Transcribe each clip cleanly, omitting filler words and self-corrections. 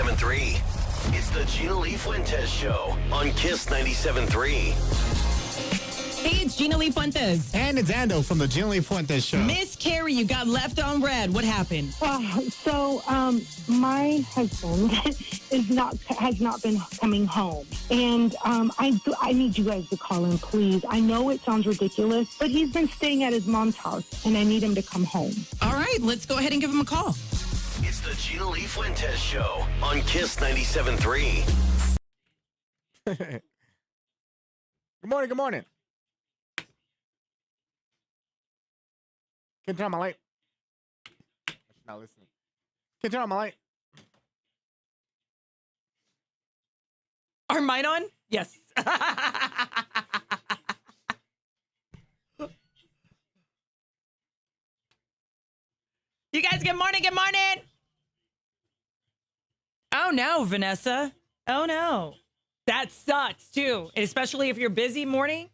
97.3. It's the Gina Lee Fuentes Show on Kiss 97.3. Hey, it's Gina Lee Fuentes. And it's Ando from the Gina Lee Fuentes Show. Miss Carrie, you got left on red. What happened? My husband has not been coming home, and I need you guys to call him, please. I know it sounds ridiculous, but he's been staying at his mom's house, and I need him to come home. All right, let's go ahead and give him a call. It's the Gina Lee Fuentes Show on Kiss 97.3. Good morning, good morning. Can you turn on my light? She's not listening. Can you turn on my light? Are mine on? Yes. You guys, good morning, good morning. Oh no, Vanessa. Oh no. That sucks too. Especially if you're busy morning.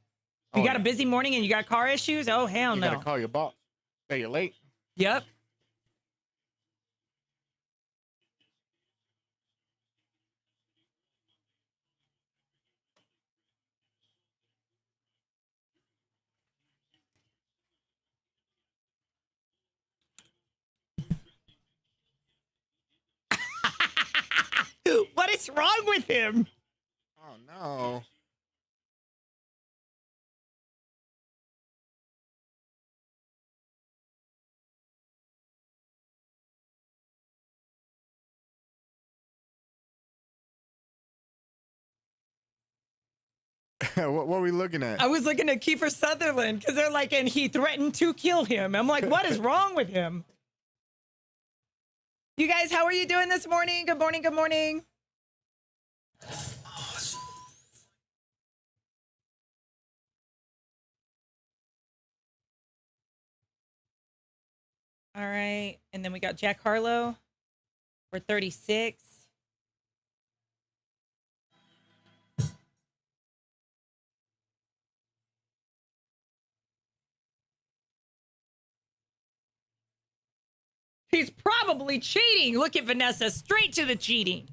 You got a busy morning and you got car issues. Oh, hell no. You gotta call your boss. Say you're late. Yep. What is wrong with him? Oh, no. What are we looking at? I was looking at Kiefer Sutherland because they're like, and he threatened to kill him. I'm like, what is wrong with him? You guys, how are you doing this morning? Good morning, good morning. All right. And then we got Jack Harlow. We're 36. He's probably cheating. Look at Vanessa, straight to the cheating.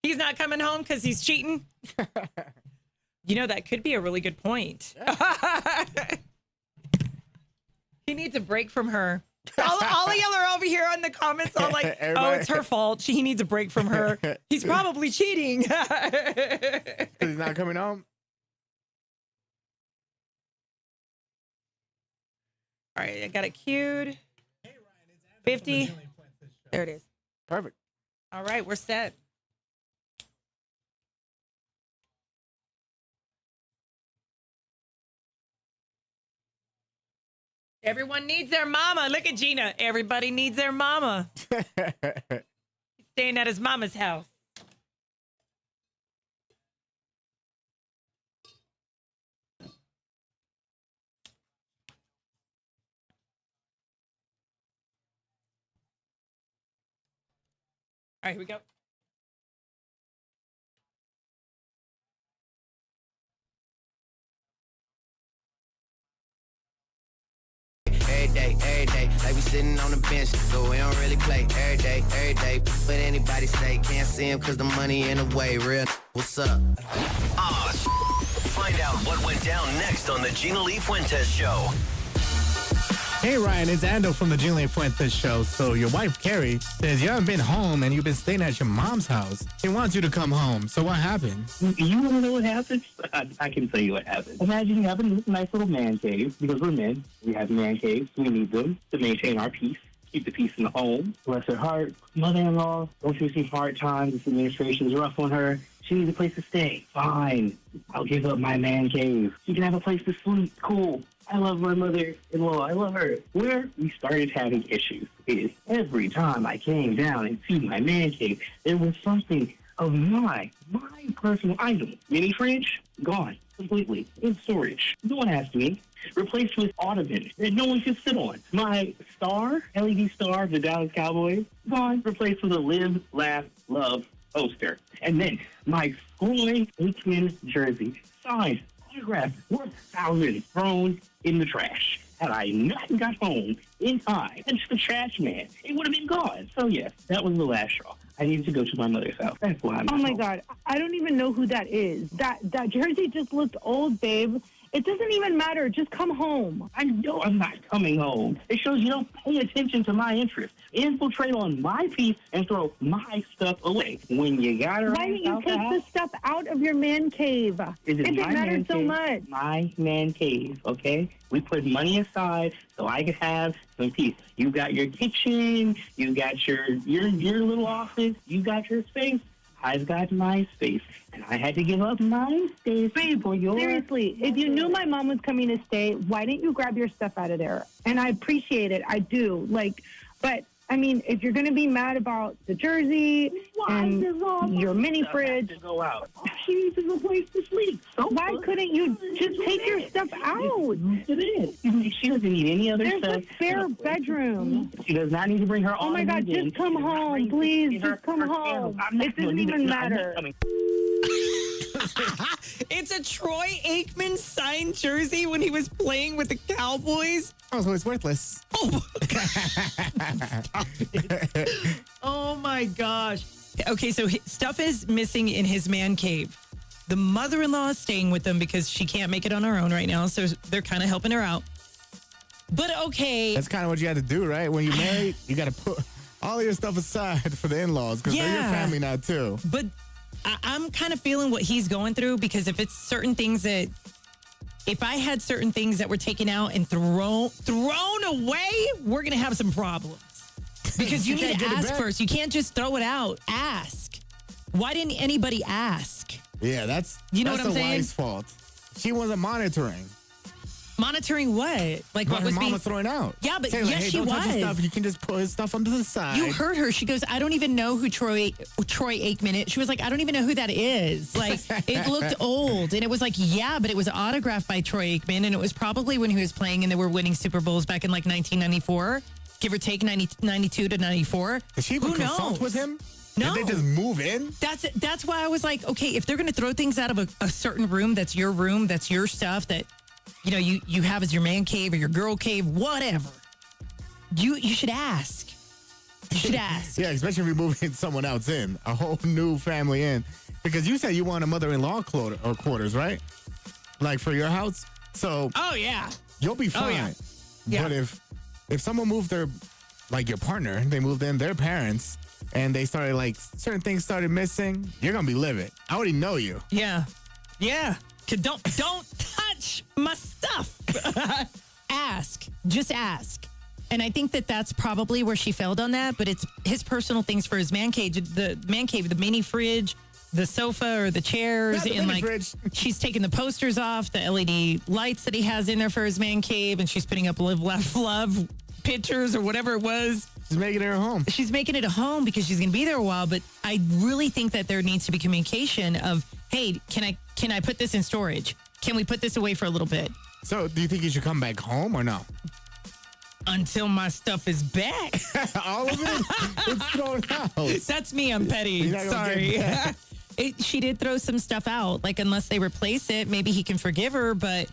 He's not coming home because he's cheating. You know, that could be a really good point. Yeah. He needs a break from her. All of y'all are over here in the comments all like, oh, it's her fault. He needs a break from her. He's probably cheating. He's not coming home. All right, I got it queued. 50. There it is. Perfect. All right, we're set. Everyone needs their mama. Look at Gina. Everybody needs their mama. He's staying at his mama's house. All right, here we go. Every day, like we sitting on the bench, so we don't really play. Every day, but anybody say can't see him cause the money in the way. Real, what's up? Find out what went down next on the Gina Lee Fuentes Show. Hey, Ryan, it's Ando from the Gina Lee Fuentes Show. So your wife, Carrie, says you haven't been home and you've been staying at your mom's house. He wants you to come home. So what happened? You want to know what happened? I can tell you what happened. Imagine you have a nice little man cave, because we're men. We have man caves. We need them to maintain our peace, keep the peace in the home. Bless her heart. Mother-in-law, going through some hard times. This administration's rough on her. She needs a place to stay. Fine. I'll give up my man cave. She can have a place to sleep. Cool. I love my mother-in-law. I love her. Where we started having issues is every time I came down into my man cave, there was something of my personal item. Mini fridge, gone completely in storage. No one asked me. Replaced with ottoman that no one can sit on. My star, LED star of the Dallas Cowboys, gone. Replaced with a live, laugh, love poster. And then my schooling weekend jersey, signed, autographed, 1,000 thrown in the trash. Had I not got home in time, and just the trash man, it would have been gone. So yes, that was the last straw. I needed to go to my mother's house. That's why I'm Oh not my home. God, I don't even know who that is. That jersey just looked old, babe. It doesn't even matter. Just come home. I know I'm not coming home. It shows you don't pay attention to my interests. Infiltrate on my piece and throw my stuff away. When you got her Why didn't you take the stuff out of your man cave? Is If it my matters man so cave? much. My man cave, okay? We put money aside so I could have some peace. You got your kitchen, you got your little office, you got your space. I've got my space, and I had to give up my space for yours. Seriously, if you knew my mom was coming to stay, why didn't you grab your stuff out of there? And I appreciate it. I do. But I mean, if you're going to be mad about the jersey and your mini fridge, to go out. She needs a place to sleep. So why couldn't you just take your stuff out? She doesn't need any other There's stuff. a spare bedroom. She does not need to bring her. Oh my God, just come home, please. Just come home. It doesn't even matter. It's a Troy Aikman signed jersey when he was playing with the Cowboys. Oh, so it's worthless. Oh my gosh. Okay, so stuff is missing in his man cave. The mother-in-law is staying with them because she can't make it on her own right now, so they're kind of helping her out. But okay. That's kind of what you had to do, right? When you're married, you got to put all your stuff aside for the in-laws because they're your Yeah. family now, too. But I'm kind of feeling what he's going through because if it's certain things that, if I had certain things that were taken out and thrown away, we're going to have some problems. Because you need can't to get it ask back. first. You can't just throw it out. Ask. Why didn't anybody ask? Yeah, that's You know that's what I'm the saying? wife's fault. She wasn't monitoring. Monitoring what? Like What what her was mom being... was throwing out. Yeah, but Saying, like, yes, hey, she don't touch your was. stuff. You can just put his stuff onto the side. You heard her. She goes, I don't even know who Troy Aikman is. She was like, I don't even know who that is. Like, it looked old. And it was like, yeah, but it was autographed by Troy Aikman. And it was probably when he was playing and they were winning Super Bowls back in like 1994, give or take 92 to 94. Did she even Who consult knows? with him? No. Did they just move in? That's why I was like, okay, if they're going to throw things out of a certain room, that's your stuff that, you know, you have as your man cave or your girl cave, whatever. You should ask. You should ask. Yeah, especially if you're moving someone else in, a whole new family in. Because you said you want a mother-in-law quarters, right? Like for your house? So Oh, yeah. you'll be fine. yeah. Yeah. But if someone moved their, like your partner, they moved in their parents, and they started like certain things started missing, you're gonna be livid. I already know you. Yeah. Yeah. Don't touch my stuff. Ask. Just ask. And I think that's probably where she failed on that, but it's his personal things for his man cave, the mini fridge, the sofa or the chairs, Yeah, the and mini like fridge. she's taking the posters off, the LED lights that he has in there for his man cave, and she's putting up live, laugh, love pictures or whatever it was. She's making it her home. She's making it a home because she's going to be there a while, but I really think that there needs to be communication of, hey, can I put this in storage? Can we put this away for a little bit? So do you think you should come back home or no? Until my stuff is back. All of it? It's thrown out. That's me. I'm petty. You're not gonna Sorry. get She did throw some stuff out. Like, unless they replace it, maybe he can forgive her. But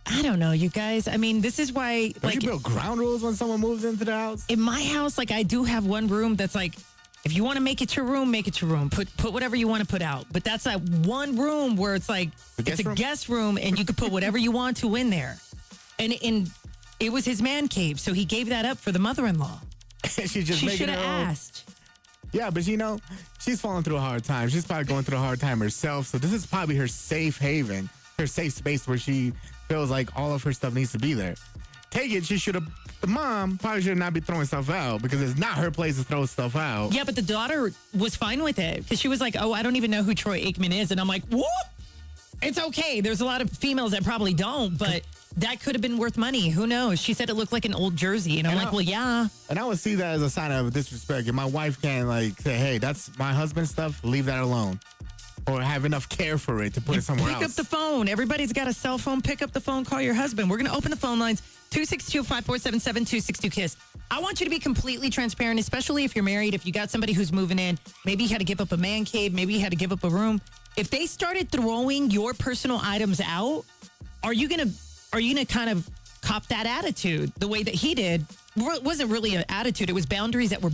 I don't know, you guys. I mean, this is why, Don't like, you build ground rules when someone moves into the house? in my house, like, I do have one room that's like, if you want to make it your room, make it your room. Put whatever you want to put out. But that's that one room where it's like, The it's guest a room? guest room and you could put whatever you want to in there. And it was his man cave, so he gave that up for the mother-in-law. She's just She making should her have own. asked. Yeah, but you know, she's falling through a hard time. She's probably going through a hard time herself. So this is probably her safe haven, her safe space where she feels like all of her stuff needs to be there. Take it, she should have, the mom probably should not be throwing stuff out because it's not her place to throw stuff out. Yeah, but the daughter was fine with it because she was like, oh, I don't even know who Troy Aikman is. And I'm like, whoop, it's okay. There's a lot of females that probably don't, but that could have been worth money. Who knows? She said it looked like an old jersey. And I'm like, well, yeah. And I would see that as a sign of disrespect. If my wife can't like say, hey, that's my husband's stuff, leave that alone. Or have enough care for it to put it somewhere Pick else. up the phone. Everybody's got a cell phone. Pick up the phone. Call your husband. We're going to open the phone lines. 262-5477-262-KISS. I want you to be completely transparent, especially if you're married. If you got somebody who's moving in, maybe you had to give up a man cave. Maybe you had to give up a room. If they started throwing your personal items out, are you gonna kind of cop that attitude the way that he did? It wasn't really an attitude. It was boundaries that were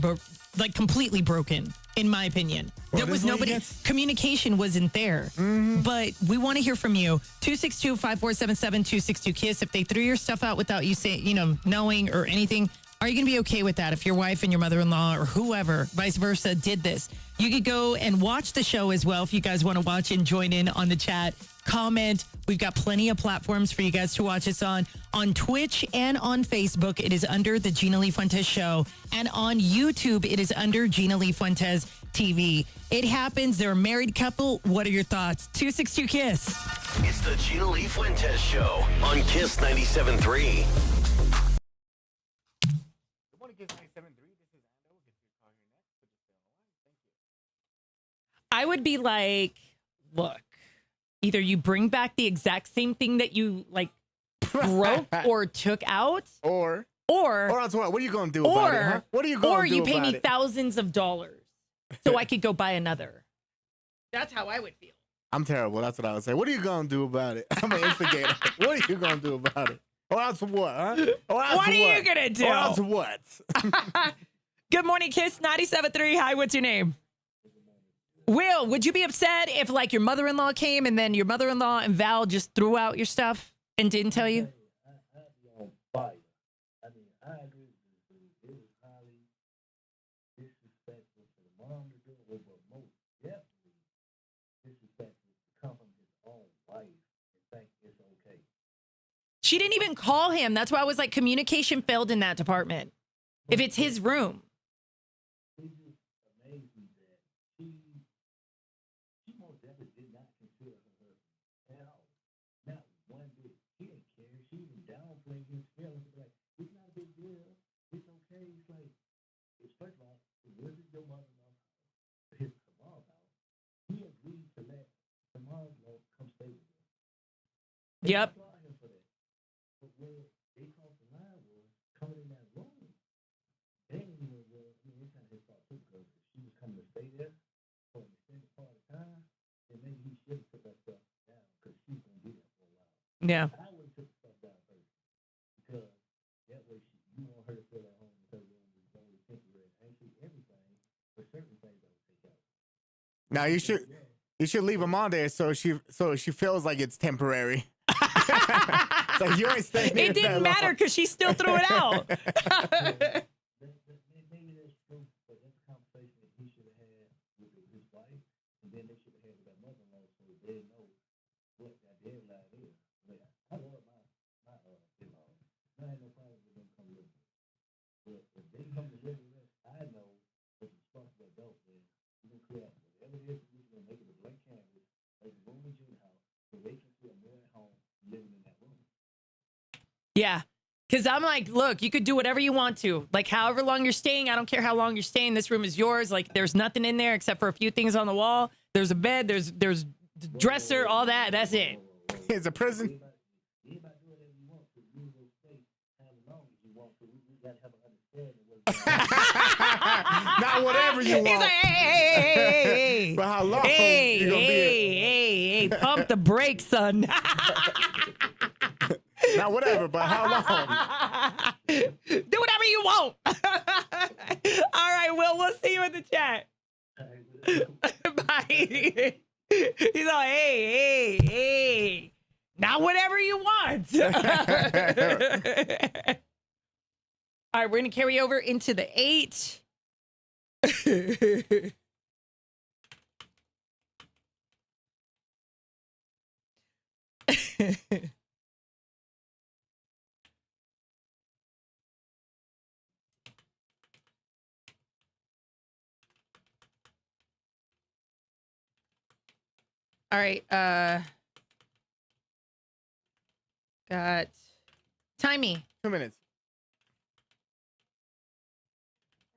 like completely broken. in my opinion. Well, There was this is what he nobody, gets? communication wasn't there. But we want to hear from you. 262-5477-262-KISS. If they threw your stuff out without you saying, knowing or anything, are you going to be okay with that if your wife and your mother-in-law or whoever, vice versa, did this? You could go and watch the show as well if you guys want to watch and join in on the chat. Comment. We've got plenty of platforms for you guys to watch us on Twitch and on Facebook. It is under the Gina Lee Fuentes Show. And on YouTube, it is under Gina Lee Fuentes TV. It happens. They're a married couple. What are your thoughts? 262-KISS. It's the Gina Lee Fuentes Show on Kiss 97.3. I would be like, look, either you bring back the exact same thing that you broke or took out, Or else what? What are you going to do about it, huh? What are you going to do about it? Or you pay me thousands of dollars so I could go buy another. That's how I would feel. I'm terrible. That's what I would say. What are you going to do about it? I'm an instigator. What are you going to do about it? Or else what, huh? Or else What are you gonna do? Or else what? Good morning, Kiss 97.3. Hi, what's your name? Will, would you be upset if your mother-in-law came and then your mother-in-law and Val just threw out your stuff and didn't tell you? She didn't even call him. That's why I was like, communication failed in that department. If it's his room. Yep. Yeah. Now you should leave them on there so she feels like it's temporary. It's like you ain't staying there It didn't that matter long. because she still threw it out. Yeah. Because I'm like, look, you could do whatever you want to. Like, however long you're staying, I don't care how long you're staying. This room is yours. Like, there's nothing in there except for a few things on the wall. There's a bed. There's dresser, all that. That's it. It's a prison. Not whatever you want. He's like, hey. But how long Hey, you gonna be hey, pump the brakes, son. Not whatever, but how long? Do whatever you want. All right, Will, we'll see you in the chat. Bye. He's like, hey. Not whatever you want. All right, we're going to carry over into the 8. All right, got timey. 2 minutes.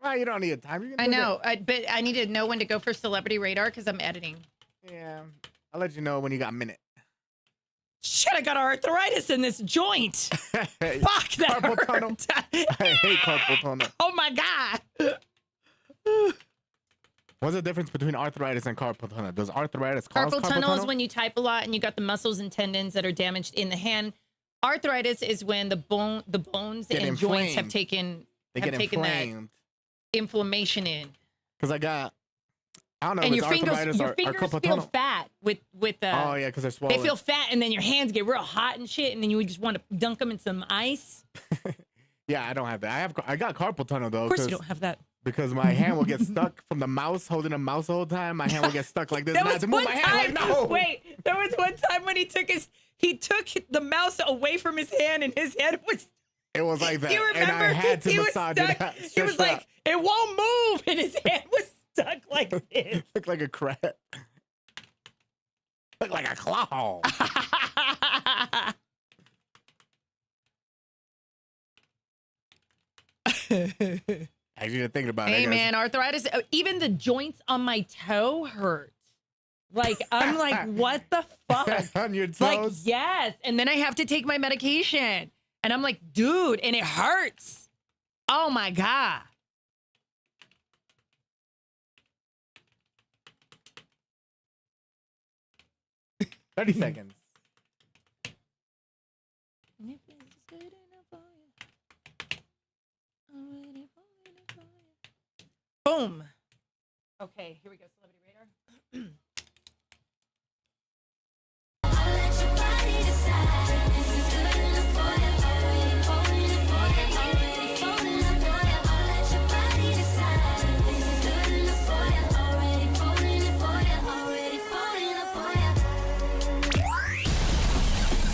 Well, you don't need a time. You can I do know, but I need to know when to go for Celebrity Radar because I'm editing. that. Yeah, I'll let you know when you got a minute. Shit, I got arthritis in this joint. Fuck, that Carpal tunnel. hurt. I hate carpal tunnel. Oh my God. What's the difference between arthritis and carpal tunnel? Does arthritis cause Carpal tunnel is when you type a lot and you got the muscles and tendons that are damaged in the hand. Arthritis is when the bones Get and joints have inflamed. taken They have get taken that inflamed. inflammation in. Because I got I don't know And if your it's fingers, arthritis your or fingers carpal feel tunnel. fat with Oh, yeah, because they're swollen. they feel fat, and then your hands get real hot and shit, and then you just want to dunk them in some ice. Yeah, I don't have that. I got carpal tunnel, though. Of course, you don't have that. Because my hand will get stuck from the mouse, holding a mouse the whole time. My hand will get stuck like this. There And I was have to move one my hand time. like, no. Wait, there was one time when he took the mouse away from his hand, and his hand was. It was like that. You remember? And I had to He was massage stuck. it out. He was like, it won't move, and his hand was stuck like this. Look like a crab. Look like a claw. Actually, thinking about it. Hey I guess. man, arthritis. Even the joints on my toe hurt. Like I'm like, what the fuck? On your toes? Like yes, and then I have to take my medication, and I'm like, dude, and it hurts. Oh my god. $30 seconds. Boom. Okay, here we go. Celebrity Radar.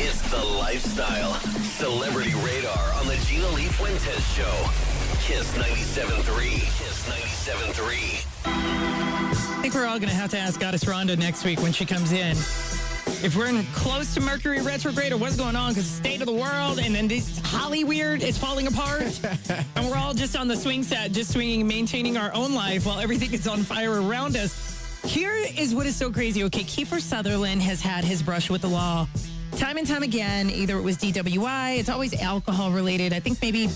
It's the Lifestyle Celebrity Radar on the Gina Lee Fuentes Show. Kiss 97.3. Kiss 97.3. I think we're all going to have to ask Goddess Rhonda next week when she comes in. If we're in close to Mercury retrograde or what's going on, because the state of the world and then this Hollyweird is falling apart. And we're all just on the swing set, just swinging and maintaining our own life while everything is on fire around us. Here is what is so crazy. Okay, Kiefer Sutherland has had his brush with the law time and time again. Either it was DWI, it's always alcohol related. I think maybe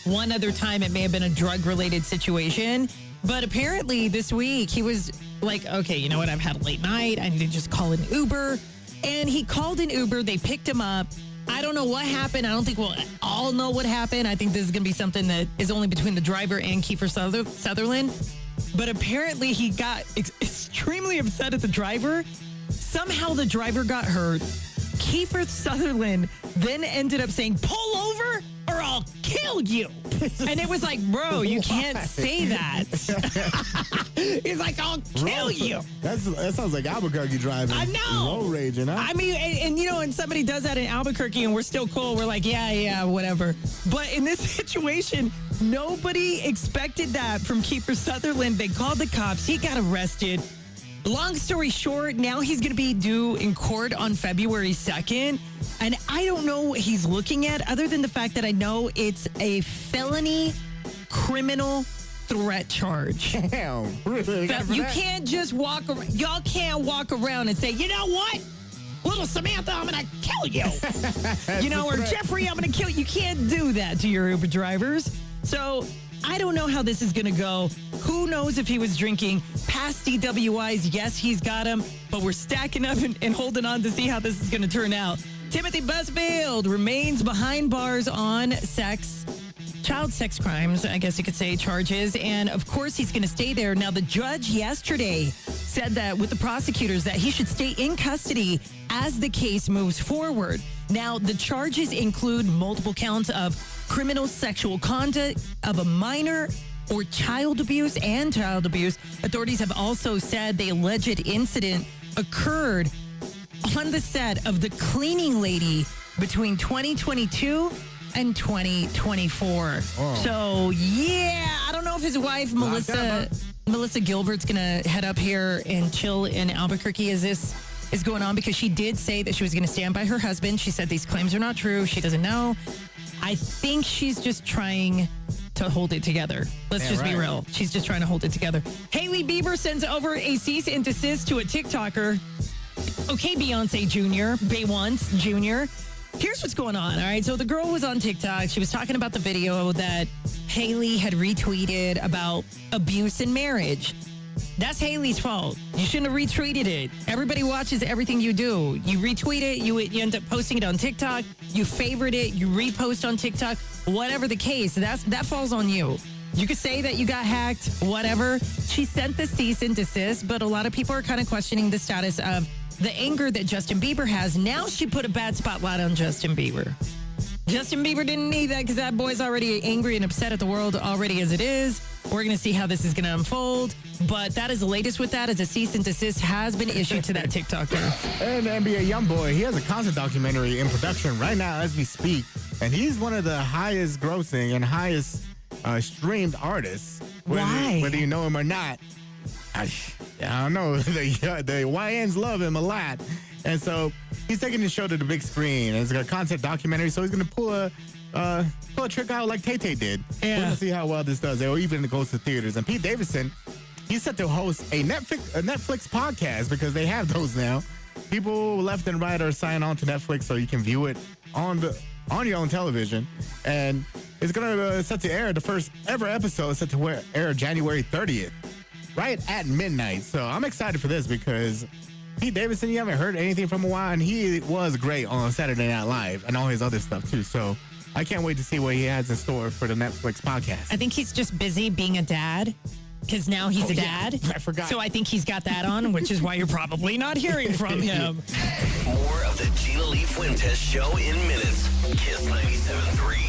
one other time it may have been a drug related situation. But apparently this week he was like, okay, you know what? I've had a late night. I need to just call an Uber. And he called an Uber. They picked him up. I don't know what happened. I don't think we'll all know what happened. I think this is going to be something that is only between the driver and Kiefer Sutherland. But apparently he got extremely upset at the driver. Somehow the driver got hurt. Kiefer Sutherland then ended up saying, pull over or I'll kill you. And it was like, bro, you can't say that. He's like, I'll kill you. That sounds like Albuquerque driving. I know. Road raging, huh? I mean, and you know, and somebody does that in Albuquerque and we're still cool. We're like, yeah, whatever. But in this situation, nobody expected that from Kiefer Sutherland. They called the cops. He got arrested. Long story short, now he's going to be due in court on February 2nd. And I don't know what he's looking at other than the fact that I know it's a felony criminal threat charge. Damn. Really? You can't just walk around. Y'all can't walk around and say, you know what? Little Samantha, I'm going to kill you. You know, or Jeffrey, I'm going to kill you. You can't do that to your Uber drivers. So I don't know how this is going to go. Who knows if he was drinking? Past DWIs, yes, he's got them, but we're stacking up and holding on to see how this is going to turn out. Timothy Busfield remains behind bars on child sex crimes, I guess you could say, charges. And of course, he's going to stay there. Now, the judge yesterday said that with the prosecutors that he should stay in custody as the case moves forward. Now, the charges include multiple counts of criminal sexual conduct of a minor or child abuse and child abuse. Authorities have also said the alleged incident occurred on the set of The Cleaning Lady between 2022 and 2024. So, yeah, I don't know if his wife, Melissa Gilbert's going to head up here and chill in Albuquerque as this is going on, because she did say that she was going to stand by her husband. She said these claims are not true. She doesn't know. I think she's just trying to hold it together. Let's just be real. She's just trying to hold it together. Hailey Bieber sends over a cease and desist to a TikToker. Okay, Beyonce Jr., Baywance Jr. Here's what's going on, all right? So the girl was on TikTok. She was talking about the video that Hailey had retweeted about abuse in marriage. That's Hailey's fault. You shouldn't have retweeted it. Everybody watches everything you do. You retweet it, you end up posting it on TikTok, you favorite it, you repost on TikTok, whatever the case, that falls on you. You could say that you got hacked, whatever. She sent the cease and desist, but a lot of people are kind of questioning the status of the anger that Justin Bieber has. Now she put a bad spotlight on Justin Bieber. Justin Bieber didn't need that because that boy's already angry and upset at the world already as it is. We're going to see how this is going to unfold. But that is the latest with that, as a cease and desist has been issued to that TikToker. And NBA YoungBoy, he has a concert documentary in production right now as we speak. And he's one of the highest grossing and highest streamed artists. Why? Whether you know him or not. I don't know. The YNs love him a lot. And so he's taking the show to the big screen. And it's a concept documentary, so he's going to pull a trick out like Tay-Tay did. Yeah. We're going to see how well this does. Or even it goes to theaters. And Pete Davidson, he's set to host a Netflix podcast, because they have those now. People left and right are signing on to Netflix so you can view it on your own television. And it's going to set to air. The first ever episode is set to air January 30th, right at midnight. So I'm excited for this because Pete Davidson, you haven't heard anything from a while, and he was great on Saturday Night Live and all his other stuff too. So I can't wait to see what he has in store for the Netflix podcast. I think he's just busy being a dad, because now he's a dad. Yeah, I forgot. So I think he's got that on, which is why you're probably not hearing from him. More of the GLF Fuentes Show in minutes. Kiss 97.3.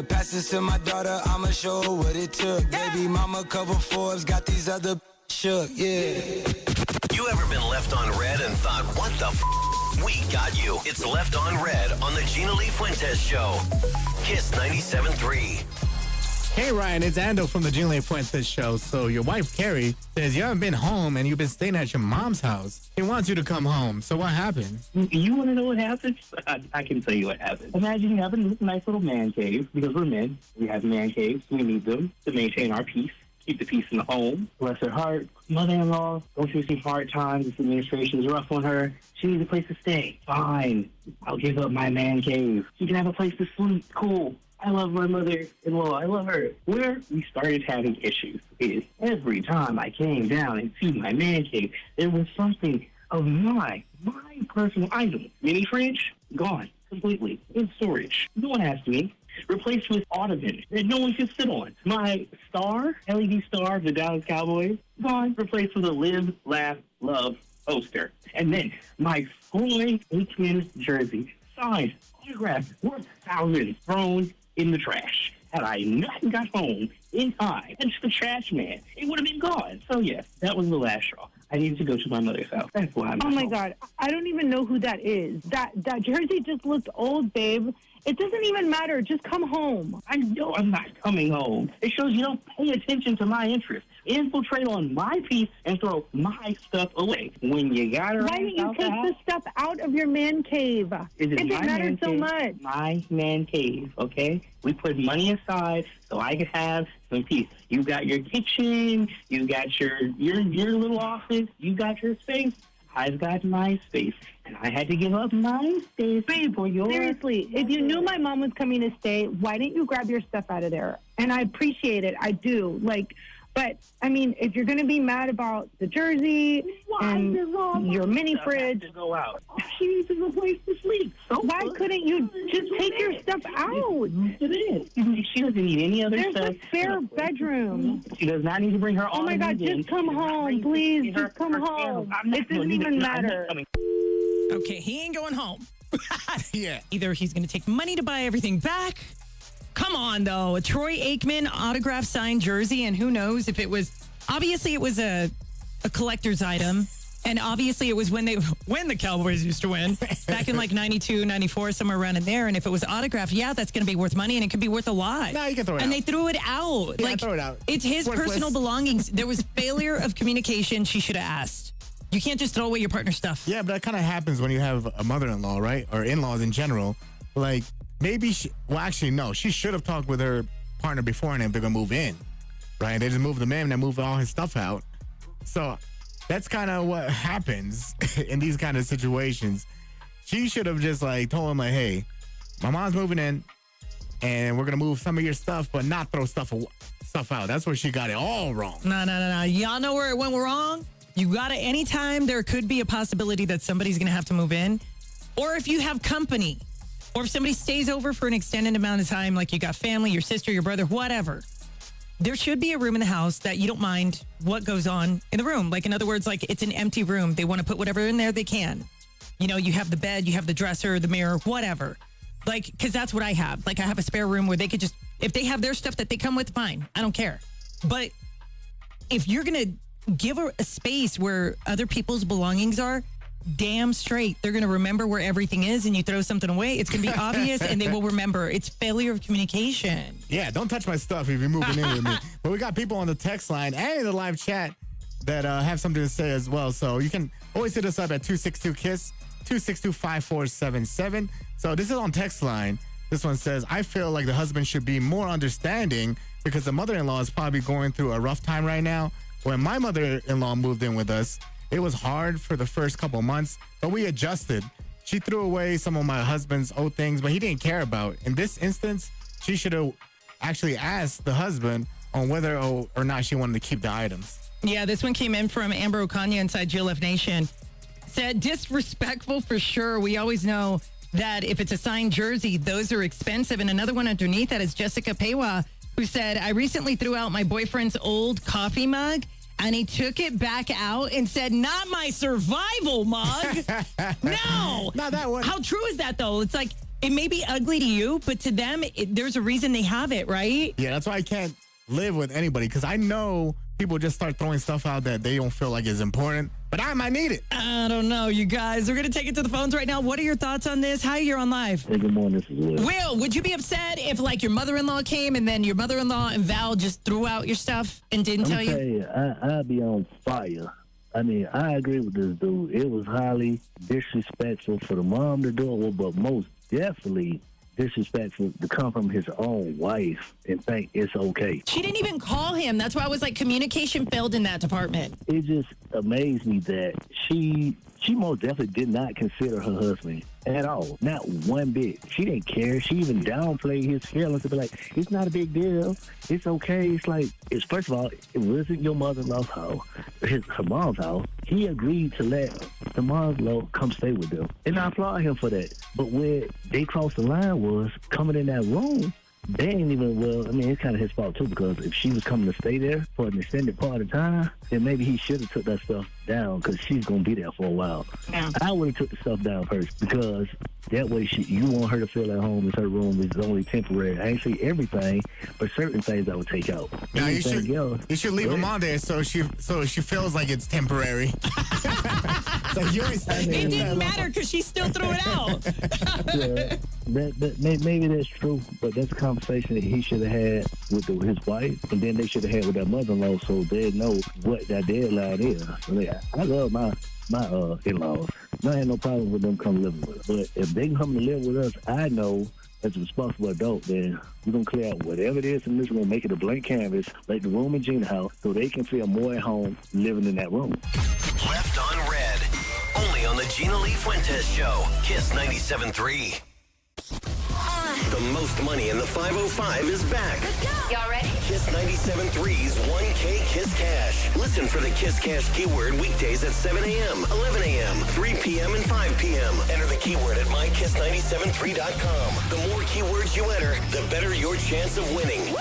Pass this to my daughter, I'ma show her what it took. Baby mama cover Forbes, got these other shook, yeah. You ever been left on red and thought, what the We got you. It's Left on Red on the Gina Lee Fuentes Show. Kiss 97.3. Hey, Ryan, it's Ando from the GLF Fuentes Show. So your wife, Carrie, says you haven't been home and you've been staying at your mom's house. He wants you to come home. So what happened? You want to know what happened? I can tell you what happened. Imagine having a nice little man cave, because we're men. We have man caves. We need them to maintain our peace, keep the peace in the home. Bless her heart. Mother-in-law going through some hard times. This administration is rough on her. She needs a place to stay. Fine. I'll give up my man cave. She can have a place to sleep. Cool. I love my mother-in-law. I love her. Where we started having issues is every time I came down and see my man cave, there was something of my personal item. Mini fridge, gone completely in storage. No one asked me. Replaced with ottoman that no one can sit on. My star, LED star of the Dallas Cowboys, gone. Replaced with a live, laugh, love poster. And then my Floyd Aikman jersey, signed, autographed, worth thousands, thrown in the trash. had I not got home in time, and the trash man, it would have been gone. So yes, that was the last straw. I needed to go to my mother's house. That's why I'm Oh my God, I don't even know who that is. That jersey just looked old, babe. It doesn't even matter. Just come home. I know I'm not coming home. It shows you don't pay attention to my interests. Infiltrate on my piece and throw my stuff away. When you got her, Why didn't you take the stuff out of your man cave? If it matters so much. My man cave, okay? We put money aside so I could have some peace. You got your kitchen, you got your little office, you got your space. I've got my space, and I had to give up my space for yours. Seriously, if you knew my mom was coming to stay, why didn't you grab your stuff out of there? And I appreciate it. I do. But, I mean, if you're going to be mad about the jersey and your mini fridge. To go out. She needs a place to sleep. So why couldn't you just take your stuff out? It is. She doesn't need any other There's stuff. a spare bedroom. She does not need to bring her Oh, my God, just come home, please. Just come home. It doesn't even matter. Okay, he ain't going home. Yeah. Either he's going to take money to buy everything back. Come on, though. A Troy Aikman autograph signed jersey, and who knows if it was... Obviously, it was a collector's item, and obviously it was when the Cowboys used to win, back in like 92, 94, somewhere around in there, and if it was autographed, yeah, that's going to be worth money, and it could be worth a lot. No, you can throw it out. And they threw it out. Yeah, throw it out. It's his Worthless. personal belongings. There was failure of communication. She should have asked. You can't just throw away your partner's stuff. Yeah, but that kind of happens when you have a mother-in-law, right? Or in-laws in general. Like, maybe actually, no. She should have talked with her partner beforehand if they're going to move in, right? They just moved them in and moved all his stuff out. So that's kind of what happens in these kind of situations. She should have just, like, told him, like, hey, my mom's moving in, and we're going to move some of your stuff, but not throw stuff out. That's where she got it all wrong. No. Y'all know where it went wrong? You got to, anytime there could be a possibility that somebody's going to have to move in, or if you have company, or if somebody stays over for an extended amount of time, like you got family, your sister, your brother, whatever, there should be a room in the house that you don't mind what goes on in the room. Like, in other words, like it's an empty room. They want to put whatever in there they can. You know, you have the bed, you have the dresser, the mirror, whatever. Like, because that's what I have. Like, I have a spare room where they could just, if they have their stuff that they come with, fine. I don't care. But if you're going to give her a space where other people's belongings are, damn straight they're going to remember where everything is, and you throw something away, it's going to be obvious and they will remember. It's failure of communication. Yeah, don't touch my stuff if you're moving in with me. But we got people on the text line and the live chat that have something to say as well. So you can always hit us up at 262-KISS, 262-5477. So this is on text line. This one says, I feel like the husband should be more understanding because the mother-in-law is probably going through a rough time right now. When my mother-in-law moved in with us, it was hard for the first couple months, but we adjusted. She threw away some of my husband's old things, but he didn't care about. In this instance, she should have actually asked the husband on whether or not she wanted to keep the items. Yeah, this one came in from Amber Okanya inside GLF Nation. Said, disrespectful for sure. We always know that if it's a signed jersey, those are expensive. And another one underneath that is Jessica Pewa, who said, I recently threw out my boyfriend's old coffee mug, and he took it back out and said, not my survival mug. No. Not that one. How true is that, though? It's like, it may be ugly to you, but to them, there's a reason they have it, right? Yeah, that's why I can't live with anybody, because I know people just start throwing stuff out that they don't feel like is important, but I might need it. I don't know, you guys. We're going to take it to the phones right now. What are your thoughts on this? Hi, you're on live. Hey, good morning. This is Will. Will, would you be upset if, like, your mother-in-law came and then your mother-in-law and Val just threw out your stuff and didn't tell you? I'd be on fire. I mean, I agree with this dude. It was highly disrespectful for the mom to do it, but most definitely disrespectful to come from his own wife and think it's okay. She didn't even call him. That's why I was like, communication failed in that department. It just amazed me that she most definitely did not consider her husband at all. Not one bit. She didn't care. She even downplayed his feelings to be like, it's not a big deal. It's okay. It's like, first of all, it wasn't your mother-in-law's house, her mom's house. He agreed to let the mother-in-law come stay with them. And I applaud him for that. But where they crossed the line was coming in that room. They ain't even, well, I mean, it's kind of his fault, too, because if she was coming to stay there for an extended part of time, then maybe he should have took that stuff down because she's gonna be there for a while. Yeah. I would have took the stuff down first because that way you want her to feel at home. It's her room. It's only temporary. I ain't say everything, but certain things I would take out. No, Anything else, you should leave them on there so she feels like it's temporary. So you ain't staying there It that didn't long. matter because she still threw it out. Yeah, maybe that's true, but that's a conversation that he should have had with his wife, and then they should have had with their mother-in-law, so they know what that deadline is. So I love my in-laws. I had no problem with them coming living with us, but if they can come to live with us, I know as a responsible adult, then we're gonna clear out whatever it is in this room, make it a blank canvas, like the room in Gina house, so they can feel more at home living in that room. Left on Red. Only on the Gina Lee Fuentes Show. Kiss 97.3. The most money in the 505 is back. Let's go. Y'all ready? Kiss 97.3's 1K Kiss Cash. Listen for the Kiss Cash keyword weekdays at 7 a.m., 11 a.m., 3 p.m., and 5 p.m. Enter the keyword at mykiss973.com. The more keywords you enter, the better your chance of winning.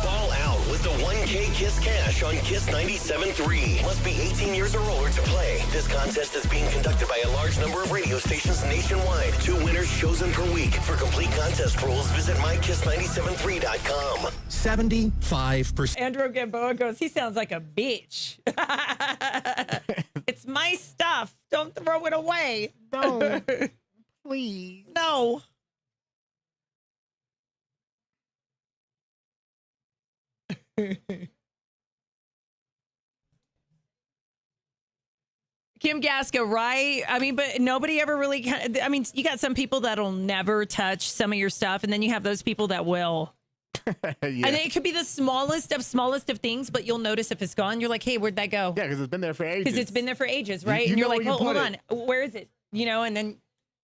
Ball out with the 1K Kiss Cash on Kiss 97.3. Must be 18 years or older to play. This contest is being conducted by a large number of radio stations nationwide. 2 winners chosen per week. For complete contest rules, visit mykiss973.com. 75%. Andrew Gamboa goes, he sounds like a bitch. It's my stuff. Don't throw it away. No, please. No. Kim Gaska, right? I mean, but nobody ever really, I mean, you got some people that'll never touch some of your stuff, and then you have those people that will. Yeah. And it could be the smallest of things, but you'll notice if it's gone, you're like, hey, where'd that go? Yeah, because it's been there for ages. Because it's been there for ages, right? You And you're know like, where you hold put on, it. where is it? You know, and then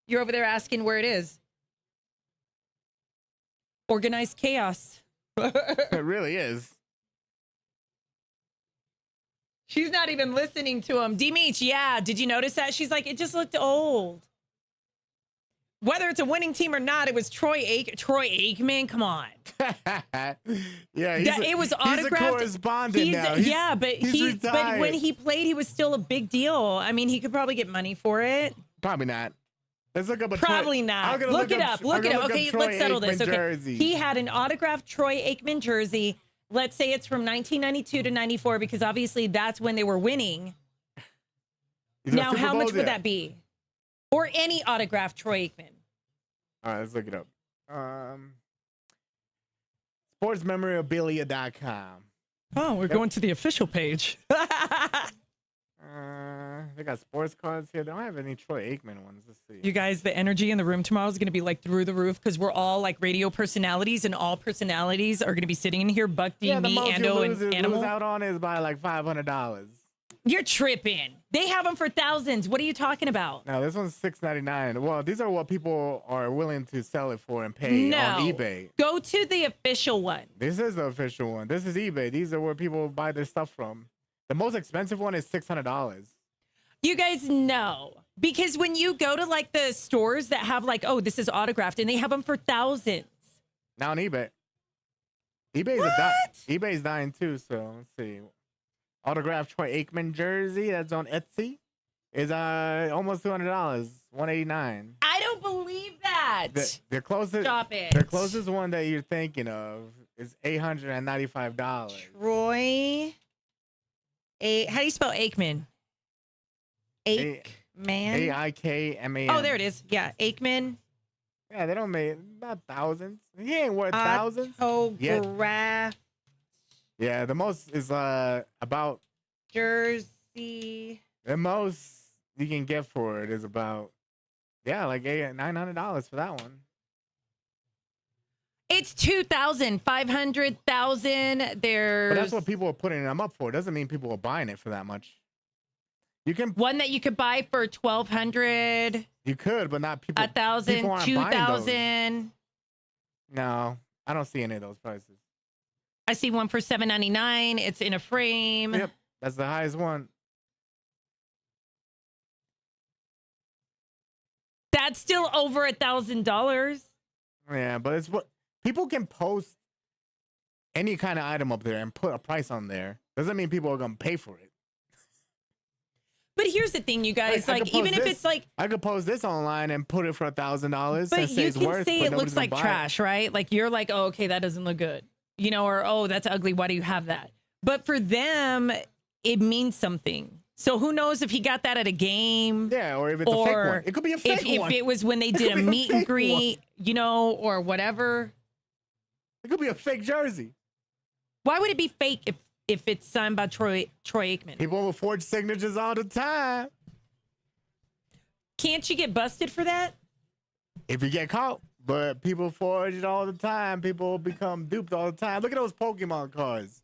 you're over there asking where it is. Organized chaos. It really is. She's not even listening to him. D-Meech, yeah. Did you notice that? She's like, it just looked old. Whether it's a winning team or not, it was Troy Aikman. Come on. Yeah, It was autographed. He's a correspondent now. Yeah, but he's but retired. when he played, he was still a big deal. I mean, he could probably get money for it. Probably not. Let's look up a Probably not. Look it up. Look it up. Okay, Troy let's settle this. Aikman Okay, jersey. he had an autographed Troy Aikman jersey. Let's say it's from 1992 to 94 because obviously that's when they were winning. Now, how much would that be? Or any autographed Troy Aikman? All right, let's look it up. Sportsmemorabilia.com. Oh, we're going to the official page. They got sports cards here. They don't have any Troy Aikman ones. Let's see. You guys, the energy in the room tomorrow is going to be like through the roof because we're all like radio personalities and all personalities are going to be sitting in here. Buck D, Yeah, the me, most you Ando, lose and Animal. out on is by like $500. You're tripping. They have them for thousands. What are you talking about? Now this one's $6.99. Well, these are what people are willing to sell it for and pay on eBay. Go to the official one. This is the official one. This is eBay. These are where people buy their stuff from. The most expensive one is $600. You guys know because when you go to like the stores that have like, oh, this is autographed and they have them for thousands. Now on eBay. eBay's dying too, so let's see. Autographed Troy Aikman jersey that's on Etsy is almost $200, $189. I don't believe that. The closest Stop it. The closest one that you're thinking of is $895. Troy how do you spell Aikman? Aikman. AIKMAN. Oh, there it is. Yeah, Aikman. Yeah, they don't make not thousands. He ain't worth thousands. Autograph Yeah, the most is about jersey. the most you can get for it is about like $900 for that one. It's 2,000, 500,000. There's But that's what people are putting them up for. It doesn't mean people are buying it for that much. You can one that you could buy for 1,200, You could, but not people. 1,000, people aren't buying those. 2,000. No, I don't see any of those prices. I see one for $7.99. It's in a frame. Yep, that's the highest one. That's still over $1,000. Yeah, but it's what people can post any kind of item up there and put a price on there. Doesn't mean people are gonna pay for it. But here's the thing, you guys. I Like, could post even if this- it's like, I could post this online and put it for $1,000. but and say you it's can worth, say but it looks nobody's gonna like buy it. trash, right? Like, you're like, oh, okay, that doesn't look good. You know, or, oh, that's ugly. Why do you have that? But for them, it means something. So who knows if he got that at a game? Yeah, or if it's a fake one. It could be a fake one. If it was when they did a could be a meet and fake greet, you know, or whatever. It could be a fake jersey. Why would it be fake if it's signed by Troy Aikman? People will forge signatures all the time. Can't you get busted for that? If you get caught, but people forge it all the time. People become duped all the time. Look at those Pokemon cards.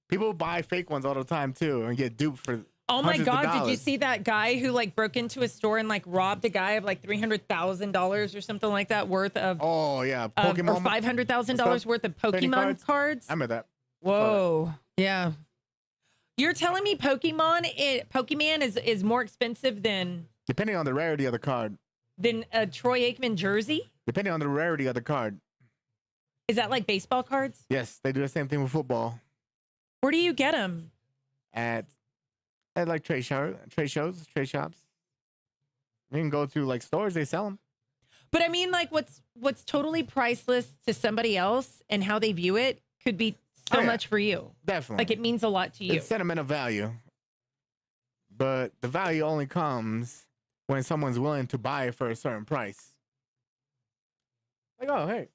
People buy fake ones all the time too and get duped for. Oh my hundreds of God! Did you dollars. see that guy who like broke into a store and like robbed a guy of like $300,000 or something like that worth of? Oh yeah, or Pokemon. $500,000 worth of Trading Pokemon cards. I remember that. Whoa! Yeah. You're telling me Pokemon is more expensive than Depending on the rarity of the card. a Troy Aikman jersey? Depending on the rarity of the card. Is that like baseball cards? Yes, they do the same thing with football. Where do you get them? At like trade shows, trade shops. You can go to like stores, they sell them. But I mean, like, what's totally priceless to somebody else and how they view it could be so much for you. Definitely. Like, it means a lot to you. It's sentimental value. But the value only comes when someone's willing to buy it for a certain price. Like, oh, hey.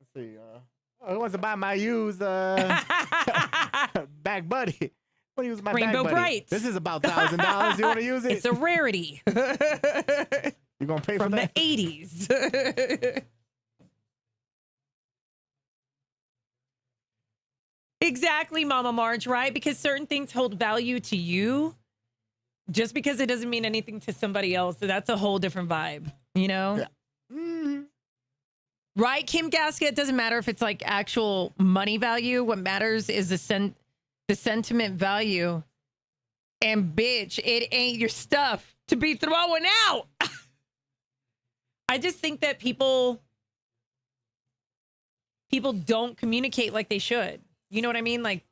Let's see. Who wants to buy my used back buddy? I want to use my Rainbow back buddy. Brights. This is about $1,000. You want to use it? It's a rarity You gonna pay from for the that? 80s. Exactly, Mama Marge, right? Because certain things hold value to you just because it doesn't mean anything to somebody else. So that's a whole different vibe, you know? Yeah. Mm-hmm. Right, Kim Gasket? It doesn't matter if it's like actual money value. What matters is the sentiment value. And bitch, it ain't your stuff to be throwing out. I just think that people don't communicate like they should. You know what I mean? Like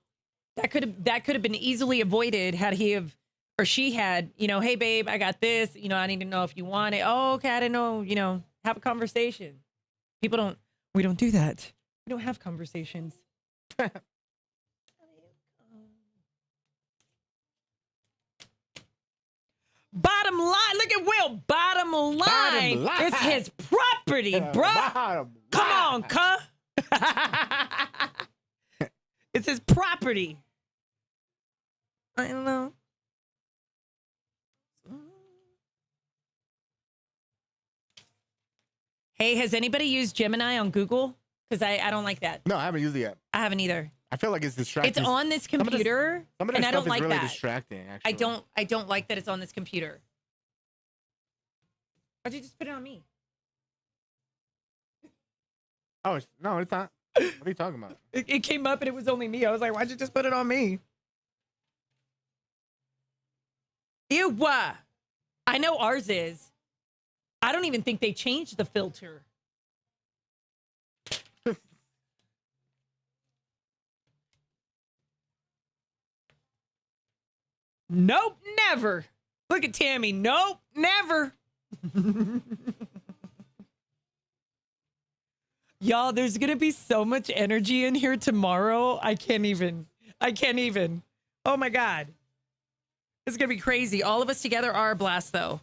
that could have been easily avoided had he have or she had, you know, hey babe, I got this, you know, I need to know if you want it. Oh, okay, I didn't know, you know, have a conversation. We don't do that. We don't have conversations. Bottom line, look at Will. Bottom line, it's his property, bruh. Come on, cuh. It's his property. I don't know. Hey, has anybody used Gemini on Google? Because I don't like that. No, I haven't used it yet. I haven't either. I feel like it's distracting. It's on this computer, some of and this I don't stuff like is really that. distracting, actually. I don't like that it's on this computer. Why'd you just put it on me? Oh, no, it's not. What are you talking about? It came up and it was only me. I was like, why'd you just put it on me? Ew. I know ours is. I don't even think they changed the filter. Nope, never. Look at Tammy. Nope, never. Y'all, there's going to be so much energy in here tomorrow. I can't even. Oh my God. It's going to be crazy. All of us together are a blast, though.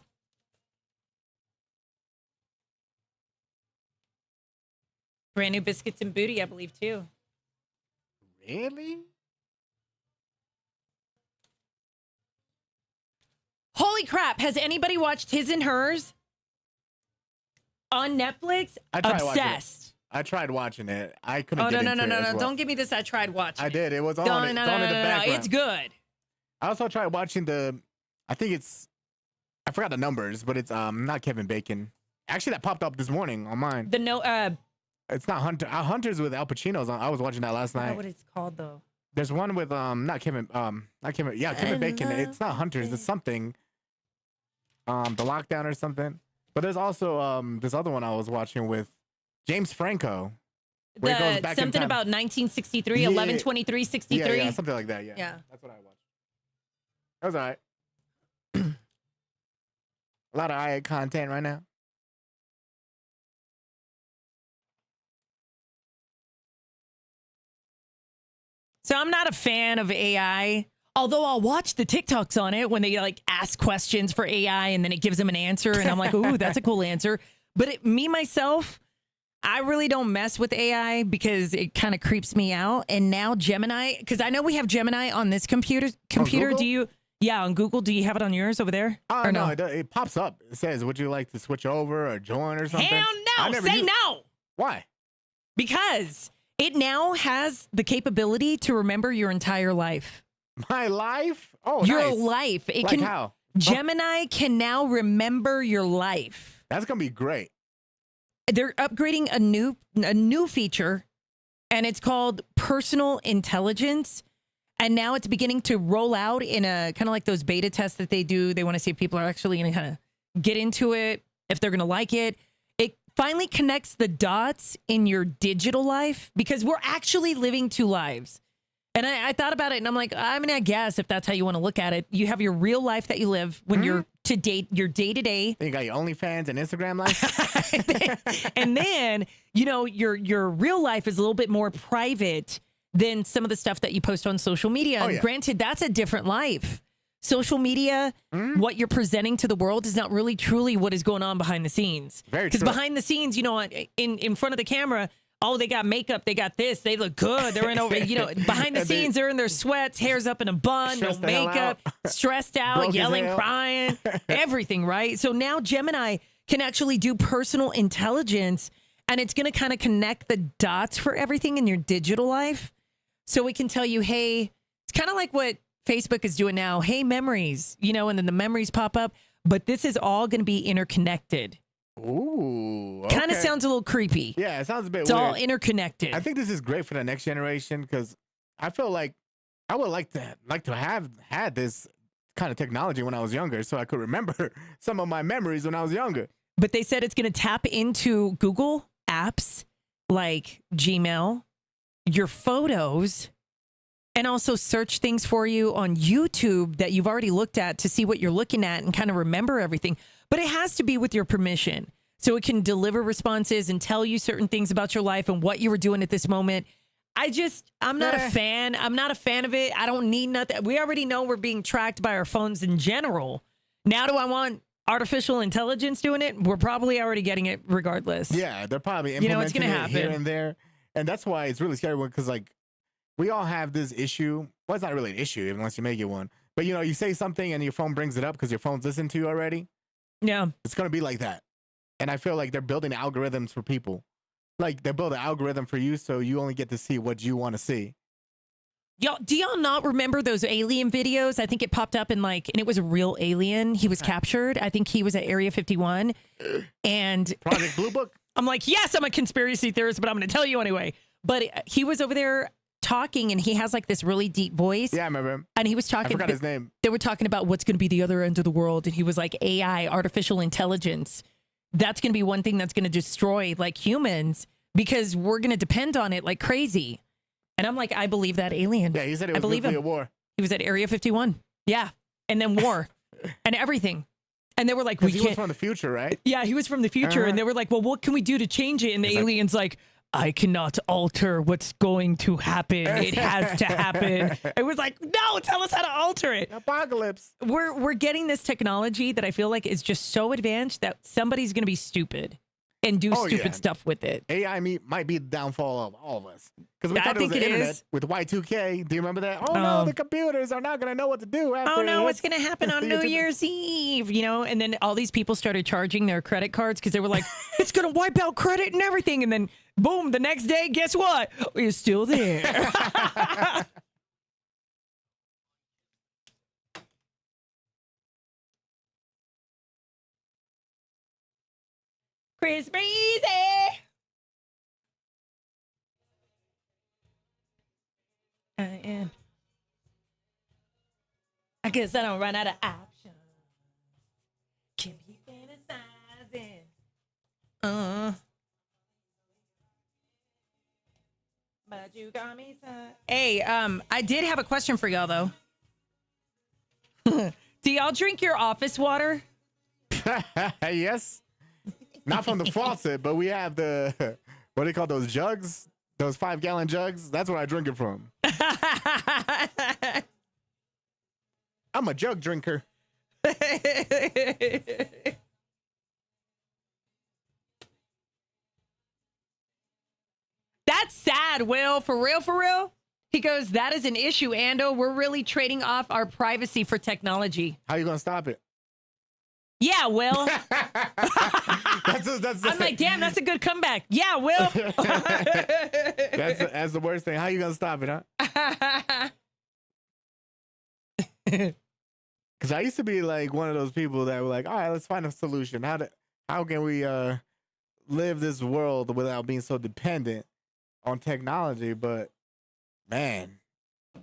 Brand new biscuits and booty, I believe, too. Really? Holy crap. Has anybody watched His and Hers on Netflix? I tried Obsessed. I tried watching it. I couldn't Oh, get no. into it as well. Don't give me this. I tried watching I it. did. It was on, No, it's no, on in the background. It's good. I also tried watching I forgot the numbers, but it's not Kevin Bacon. Actually, that popped up this morning on mine. It's not Hunter. Hunter's with Al Pacino's on. I was watching that last I don't know night. what it's called, though. There's one with not Kevin Kevin Bacon. It's not Hunters, it's something. The Lockdown or something. But there's also this other one I was watching with James Franco. Where he goes back in Something time. about 1963, Yeah. 11/23/63. Yeah, something like that. Yeah, Yeah. that's what I watched. That was all right. A lot of AI content right now. So I'm not a fan of AI, although I'll watch the TikToks on it when they like ask questions for AI and then it gives them an answer. And I'm like, ooh, that's a cool answer. But me, myself, I really don't mess with AI because it kind of creeps me out. And now Gemini, because I know we have Gemini on this computer. Google? Do you? Yeah, on Google. Do you have it on yours over there? Oh, no, it pops up. It says, would you like to switch over or join or something? Hell no. Say no. Why? Because it now has the capability to remember your entire life. My life? Oh, your nice. life. It like can. How? Gemini can now remember your life. That's going to be great. They're upgrading a new feature, and it's called personal intelligence. And now it's beginning to roll out in a kind of like those beta tests that they do. They want to see if people are actually going to kind of get into it, if they're going to like it. It finally connects the dots in your digital life because we're actually living two lives. And I thought about it and I'm like, I mean, I guess if that's how you want to look at it, you have your real life that you live when you're your day to day. You got your OnlyFans and Instagram life. And then, your real life is a little bit more private than some of the stuff that you post on social media. Oh, and yeah. Granted, that's a different life. Social media, what you're presenting to the world is not really truly what is going on behind the scenes. Very Because true. behind the scenes, in front of the camera, oh, they got makeup, they got this, they look good. They're in over, behind the scenes, they're in their sweats, hair's up in a bun, no Stressed the hell makeup, stressed out, Broke as yelling, hell. crying, everything, right? So now Gemini can actually do personal intelligence and it's going to kind of connect the dots for everything in your digital life. So it can tell you, hey, it's kind of like what Facebook is doing now. Hey, memories, and then the memories pop up. But this is all going to be interconnected. Ooh. Okay. Kind of sounds a little creepy. Yeah, it sounds a bit It's weird. all interconnected. I think this is great for the next generation because I feel like I would like to have had this kind of technology when I was younger so I could remember some of my memories when I was younger. But they said it's going to tap into Google apps like Gmail, your photos, and also search things for you on YouTube that you've already looked at to see what you're looking at and kind of remember everything. But it has to be with your permission. So it can deliver responses and tell you certain things about your life and what you were doing at this moment. I'm not a fan. I'm not a fan of it. I don't need nothing. We already know we're being tracked by our phones in general. Now do I want artificial intelligence doing it? We're probably already getting it regardless. Yeah, they're probably it's implementing going to it happen here and there. And that's why it's really scary because we all have this issue. Well, it's not really an issue unless you make it one. But you say something and your phone brings it up because your phone's listening to you already. Yeah. It's going to be like that. And I feel like they're building algorithms for people. Like they build an algorithm for you so you only get to see what you want to see. Do y'all not remember those alien videos? I think it popped up and it was a real alien. He was captured. I think he was at Area 51. And Project Blue Book? I'm like, yes, I'm a conspiracy theorist, but I'm going to tell you anyway. But he was over there talking and he has this really deep voice. Yeah, I remember him. And he was talking. I forgot his name. They were talking about what's going to be the other end of the world. And he was like, AI, artificial intelligence. That's going to be one thing that's going to destroy humans because we're going to depend on it like crazy. And I'm like, I believe that alien. Yeah, he said it was nuclear war. He was at Area 51. Yeah. And then war and everything. And they were like, he was from the future, right? Yeah, he was from the future. And they were like, well, what can we do to change it? And the alien's like, I cannot alter what's going to happen. It has to happen. It was like, no, tell us how to alter it. Apocalypse. We're getting this technology that I feel like is just so advanced that somebody's going to be stupid and do stupid stuff with it. AI might be the downfall of all of us. Because we thought it was the internet with Y2K. Do you remember that? Oh, no, the computers are not going to know what to do after. Oh, no, what's going to happen on New Year's Eve? And then all these people started charging their credit cards because they were like, it's going to wipe out credit and everything. And then, boom, the next day, guess what? It's still there. Chris Breezy. I am. I guess I don't run out of options. Keep you fantasizing. But you got me. Hey, I did have a question for y'all though. Do y'all drink your office water? Yes. Not from the faucet, but we have the, what do they call those jugs? Those 5-gallon jugs? That's where I drink it from. I'm a jug drinker. That's sad, Will. For real, for real? He goes, that is an issue, Ando. We're really trading off our privacy for technology. How you going to stop it? Yeah, Will. That's I'm like, damn, that's a good comeback. Yeah, Will. that's the worst thing. How you going to stop it, huh? Because I used to be like one of those people that were like, all right, let's find a solution. How can we live this world without being so dependent on technology? But man,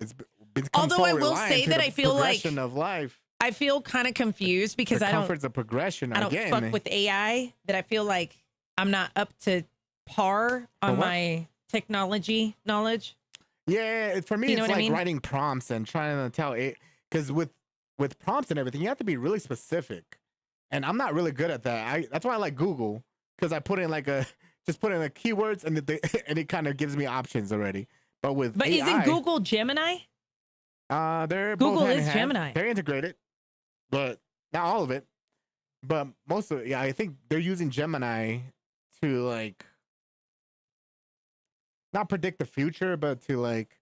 it's become Although so I will reliant say to that the I feel like progression of life. I feel kind of confused because The I don't comforts of progression. I don't again. fuck with AI, that I feel like I'm not up to par on my technology knowledge. Yeah, for me, You know it's what I like mean? writing prompts and trying to tell it, because with prompts and everything, you have to be really specific, and I'm not really good at that. That's why I like Google, because I put in just put in the keywords and and it kind of gives me options already. But with AI, isn't Google Gemini? they're Google both hand is in hand. Gemini. They're integrated, but not all of it. But most of it, yeah, I think they're using Gemini to like not predict the future, but to like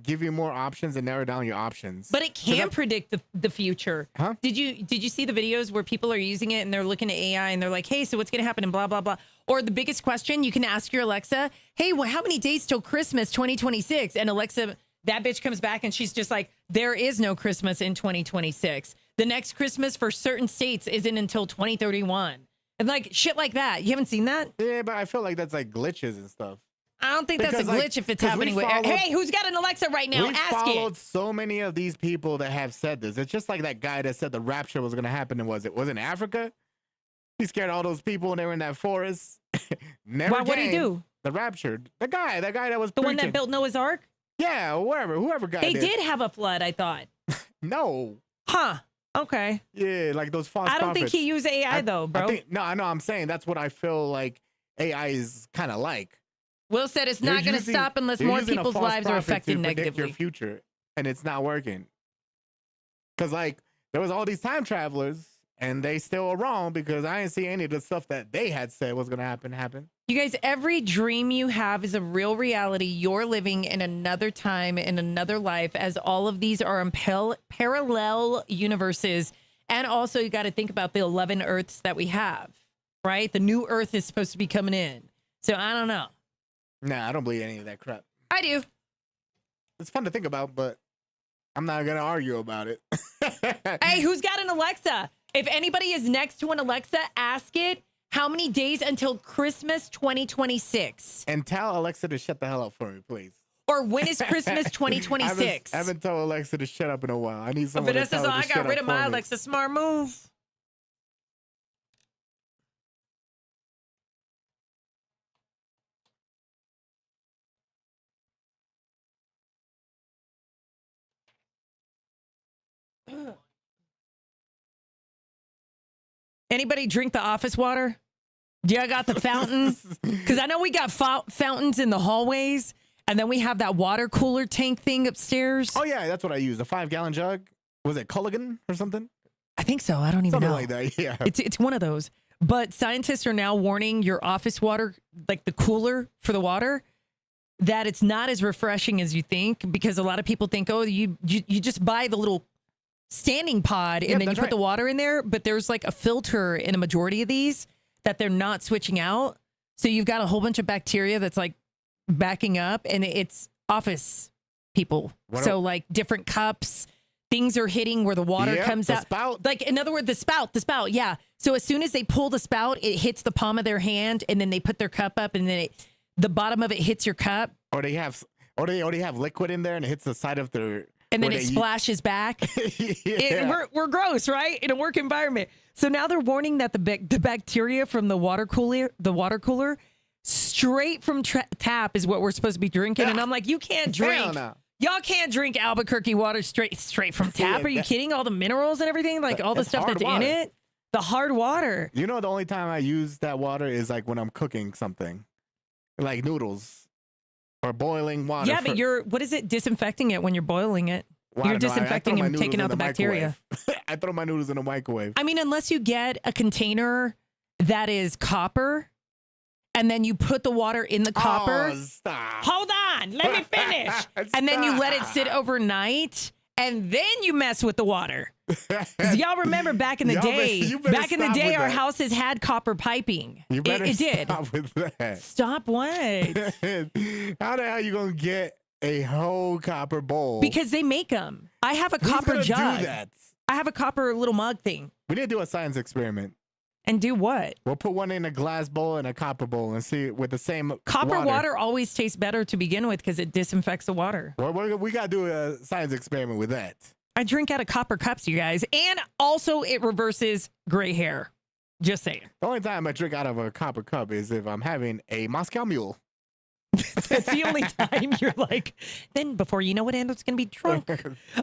give you more options and narrow down your options. But it can predict the future. Huh? Did you see the videos where people are using it and they're looking at AI and they're like, hey, so what's going to happen and blah, blah, blah. Or the biggest question, you can ask your Alexa, hey, well, how many days till Christmas 2026? And Alexa, that bitch comes back and she's just like, there is no Christmas in 2026. The next Christmas for certain states isn't until 2031. And like shit like that. You haven't seen that? Yeah, but I feel like that's like glitches and stuff. I don't think that's a Because, glitch if it's 'cause we happening with. followed- Hey, who's got an Alexa right now? We Ask followed it. so many of these people that have said this. It's just like that guy that said the rapture was going to happen. And was it in Africa? He scared all those people when they were in that forest. Never. Why, what'd he came. do? The rapture. The guy that was The one preaching. that built Noah's Ark? Yeah, whoever guy. They did have a flood, I thought. No. Huh. Okay. Yeah, like those false I don't think prophets. he used AI though, bro. I know. I'm saying that's what I feel like AI is kind of like. Will said it's not going to stop unless they're more using a people's false lives are prophet affected to predict negatively. your future, and it's not working. Because like there was all these time travelers, and they still are wrong because I didn't see any of the stuff that they had said was going to happen. You guys, every dream you have is a real reality. You're living in another time, in another life, as all of these are in parallel universes. And also, you got to think about the 11 Earths that we have, right? The new Earth is supposed to be coming in. So I don't know. Nah, I don't believe any of that crap. I do. It's fun to think about, but I'm not going to argue about it. Hey, who's got an Alexa? If anybody is next to an Alexa, ask it, how many days until Christmas 2026? And tell Alexa to shut the hell up for me, please. Or when is Christmas 2026? I haven't told Alexa to shut up in a while. I need someone to Vanessa's tell her all, to I got shut rid up of my for me. Alexa. Smart move. Anybody drink the office water? Do y'all got the fountain? Because I know we got fountains in the hallways, and then we have that water cooler tank thing upstairs. Oh, yeah, that's what I use. A 5-gallon jug. Was it Culligan or something? I think so. I don't even Something know. like that, yeah. It's one of those. But scientists are now warning your office water, like the cooler for the water, that it's not as refreshing as you think, because a lot of people think, oh, you just buy the little standing pod and Yep, then you that's put right. the water in there. But there's like a filter in a majority of these that they're not switching out. So you've got a whole bunch of bacteria that's like backing up, and it's office people. What So a- like different cups, things are hitting where the water Yep, comes the out. spout. Like, in other words, the spout. Yeah. So as soon as they pull the spout, it hits the palm of their hand, and then they put their cup up, and then the bottom of it hits your cup, Or they already have liquid in there and it hits the side of their... and then where it they- splashes back. Yeah. We're gross, right? In a work environment. So now they're warning that the bacteria from the water cooler, straight from tap is what we're supposed to be drinking. And I'm like, you can't drink. Hell no. Y'all can't drink Albuquerque water straight from tap. Yeah, Are you kidding? All the minerals and everything, like all the It's stuff hard that's water. in it. The hard water. You know, the only time I use that water is like when I'm cooking something, like noodles or boiling water. Yeah, but you're what is it? Disinfecting it when you're boiling it. Well, I You're don't know. I disinfecting throw my and taking noodles out in the bacteria. microwave. I throw my noodles in the microwave. I mean, unless you get a container that is copper, and then you put the water in the copper. Oh, stop. Hold on, let me finish. And then you let it sit overnight, and then you mess with the water. 'Cause y'all remember back in the day, you better back in the stop day, with our that. houses had copper piping. You better it did. stop with that. Stop what? How the hell you gonna get a whole copper bowl? Because they make them. I have a Who's copper gonna jug. do that? I have a copper little mug thing. We need to do a science experiment. And do what? We'll put one in a glass bowl and a copper bowl and see with the same Copper water always tastes better to begin with because it disinfects the water. Well, we got to do a science experiment with that. I drink out of copper cups, you guys. And also it reverses gray hair. Just saying. The only time I drink out of a copper cup is if I'm having a Moscow Mule. That's the only time you're like, then before you know it, Ando's going to be drunk.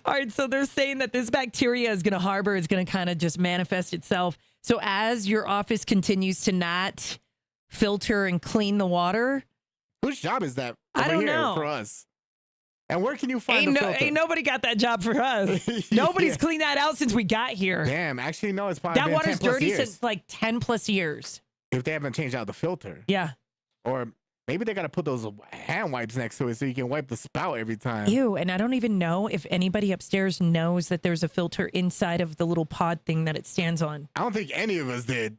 All right, so they're saying that this bacteria is going to harbor, is going to kind of just manifest itself. So as your office continues to not filter and clean the water. Whose job is that I over don't here know. for us? And where can you find the filter? Ain't nobody got that job for us. Nobody's cleaned that out since we got here. Damn, actually, no, it's probably That been water's 10 plus dirty years. since like 10 plus years. If they haven't changed out the filter. Yeah. Or maybe they got to put those hand wipes next to it so you can wipe the spout every time. Ew, and I don't even know if anybody upstairs knows that there's a filter inside of the little pod thing that it stands on. I don't think any of us did.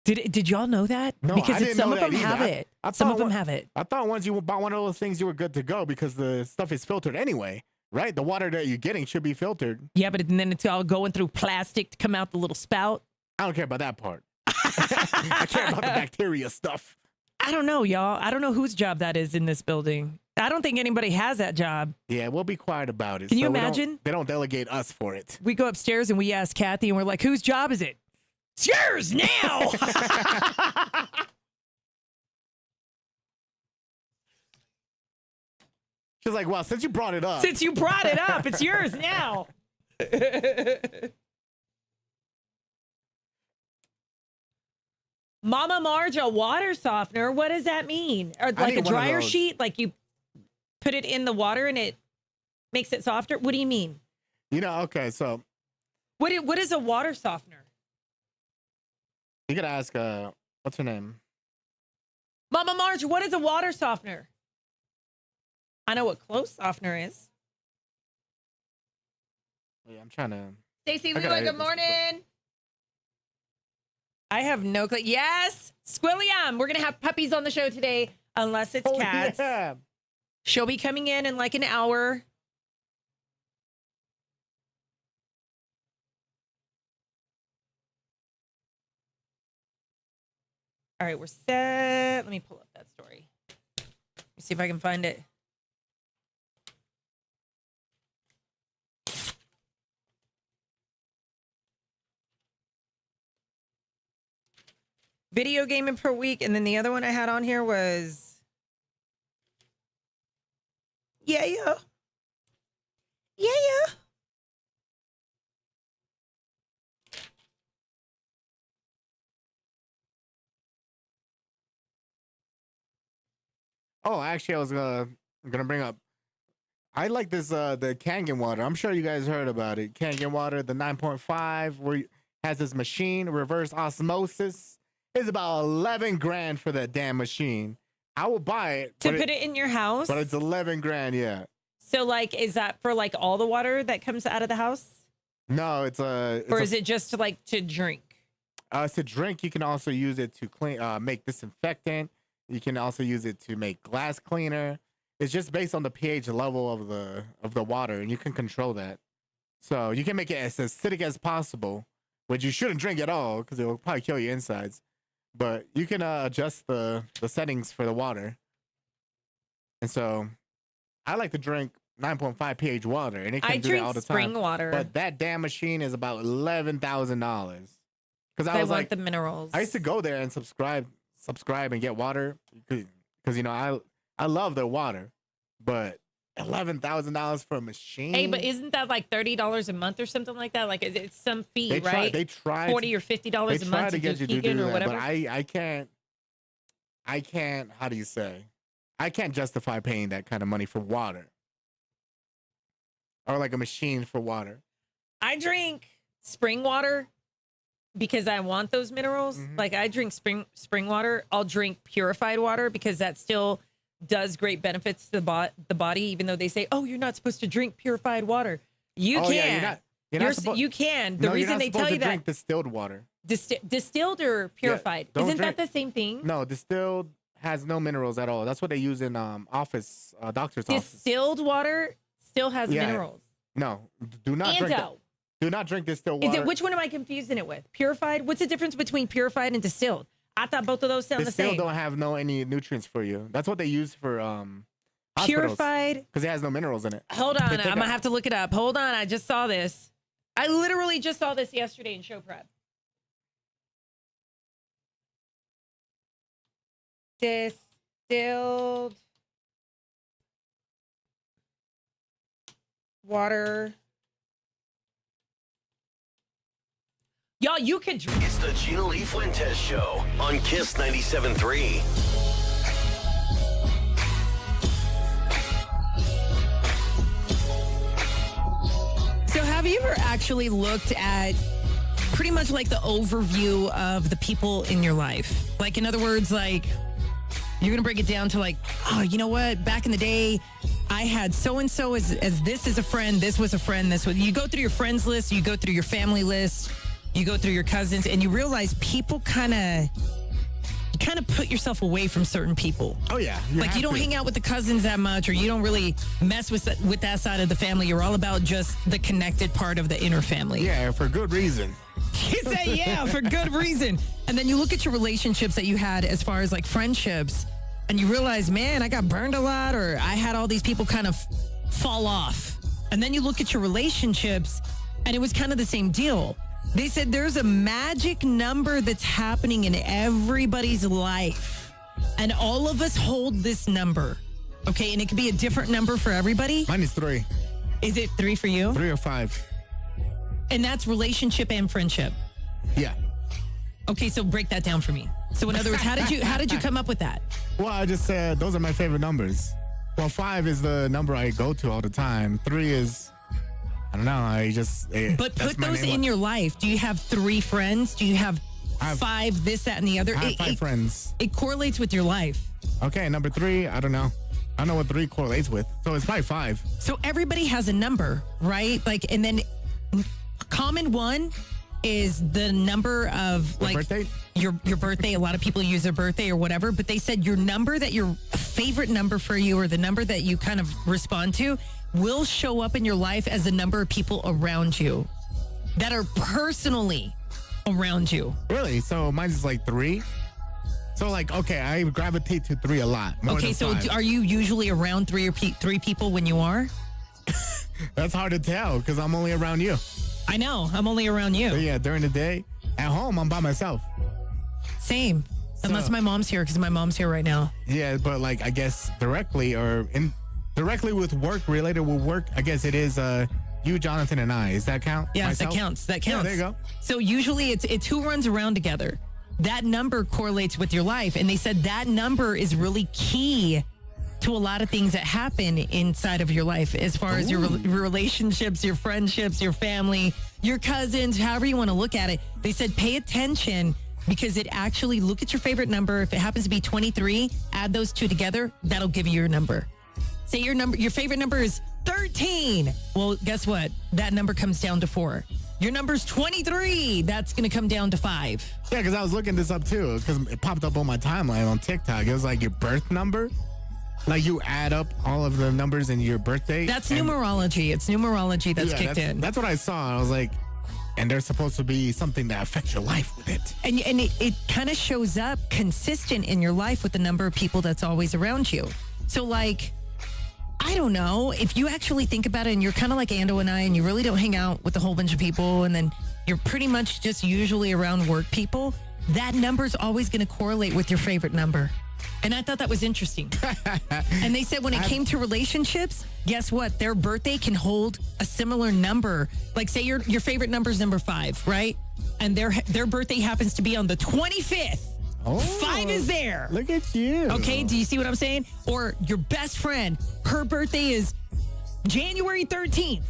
Did y'all know that? No, because I didn't some know of that them have either. it. I Some of thought them have it. I thought once you bought one of those things, you were good to go because the stuff is filtered anyway, right? The water that you're getting should be filtered. Yeah, but then it's all going through plastic to come out the little spout. I don't care about that part. I care about the bacteria stuff. I don't know, y'all. I don't know whose job that is in this building. I don't think anybody has that job. Yeah, we'll be quiet about it. Can you we don't- imagine? They don't delegate us for it. We go upstairs and we ask Kathy and we're like, whose job is it? It's yours now. She's like, well, since you brought it up. Since you brought it up, it's yours now. Mama Marge, a water softener. What does that mean? Or like need a one of dryer those. sheet? Like you put it in the water and it makes it softer? What do you mean? You know, okay, so What is a water softener? you gotta ask, what's her name? Mama Marge, what is a water softener? I know what clothes softener is. Yeah, I'm trying to. Stacy I gotta Lewa, hit good this morning. I have no clue. Yes, Squilliam. We're going to have puppies on the show today, unless it's Oh, cats. yeah. She'll be coming in like an hour. All right, we're set. Let me pull up that story. Let me see if I can find it. Video gaming per week, and then the other one I had on here was yeah. Oh, actually, I was gonna bring up. I like this the Kangen water. I'm sure you guys heard about it. Kangen water, the 9.5, where it has this machine, reverse osmosis. It's about 11 grand for that damn machine. I will buy it To but put it in your house. but it's 11 grand. Yeah. So, like, is that for like all the water that comes out of the house, No, it's a. or is it just like to drink? To drink? You can also use it to clean, make disinfectant. You can also use it to make glass cleaner. It's just based on the pH level of the water, and you can control that. So you can make it as acidic as possible, which you shouldn't drink at all because it will probably kill your insides. But you can adjust the settings for the water. And so I like to drink 9.5 pH water, and it can I do that all drink the time. spring water. But that damn machine is about $11,000. Because I I was want like, the minerals. I used to go there and subscribe and get water because you know I love their water, but $11,000 for a machine. Hey, but isn't that like $30 a month or something like that? Like it's some fee, right? They tried $40 or $50 a month to get you to Keegan do or that, whatever. but I can't. How do you say? I can't justify paying that kind of money for water, or like a machine for water. I drink spring water because I want those minerals. Mm-hmm. Like I drink spring water. I'll drink purified water because that still does great benefits to the body, even though they say, "Oh, you're not supposed to drink purified water." You can. Yeah, You can. The reason they tell you that drink distilled water. Distilled or purified? Yeah, Isn't that the same thing? No, distilled has no minerals at all. That's what they use in doctor's office. Distilled water still has minerals. No, do not drink that. Do not drink distilled water. Is it, which one am I confusing it with? Purified? What's the difference between purified and distilled? I thought both of those sound the same. Distilled don't have any nutrients for you. That's what they use for purified because it has no minerals in it. Hold on, I'm gonna have to look it up. Hold on, I just saw this. I literally just saw this yesterday in show prep. Distilled water. Y'all, you could drink. It's the Gina Lee Fuentes Show on Kiss 97.3. So have you ever actually looked at pretty much like the overview of the people in your life? Like, in other words, like, you're going to break it down to like, oh, you know what? Back in the day, I had so-and-so as this is a friend, this was a friend, this was... You go through your friends list, you go through your family list, you go through your cousins, and you realize people kind of put yourself away from certain people. Oh, yeah. Like, you don't hang out with the cousins that much, or you don't really mess with that side of the family. You're all about just the connected part of the inner family. Yeah, for good reason. You say, yeah, for good reason. And then you look at your relationships that you had as far as like friendships, and you realize, man, I got burned a lot, or I had all these people kind of fall off. And then you look at your relationships, and it was kind of the same deal. They said there's a magic number that's happening in everybody's life. And all of us hold this number. Okay, and it could be a different number for everybody. Mine is 3. Is it 3 for you? 3 or 5. And that's relationship and friendship. Yeah. Okay, so break that down for me. So in other words, how did you come up with that? Well, I just said those are my favorite numbers. Well, 5 is the number I go to all the time. 3 is, I don't know. But put those in your life. Do you have 3 friends? Do you have 5 this, that, and the other? I have 5 friends. It correlates with your life. Okay, number 3, I don't know. I don't know what 3 correlates with. So it's probably 5. So everybody has a number, right? Like, and then common one is the number of like birthday? your birthday. A lot of people use their birthday or whatever, but they said your number, that your favorite number for you, or the number that you kind of respond to, will show up in your life as the number of people around you that are personally around you. Really? So mine's like 3? So like, okay, I gravitate to 3 a lot. Okay, so are you usually around 3 people when you are? That's hard to tell because I'm only around you. I know. I'm only around you. But yeah, during the day. At home, I'm by myself. Same. Unless my mom's here, because my mom's here right now. Yeah, but like, I guess directly with work, related with work, I guess it is you, Jonathan, and I. Does that count? Yeah, Myself? that counts. Yeah, there you go. So usually it's who runs around together. That number correlates with your life. And they said that number is really key to a lot of things that happen inside of your life, as far as your relationships, your friendships, your family, your cousins, however you want to look at it. They said pay attention, because it actually, look at your favorite number. If it happens to be 23, add those 2 together. That'll give you your number. Say your favorite number is 13. Well, guess what? That number comes down to 4. Your number's 23. That's going to come down to 5. Yeah, because I was looking this up too, because it popped up on my timeline on TikTok. It was like your birth number. Like you add up all of the numbers in your birthday. That's numerology. It's numerology that's kicked in. That's what I saw. I was like, and there's supposed to be something that affects your life with it. And it kind of shows up consistent in your life with the number of people that's always around you. So like, I don't know, if you actually think about it, and you're kind of like Ando and I, and you really don't hang out with a whole bunch of people, and then you're pretty much just usually around work people, that number's always going to correlate with your favorite number. And I thought that was interesting. And they said when it came to relationships, guess what? Their birthday can hold a similar number. Like say your favorite number is number 5, right? And their birthday happens to be on the 25th. Oh, 5 is there. Look at you. Okay, do you see what I'm saying? Or your best friend, her birthday is January 13th.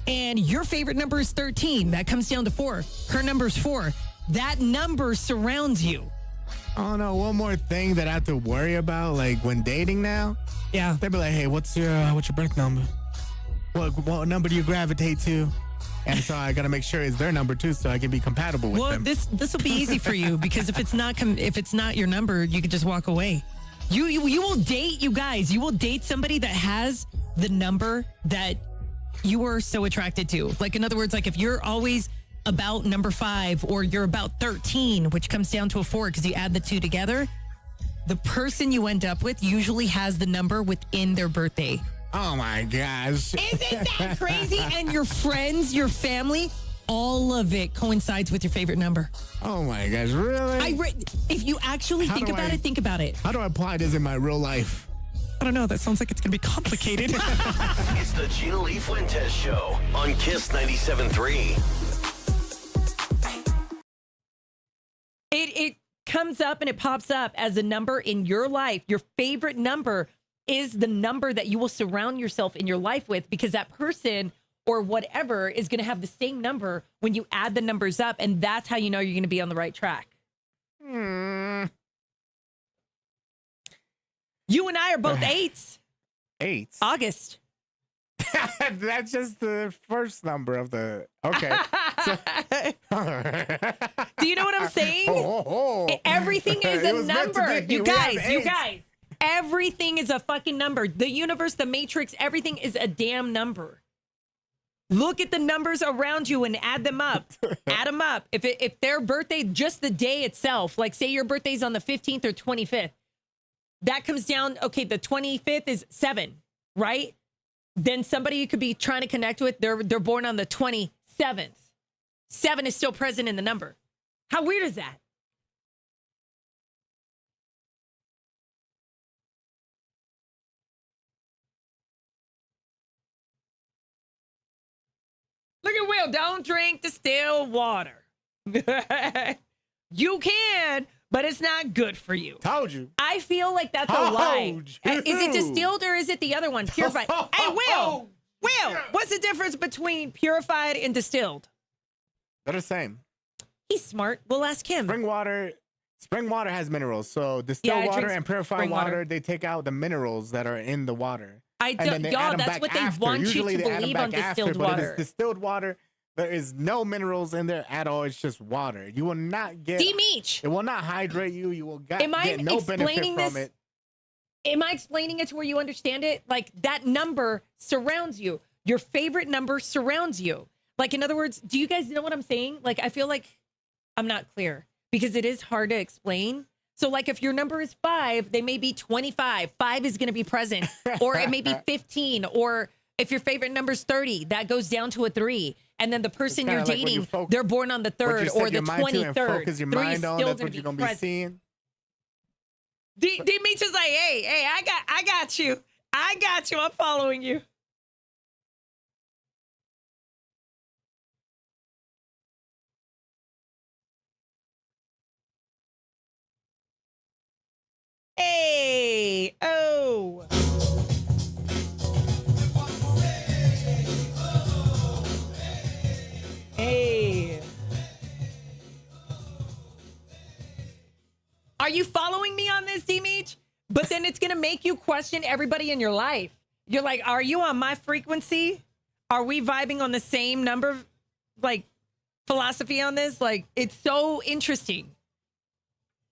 And your favorite number is 13. That comes down to 4. Her number's 4. That number surrounds you. Oh no, one more thing that I have to worry about, like when dating now. Yeah. They'd be like, hey, what's your birth number? What number do you gravitate to? And so I got to make sure it's their number too, so I can be compatible with them. Well, this will be easy for you because if it's not your number, you can just walk away. You will date, you guys. You will date somebody that has the number that you are so attracted to. Like in other words, like if you're always about number 5 or you're about 13, which comes down to a 4 because you add the 2 together, the person you end up with usually has the number within their birthday. Oh my gosh. Isn't that crazy? And your friends, your family, all of it coincides with your favorite number. Oh my gosh, really? If you actually think about it. How do I apply this in my real life? I don't know. That sounds like it's going to be complicated. It's the Gina Lee Fuentes Show on Kiss 97.3. It comes up and it pops up as a number in your life. Your favorite number is the number that you will surround yourself in your life with because that person or whatever is going to have the same number when you add the numbers up. And that's how you know you're going to be on the right track. You and I are both 8s. 8s? August. That's just the first number of the... Okay. Do you know what I'm saying? Everything is a number. You guys. Everything is a fucking number. The universe, the matrix, everything is a damn number. Look at the numbers around you and add them up. Add them up. If their birthday, just the day itself, like say your birthday's on the 15th or 25th, that comes down, okay, the 25th is 7, right? Then somebody you could be trying to connect with, they're born on the 27th. 7 is still present in the number. How weird is that? Look at Will. Don't drink distilled water. You can, but it's not good for you. Told you. I feel like that's a lie. Is it distilled or is it the other one? Purified. Hey, Will. Will, what's the difference between purified and distilled? They're the same. He's smart. We'll ask him. Spring water has minerals. So distilled water and purified water, water, they take out the minerals that are in the water. Y'all, that's what they want Usually you to they believe on distilled water. But if it's distilled water, there is no minerals in there at all. It's just water. You will not get... D-Meech. It will not hydrate you. You will get no benefit from it. Am I explaining it to where you understand it? Like that number surrounds you. Your favorite number surrounds you. Like, in other words, do you guys know what I'm saying? Like, I feel like I'm not clear because it is hard to explain. So, like, if your number is 5, they may be 25. 5 is going to be present. Or it may be 15. Or if your favorite number is 30, that goes down to a 3. And then the person you're dating, they're born on the 3rd or the 23rd. Focus your mind on, that's what you're going to be seeing. D-Meech is like, hey, I got you. I'm following you. Hey, oh. Hey. Are you following me on this, D-Meech? But then it's going to make you question everybody in your life. You're like, are you on my frequency? Are we vibing on the same number, like, philosophy on this? Like, it's so interesting.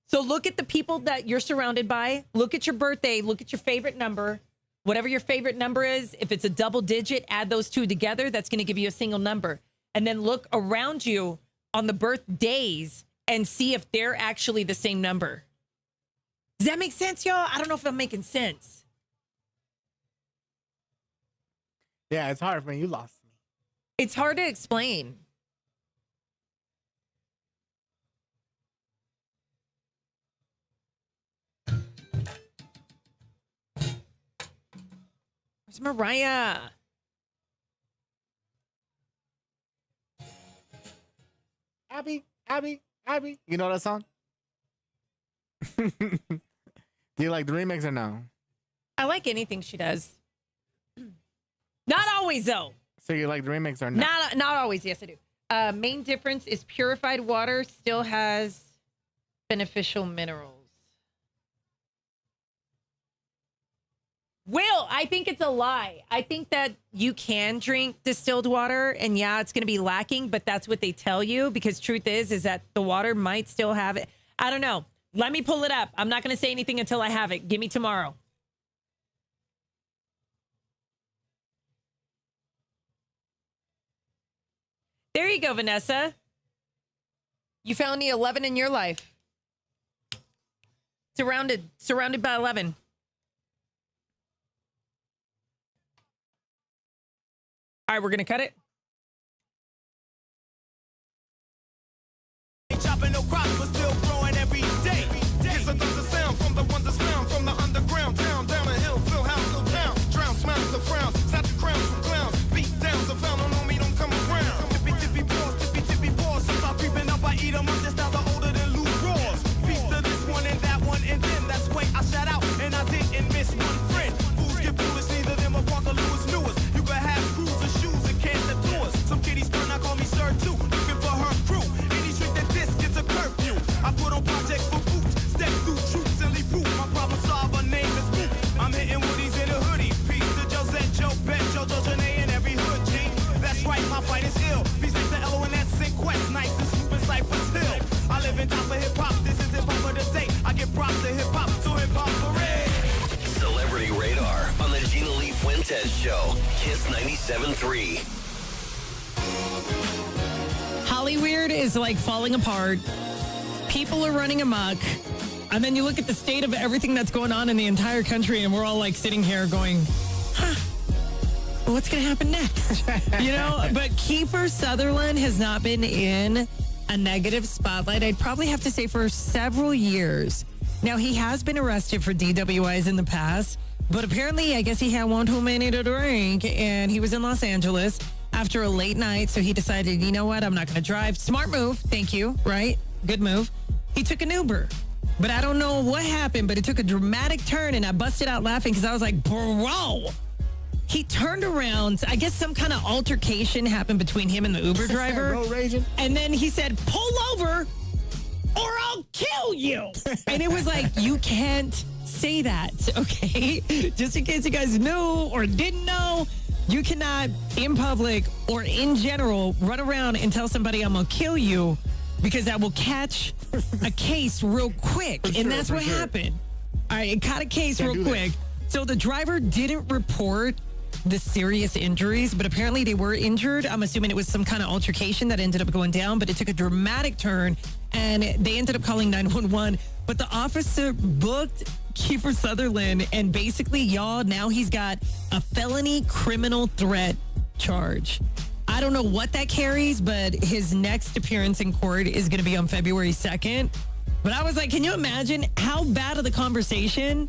So look at the people that you're surrounded by. Look at your birthday. Look at your favorite number. Whatever your favorite number is, if it's a double digit, add those two together. That's going to give you a single number. And then look around you on the birthdays and see if they're actually the same number. Does that make sense, y'all? I don't know if I'm making sense. Yeah, it's hard, man. You lost me. It's hard to explain. Where's Mariah? Abby. You know that song? Do you like the remix or no? I like anything she does. Not always, though. So you like the remix or not? Not always. Yes, I do. Main difference is purified water still has beneficial minerals. Will, I think it's a lie. I think that you can drink distilled water, and yeah, it's going to be lacking, but that's what they tell you, because truth is that the water might still have it. I don't know. Let me pull it up. I'm not going to say anything until I have it. Give me tomorrow. There you go, Vanessa. You found the 11 in your life. Surrounded by 11. All right, we're going to cut it. Chopping no crops, but still growing every day. Here's another sound from the one that's found from the underground town. Down a hill, fill house, no town. Drown, smiles, the frowns. Snatch the crowns from clowns. Beat downs, a found on me, don't come around. Tippy paws. Since creeping up, I eat them up. This styles are older than Lou Rawls. Piece to this one and that one, and then that's way I shout out. And I didn't miss one friend. Fools get foolish, neither them or Parker Lewis Lewis. You can have cruiser shoes and can't the doors. Some kitties turn, I call me Sir too. Looking for her crew. Any trick that this gets a curfew. I put on projects for boots. Step through troops and leave proof. My problem solver name is Moot. I'm hitting woodies in a hoodie. Peace to Josette, Joe Bet, Jojo, Janae, and every hood G. That's right, my fight is ill. Peace next to LONS and Quest. Nice and smooth and Cypress Hill. I live in top of hip hop. This is hip hop of the day. I get props to hip hop, so hip hop parade. Celebrity Radar on the Gina Lee Fuentes Show. Kiss 97.3. Hollyweird is like falling apart. People are running amok. And then you look at the state of everything that's going on in the entire country, and we're all like sitting here going, huh, what's going to happen next? You know, but Kiefer Sutherland has not been in a negative spotlight, I'd probably have to say, for several years. Now, he has been arrested for DWIs in the past, but apparently, I guess he had one too many to drink, and he was in Los Angeles after a late night, so he decided, you know what, I'm not going to drive. Smart move, thank you, right? Good move. He took an Uber, but I don't know what happened, but it took a dramatic turn, and I busted out laughing because I was like, bro. He turned around. I guess some kind of altercation happened between him and the Uber driver. Road raging. And then he said, pull over or I'll kill you. And it was like, you can't say that, okay? Just in case you guys knew or didn't know, you cannot in public or in general run around and tell somebody I'm going to kill you, because that will catch a case real quick. And that's what happened. All right, it caught a case real quick. So the driver didn't report the serious injuries, but apparently they were injured. I'm assuming it was some kind of altercation that ended up going down, but it took a dramatic turn, and they ended up calling 911. But the officer booked Kiefer Sutherland, and basically, y'all, now he's got a felony criminal threat charge. I don't know what that carries, but his next appearance in court is going to be on February 2nd. But I was like, can you imagine how bad of the conversation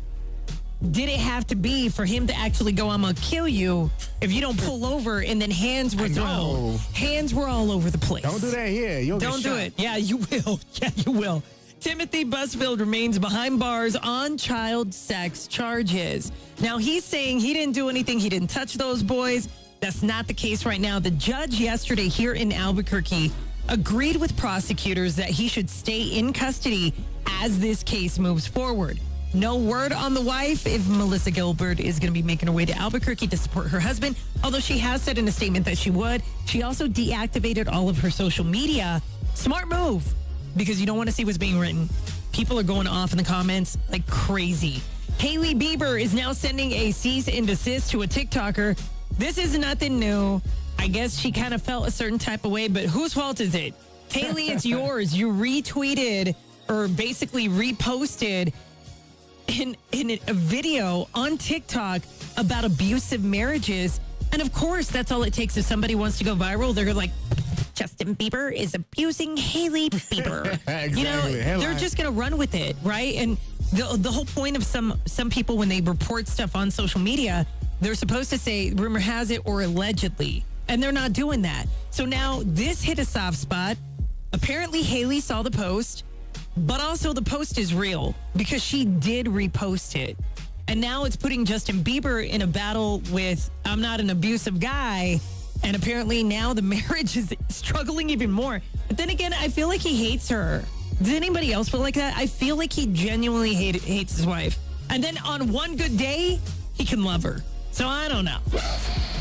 did it have to be for him to actually go, I'm going to kill you if you don't pull over, and then hands were thrown. Hands were all over the place. Don't do that here. You'll Don't do it. Yeah, you will. Yeah, you will. Timothy Busfield remains behind bars on child sex charges. Now, he's saying he didn't do anything. He didn't touch those boys. That's not the case right now. The judge yesterday here in Albuquerque agreed with prosecutors that he should stay in custody as this case moves forward. No word on the wife if Melissa Gilbert is going to be making her way to Albuquerque to support her husband, although she has said in a statement that she would. She also deactivated all of her social media. Smart move, because you don't want to see what's being written. People are going off in the comments like crazy. Hailey Bieber is now sending a cease and desist to a TikToker. This is nothing new. I guess she kind of felt a certain type of way, but whose fault is it? Hailey, it's yours. You retweeted or basically reposted in a video on TikTok about abusive marriages. And of course, that's all it takes. If somebody wants to go viral, they're like, Justin Bieber is abusing Hailey Bieber. Exactly. You know, they're just going to run with it, right? And the whole point of some people, when they report stuff on social media, they're supposed to say rumor has it or allegedly, and they're not doing that. So now this hit a soft spot. Apparently, Haley saw the post, but also the post is real because she did repost it. And now it's putting Justin Bieber in a battle with I'm not an abusive guy. And apparently now the marriage is struggling even more. But then again, I feel like he hates her. Does anybody else feel like that? I feel like he genuinely hates his wife. And then on one good day, he can love her. So I don't know.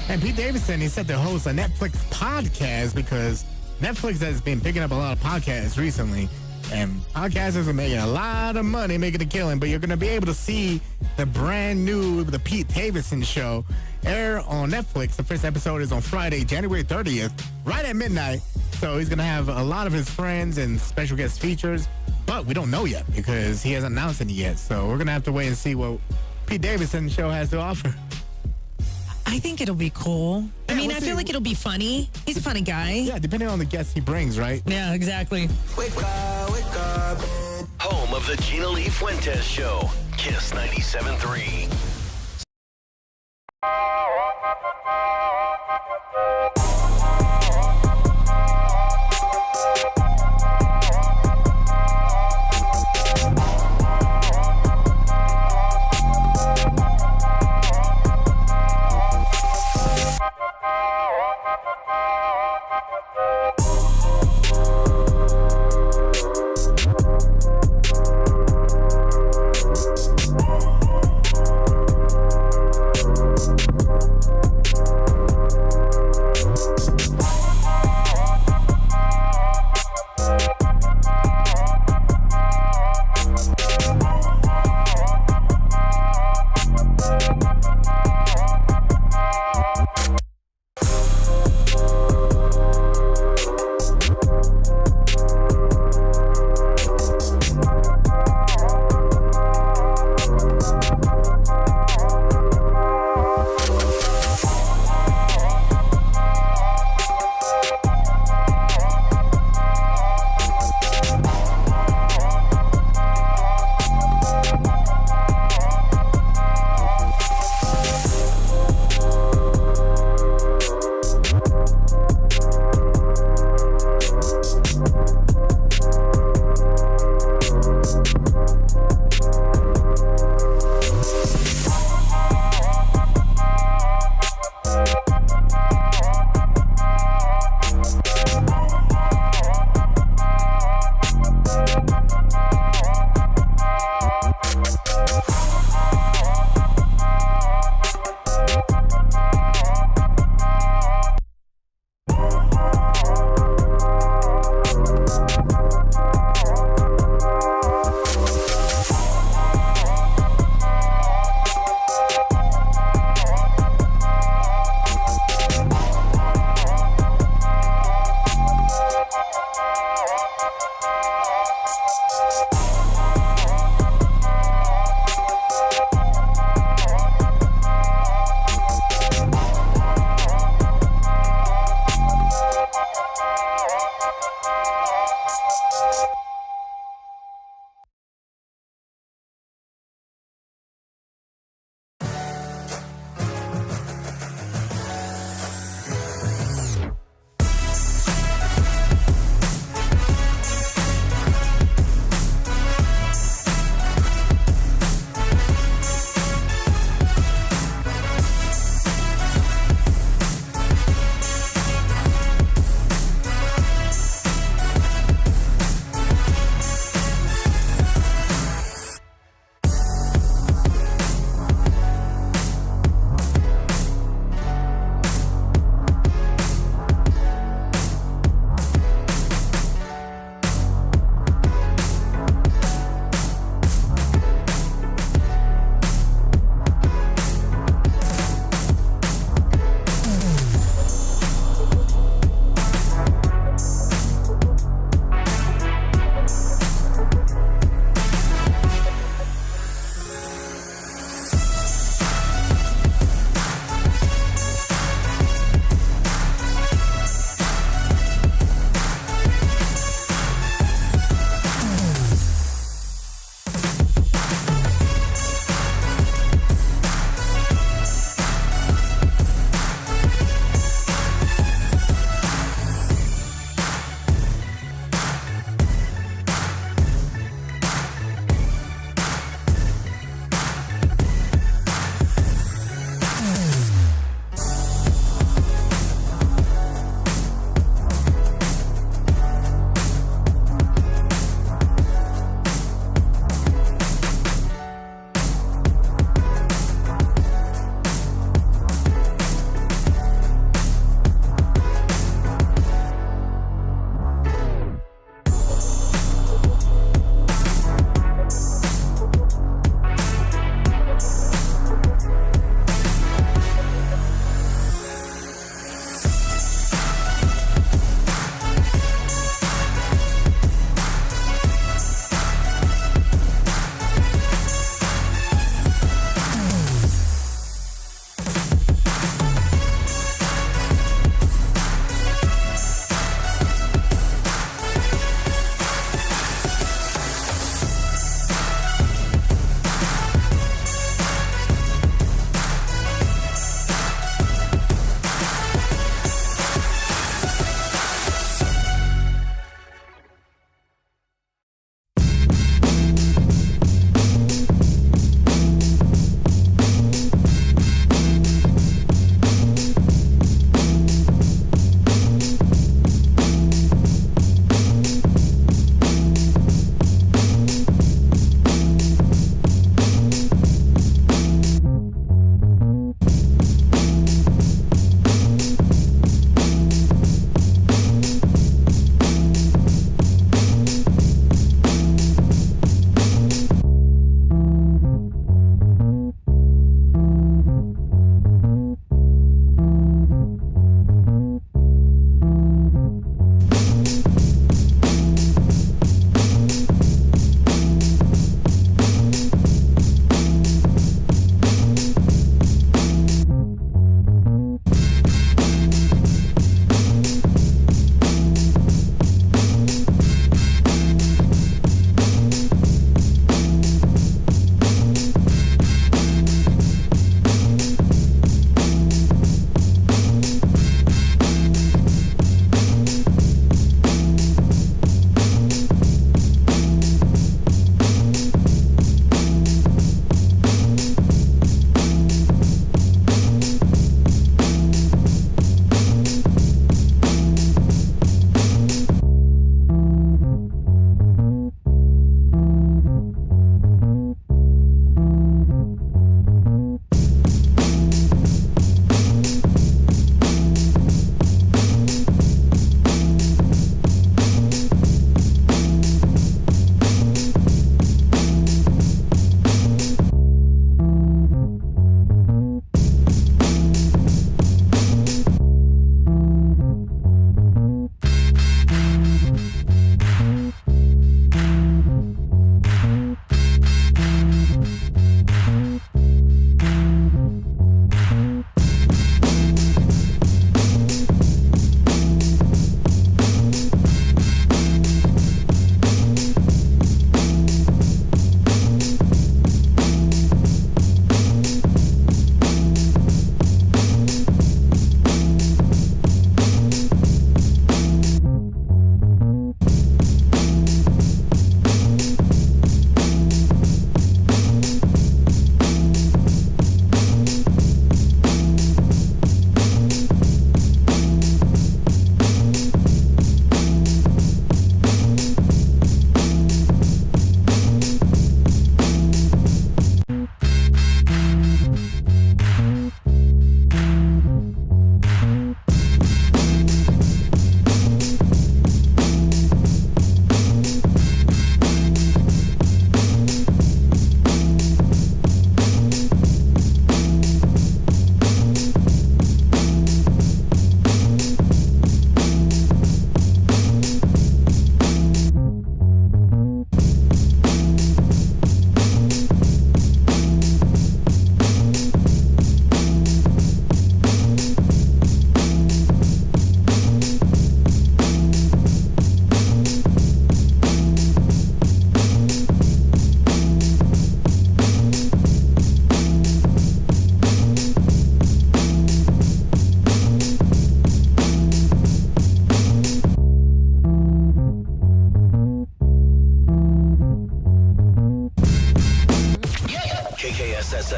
And Pete Davidson, he set to host a Netflix podcast because Netflix has been picking up a lot of podcasts recently. And podcasters are making a lot of money making a killing, but you're going to be able to see the brand new The Pete Davidson Show air on Netflix. The first episode is on Friday, January 30th, right at midnight. So he's going to have a lot of his friends and special guest features, but we don't know yet because he hasn't announced any yet. So we're going to have to wait and see what Pete Davidson Show has to offer. I think it'll be cool. I mean, I feel like it'll be funny. He's a funny guy. Yeah, depending on the guests he brings, right? Yeah, exactly. Wake up. Home of the Gina Lee Fuentes Show. Kiss 97.3.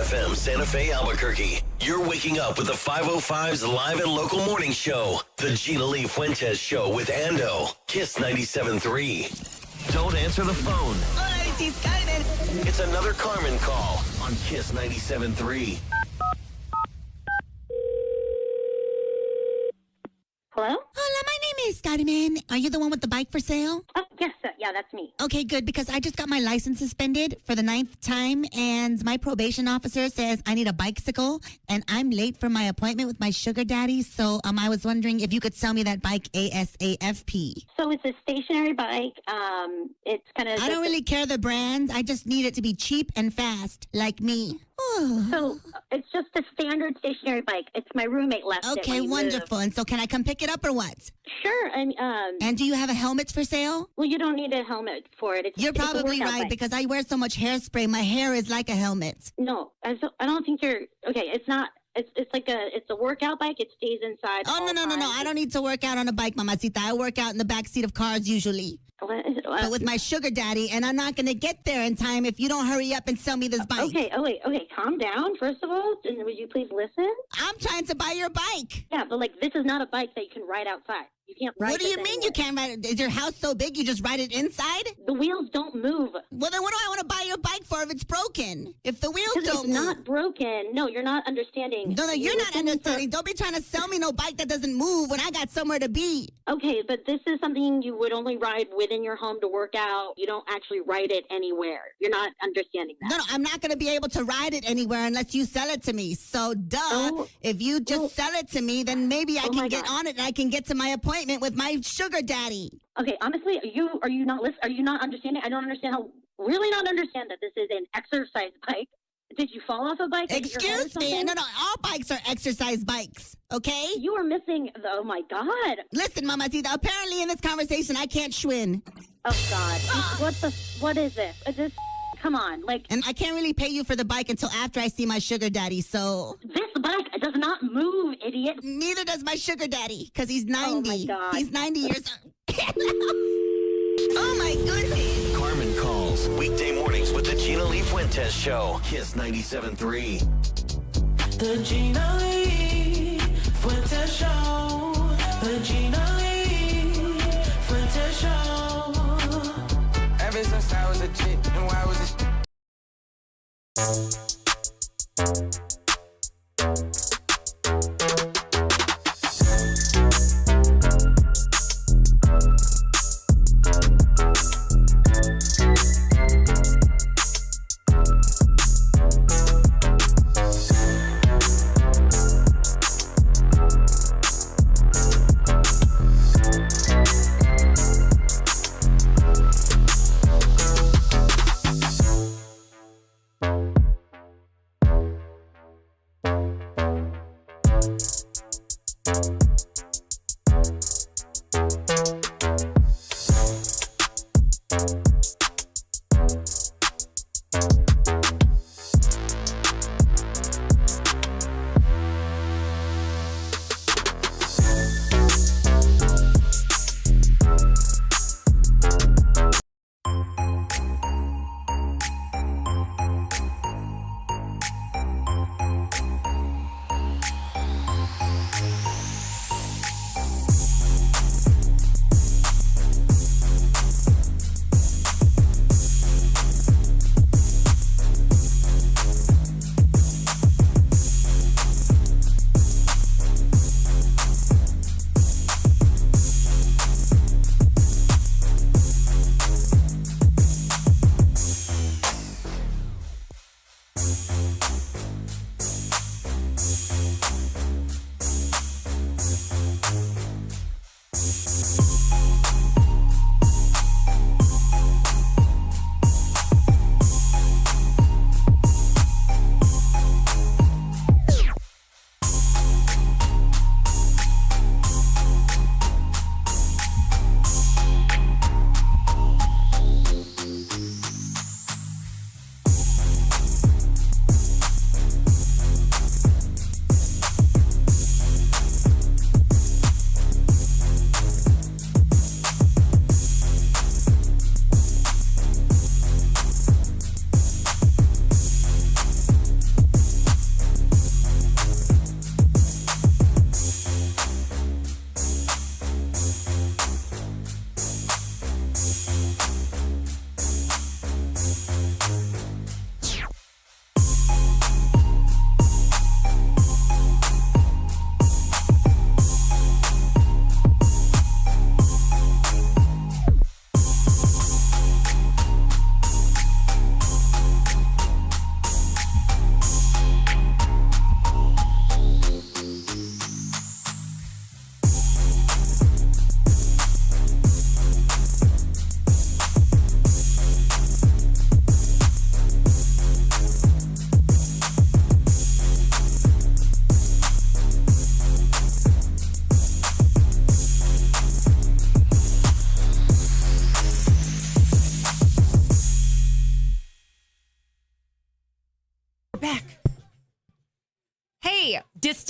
FM, Santa Fe, Albuquerque. You're waking up with the 505's live and local morning show. The Gina Lee Fuentes Show with Ando. Kiss 97.3. Don't answer the phone. Hola, this is Carmen. It's another Carmen call on Kiss 97.3. Hello? Hola, my name is Carmen. Are you the one with the bike for sale? Oh, yes, yeah, that's me. Okay, good, because I just got my license suspended for the 9th time, and my probation officer says I need a bicycle, and I'm late for my appointment with my sugar daddy, so I was wondering if you could sell me that bike ASAFP. So it's a stationary bike. It's kind of... I don't really care the brand. I just need it to be cheap and fast, like me. So it's just a standard stationary bike. It's my roommate left it. Okay, when he wonderful. And so can I come pick it up or what? Sure. And do you have a helmet for sale? Well, you don't need a helmet for it. You're it's a probably workout right bike. because I wear so much hairspray. My hair is like a helmet. No, I don't think you're... Okay, it's not... It's a workout bike. It stays inside. Oh, no. I don't need to work out on a bike, mamacita. I work out in the back seat of cars usually. What is it? But with my sugar daddy, and I'm not going to get there in time if you don't hurry up and sell me this bike. Okay, calm down, first of all, and would you please listen? I'm trying to buy your bike. Yeah, but, this is not a bike that you can ride outside. You can't ride What do you this mean anywhere. you can't ride it? Is your house so big you just ride it inside? The wheels don't move. Well, then what do I want to buy your bike for if it's broken? If the wheels Because don't it's move. not broken. No, you're not understanding. No, you're not listening understanding. Don't be trying to sell me no bike that doesn't move when I got somewhere to be. Okay, but this is something you would only ride within your home to work out. You don't actually ride it anywhere. You're not understanding that. No, I'm not going to be able to ride it anywhere unless you sell it to me. So, if you just sell it to me, then maybe I can get on it and I can get to my appointment with my sugar daddy. Okay, honestly, are you not listening? Are you not understanding? I don't understand really not understand that this is an exercise bike. Did you fall off a bike? Excuse me. No, all bikes are exercise bikes, okay? You are missing, oh my God. Listen, mamacita, apparently in this conversation, I can't schwinn. Oh God. What is this? Come on, And I can't really pay you for the bike until after I see my sugar daddy, so... This bike does not move, idiot. Neither does my sugar daddy, because he's 90. Oh my God. He's 90 years old. Oh my goodness. Carmen calls. Weekday mornings with the Gina Lee Fuentes Show. Kiss 97.3. The Gina Lee Fuentes Show. The Gina Lee Fuentes Show. Ever since I was a kid, and why was it?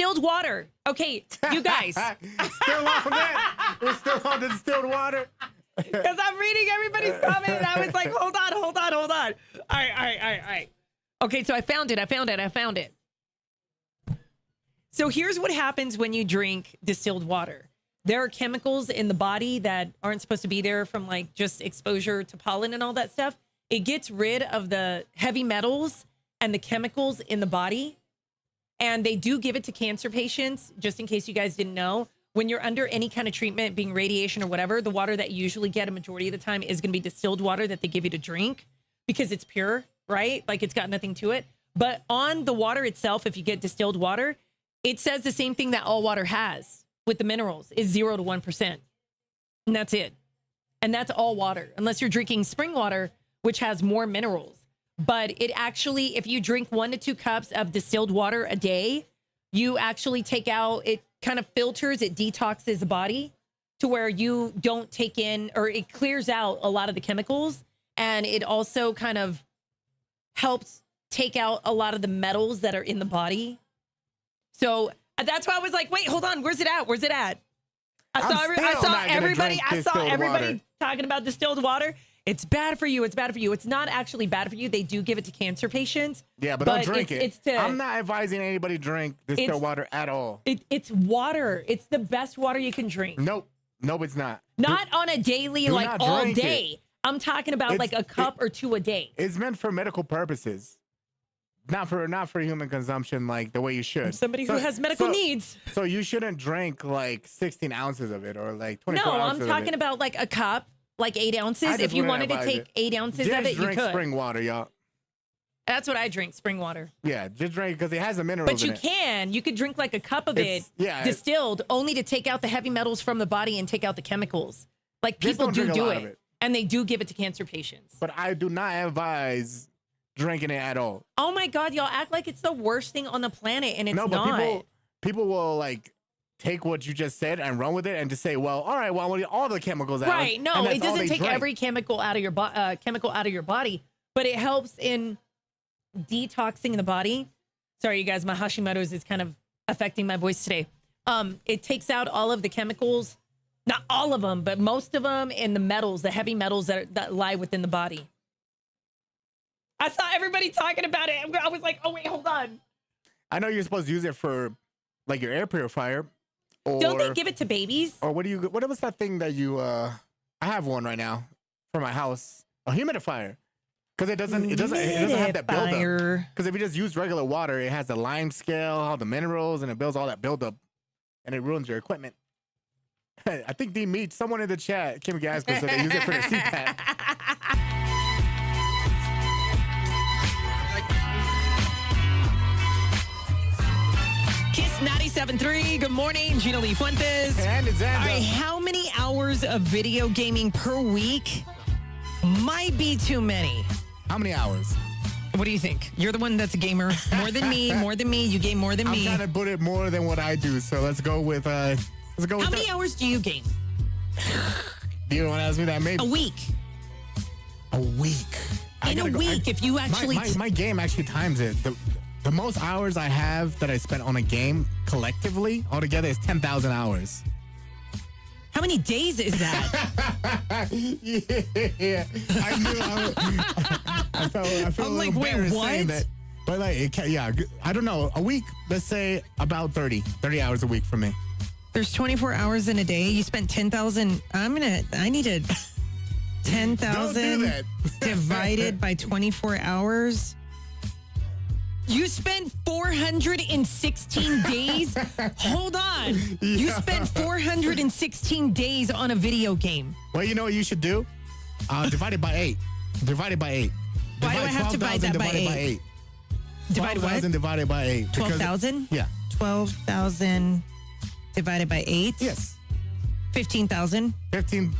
distilled water. Okay, you guys. Still on that. We're still on the distilled water. Because I'm reading everybody's comment, and I was like, hold on. All right. Okay, so I found it. So here's what happens when you drink distilled water. There are chemicals in the body that aren't supposed to be there from like just exposure to pollen and all that stuff. It gets rid of the heavy metals and the chemicals in the body. And they do give it to cancer patients, just in case you guys didn't know. When you're under any kind of treatment, being radiation or whatever, the water that you usually get a majority of the time is going to be distilled water that they give you to drink because it's pure, right? Like it's got nothing to it. But on the water itself, if you get distilled water, it says the same thing that all water has with the minerals is 0 to 1%. And that's it. And that's all water, unless you're drinking spring water, which has more minerals. But it actually, if you drink 1 to 2 cups of distilled water a day, you actually take out, it kind of filters, it detoxes the body to where you don't take in, or it clears out a lot of the chemicals. And it also kind of helps take out a lot of the metals that are in the body. So that's why I was like, wait, hold on. Where's it at? I saw everybody talking about distilled water. It's bad for you. It's not actually bad for you. They do give it to cancer patients. Yeah, but don't drink it. To, I'm not advising anybody drink distilled water at all. It's water. It's the best water you can drink. Nope, it's not. Not on a daily, like all day. I'm talking about like a cup or 2 a day. It's meant for medical purposes. Not for human consumption like the way you should. Somebody who has medical needs. So you shouldn't drink like 16 ounces of it or like 24 ounces of it. No, I'm talking about like a cup, like 8 ounces. If you wanted to take 8 ounces of it, you could. Just drink spring water, y'all. That's what I drink, spring water. Yeah, just drink because it has the minerals in it. But you could drink like a cup of it distilled only to take out the heavy metals from the body and take out the chemicals. Like people do it. And they do give it to cancer patients. But I do not advise drinking it at all. Oh my God, y'all act like it's the worst thing on the planet, and it's not. But people will like take what you just said and run with it and just say, well, all right, well, I want to get all the chemicals out. Right? No, it doesn't take every chemical out of your body, but it helps in detoxing the body. Sorry, you guys, my Hashimoto's is kind of affecting my voice today. It takes out all of the chemicals, not all of them, but most of them, and the metals, the heavy metals that lie within the body. I saw everybody talking about it. I was like, oh, wait, hold on. I know you're supposed to use it for like your air purifier. Or, don't they give it to babies? Or what was that thing that you, I have one right now for my house, a humidifier. Because it doesn't have that buildup. Because if you just use regular water, it has the lime scale, all the minerals, and it builds all that buildup, and it ruins your equipment. I think someone in the chat, Kim Gaskell, said they use it for their CPAP. Kiss 97.3. Good morning, Gina Lee Fuentes. And it's Andrew. All right, how many hours of video gaming per week might be too many? How many hours? What do you think? You're the one that's a gamer. More than me. You game more than me. I'm trying to put it more than what I do. So let's go with. How many hours do you game? Do you want to ask me that? Maybe a week. A week. If you actually my game actually times it. The most hours I have that I spent on a game collectively altogether is 10,000 hours. How many days is that? Yeah. I knew. I felt I'm like, wait, what? That, but like, I don't know. A week, let's say about 30 hours a week for me. There's 24 hours in a day. You spent 10,000. I needed 10,000 divided by 24 hours. You spent 416 days? Hold on. Yeah. You spent 416 days on a video game. Well, you know what you should do? Divide it by 8. Divide it by 8. Why do I have to divide that by 8? Divide what? 12,000 divided by 8. 12,000? Yeah. 12,000 divided by 8? Yes. 15,000? 15.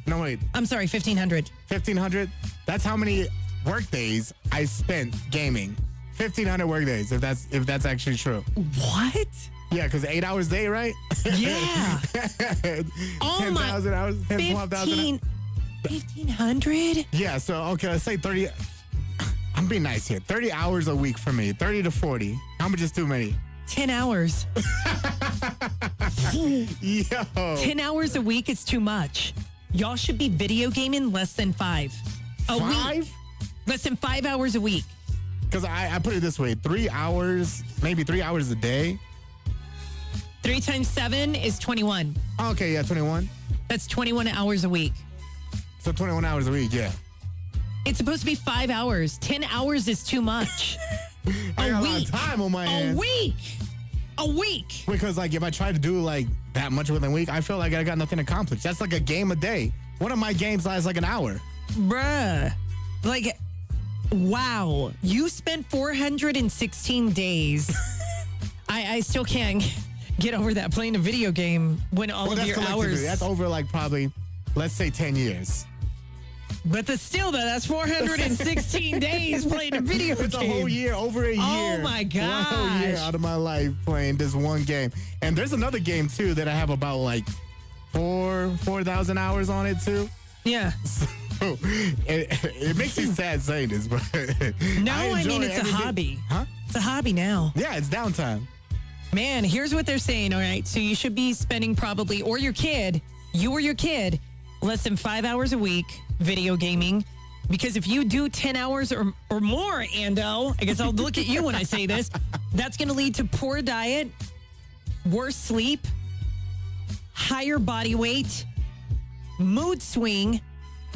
No, wait. I'm sorry, 1,500. 1,500? That's how many work days I spent gaming. 1,500 work days, if that's actually true. What? Yeah, because 8 hours a day, right? Yeah. 10,000 hours, 12,000. 1,500? Yeah, so, okay, let's say 30. I'm being nice here. 30 hours a week for me, 30 to 40. How much is too many? 10 hours. Yo. 10 hours a week is too much. Y'all should be video gaming less than 5 a week. Less than 5 hours a week. Because I put it this way, 3 hours, maybe 3 hours a day. 3 times 7 is 21. Okay, yeah, 21. That's 21 hours a week. So 21 hours a week, yeah. It's supposed to be 5 hours. 10 hours is too much. I got a lot of time on my hands. A week. Because, like, if I try to do, like, that much within a week, I feel like I got nothing accomplished. That's like a game a day. One of my games lasts like an hour. Bruh. Like, wow. You spent 416 days. I still can't get over that playing a video game when all of your hours. That's over, like, probably, let's say 10 years. But that's 416 days playing a video game. It's a whole year, over a year. Oh, my gosh. 1 whole year out of my life playing this one game. And there's another game, too, that I have about, like, 4,000 hours on it, too. Yeah. So, it makes me sad saying this, but no, I mean, it's a hobby. Huh? It's a hobby now. Yeah, it's downtime. Man, here's what they're saying, all right? So you should be spending probably, or your kid, less than 5 hours a week video gaming. Because if you do 10 hours or more, Ando, I guess I'll look at you when I say this, that's going to lead to poor diet, worse sleep, higher body weight, mood swing,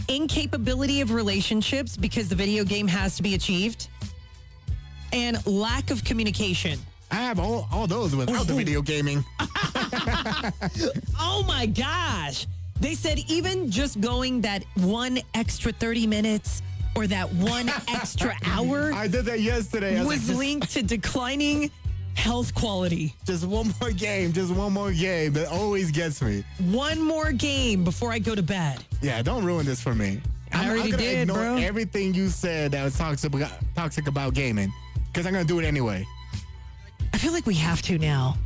incapability of relationships because the video game has to be achieved, and lack of communication. I have all those without the video gaming. Oh my gosh. They said even just going that one extra 30 minutes or that one extra hour. I did that yesterday. Was linked to declining health quality. Just one more game. That always gets me. One more game before I go to bed. Yeah, don't ruin this for me. I already gonna did, ignore bro. everything you said that was toxic about gaming because I'm going to do it anyway. I feel like we have to now.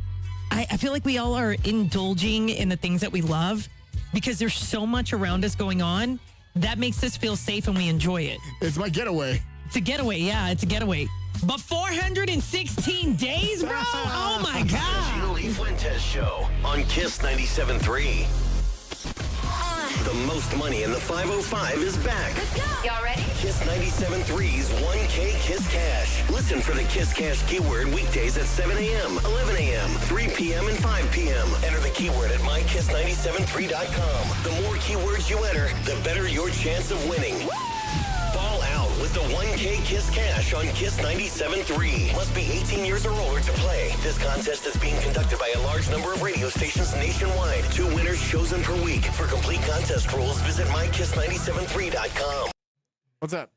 I feel like we all are indulging in the things that we love because there's so much around us going on that makes us feel safe and we enjoy it. It's my getaway. It's a getaway. Yeah, it's a getaway. But 416 days, bro? Oh, my God. The GLF Fuentes Show on Kiss 97.3. The most money in the 505 is back. Let's go. Y'all ready? Kiss 97.3's 1K Kiss Cash. Listen for the Kiss Cash keyword weekdays at 7 a.m., 11 a.m., 3 p.m., and 5 p.m. Enter the keyword at mykiss973.com. The more keywords you enter, the better your chance of winning. Ball out with the 1K Kiss Cash on Kiss 97.3. Must be 18 years or older to play. This contest is being conducted by a large number of radio stations nationwide. 2 winners chosen per week. For complete contest rules, visit mykiss973.com. What's up?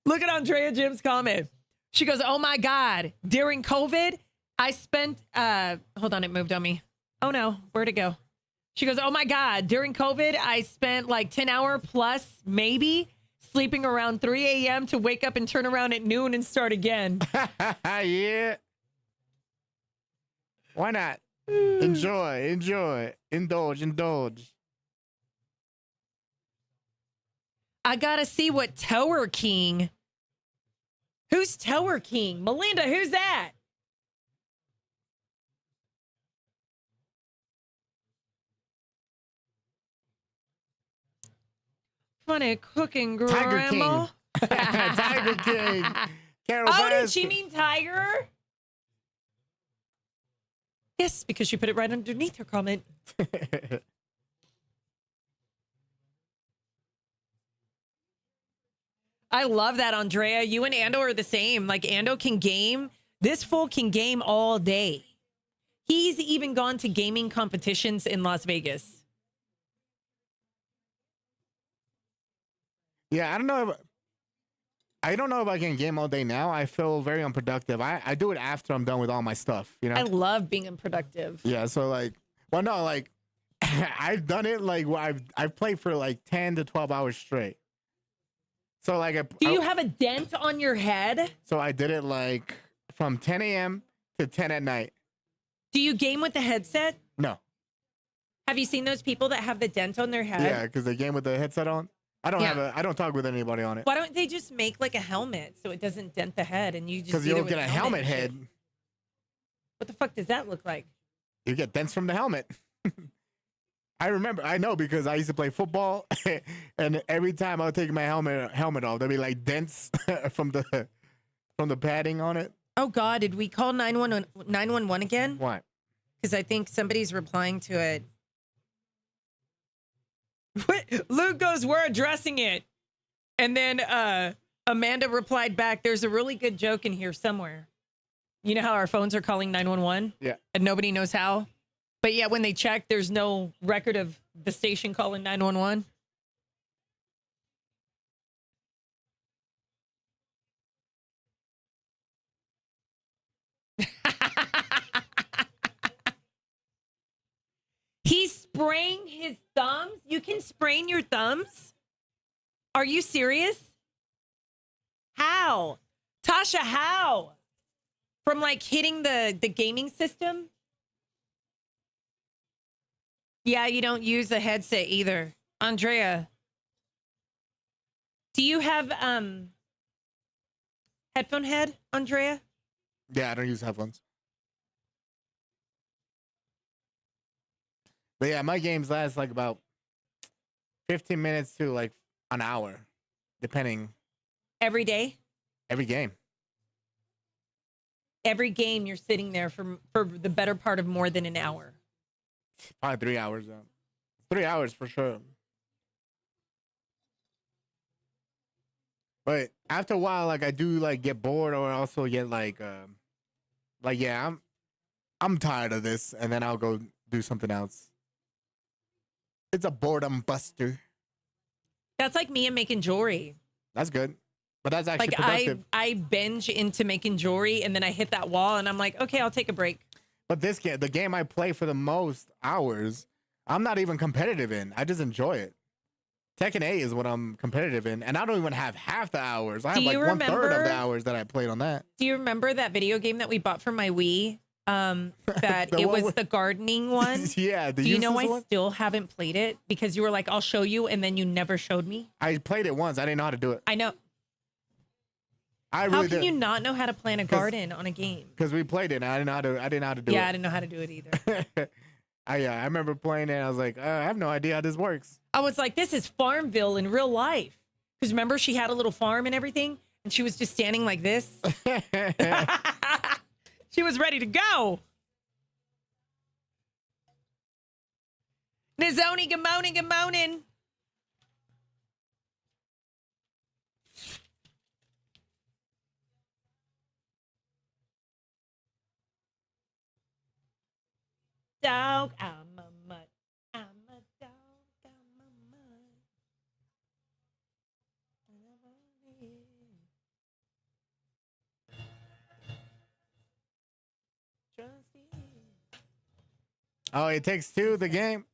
Look at Andrea Jim's comment. She goes, oh, my God. During COVID, I spent... hold on, it moved on me. Oh, no. Where'd it go? She goes, oh, my God. During COVID, I spent like 10 hour plus, maybe... sleeping around 3 a.m. to wake up and turn around at noon and start again. Yeah. Why not? Enjoy. Indulge. I gotta see what Tower King. Who's Tower King? Melinda, who's that? Funny cooking, Grandma. Tiger King. Carol Oh, did Baskin. she mean tiger? Yes, because she put it right underneath her comment. I love that, Andrea. You and Ando are the same. Like, Ando can game. This fool can game all day. He's even gone to gaming competitions in Las Vegas. Yeah, I don't know if I can game all day now. I feel very unproductive. I do it after I'm done with all my stuff, you know? I love being unproductive. Yeah, so like, well, no, like, I've done it like I've played for like 10 to 12 hours straight. So like, Do you have a dent on your head? So I did it like from 10 a.m. to 10 at night. Do you game with the headset? No. Have you seen those people that have the dent on their head? Yeah, because they game with the headset on. I don't talk with anybody on it. Why don't they just make like a helmet so it doesn't dent the head and you just Because you don't get a helmet head. What the fuck does that look like? You get dents from the helmet. I know because I used to play football, and every time I would take my helmet off, there'd be like dents from the padding on it. Oh God, did we call 911 again? What? Because I think somebody's replying to it. Luke goes, we're addressing it. And then Amanda replied back, there's a really good joke in here somewhere. You know how our phones are calling 911? Yeah. And nobody knows how? But yeah, when they check, there's no record of the station calling 911. He's spraying his thumbs? You can sprain your thumbs? Are you serious? How? Tasha, how? From like hitting the gaming system? Yeah, you don't use a headset either. Andrea, do you have headphone head, Andrea? Yeah, I don't use headphones. But yeah, my games last like about 15 minutes to like an hour, depending. Every day? Every game. Every game you're sitting there for the better part of more than an hour. Probably 3 hours. 3 hours for sure. But after a while, like I do like get bored or also get like yeah, I'm tired of this, and then I'll go do something else. It's a boredom buster. That's like me and making jewelry. That's good. But that's actually Like productive. I binge into making jewelry and then I hit that wall and I'm like, okay, I'll take a break. But this game, the game I play for the most hours, I'm not even competitive in. I just enjoy it. Tekken 8 is what I'm competitive in, and I don't even have half the hours. I have like 1/3 of the hours that I played on that. Do you remember that video game that we bought for my Wii? That it was the gardening one. Yeah. Do you know I one? still haven't played it because you were like, I'll show you, and then you never showed me? I played it once. I didn't know how to do it. I know. I How really can did. you not know how to plant a garden on a game? Because we played it, and I didn't know how to do it. Yeah, I didn't know how to do it either. I remember playing it, and I was like, I have no idea how this works. I was like, this is Farmville in real life. Because remember, she had a little farm and everything, and she was just standing like this. She was ready to go. Nizoni, good morning, good morning. Dog, I'm a mutt. I'm a dog, I'm a mutt. Oh, it takes two, the game?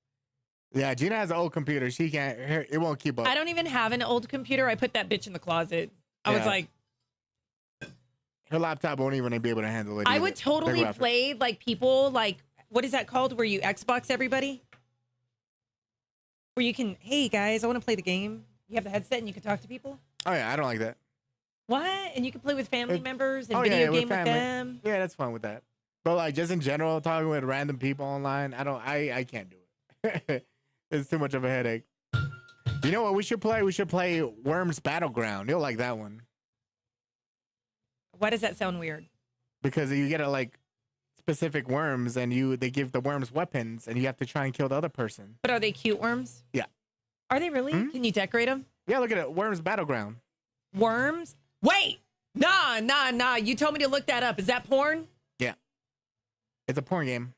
Yeah, Gina has an old computer. She can't, it won't keep up. I don't even have an old computer. I put that bitch in the closet. I was Yeah. like, Her laptop won't even be able to handle it. I either. would totally The graphics. play like people like, what is that called? Where you Xbox everybody? Where you can, hey guys, I want to play the game. You have the headset and you can talk to people. Oh, yeah, I don't like that. What? And you can play with family members and Oh, video yeah, game with family. them. Yeah, that's fun with that. But like just in general, talking with random people online, I can't do it. It's too much of a headache. You know what we should play? We should play Worms Battleground. You'll like that one. Why does that sound weird? Because you get like specific worms and they give the worms weapons and you have to try and kill the other person. But are they cute worms? Yeah. Are they really? Can you decorate them? Yeah, look at it. Worms Battleground. Worms? Wait. Nah. You told me to look that up. Is that porn? Yeah. It's a porn game.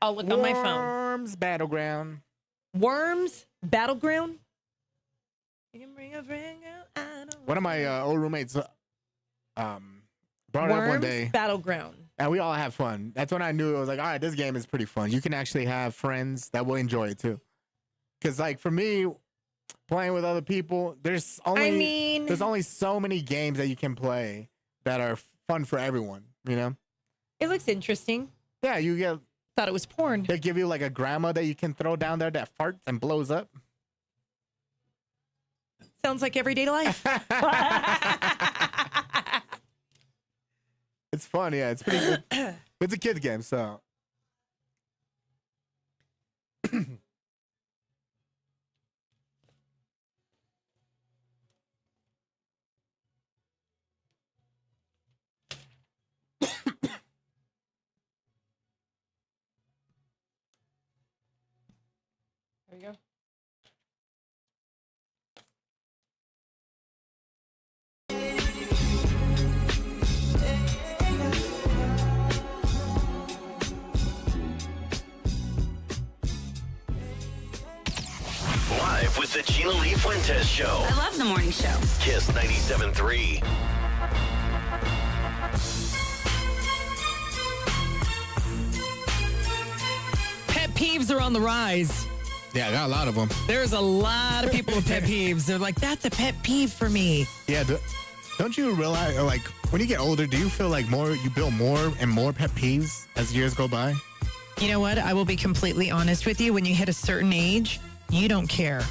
I'll look on my phone. Worms Battleground. Worms Battleground? You can bring a friend, girl, I don't One of my old roommates brought it up one Worms day. Battleground. And we all have fun. That's when I knew it was like, all right, this game is pretty fun. You can actually have friends that will enjoy it too. Because like for me, playing with other people, there's only so many games that you can play that are fun for everyone. You know? It looks interesting. Yeah, you get. Thought it was porn. They give you like a grandma that you can throw down there that farts and blows up. Sounds like everyday life. It's fun, yeah. It's pretty good. It's a kid's game, so. 'Live with the Gina Lee Fuentes Show. I love the morning show. Kiss 97.3. Pet peeves are on the rise. Yeah, I got a lot of them. There's a lot of people with pet peeves. They're like, that's a pet peeve for me. Yeah, don't you realize, like, when you get older, do you feel like you build more and more pet peeves as years go by? You know what? I will be completely honest with you. When you hit a certain age, you don't care.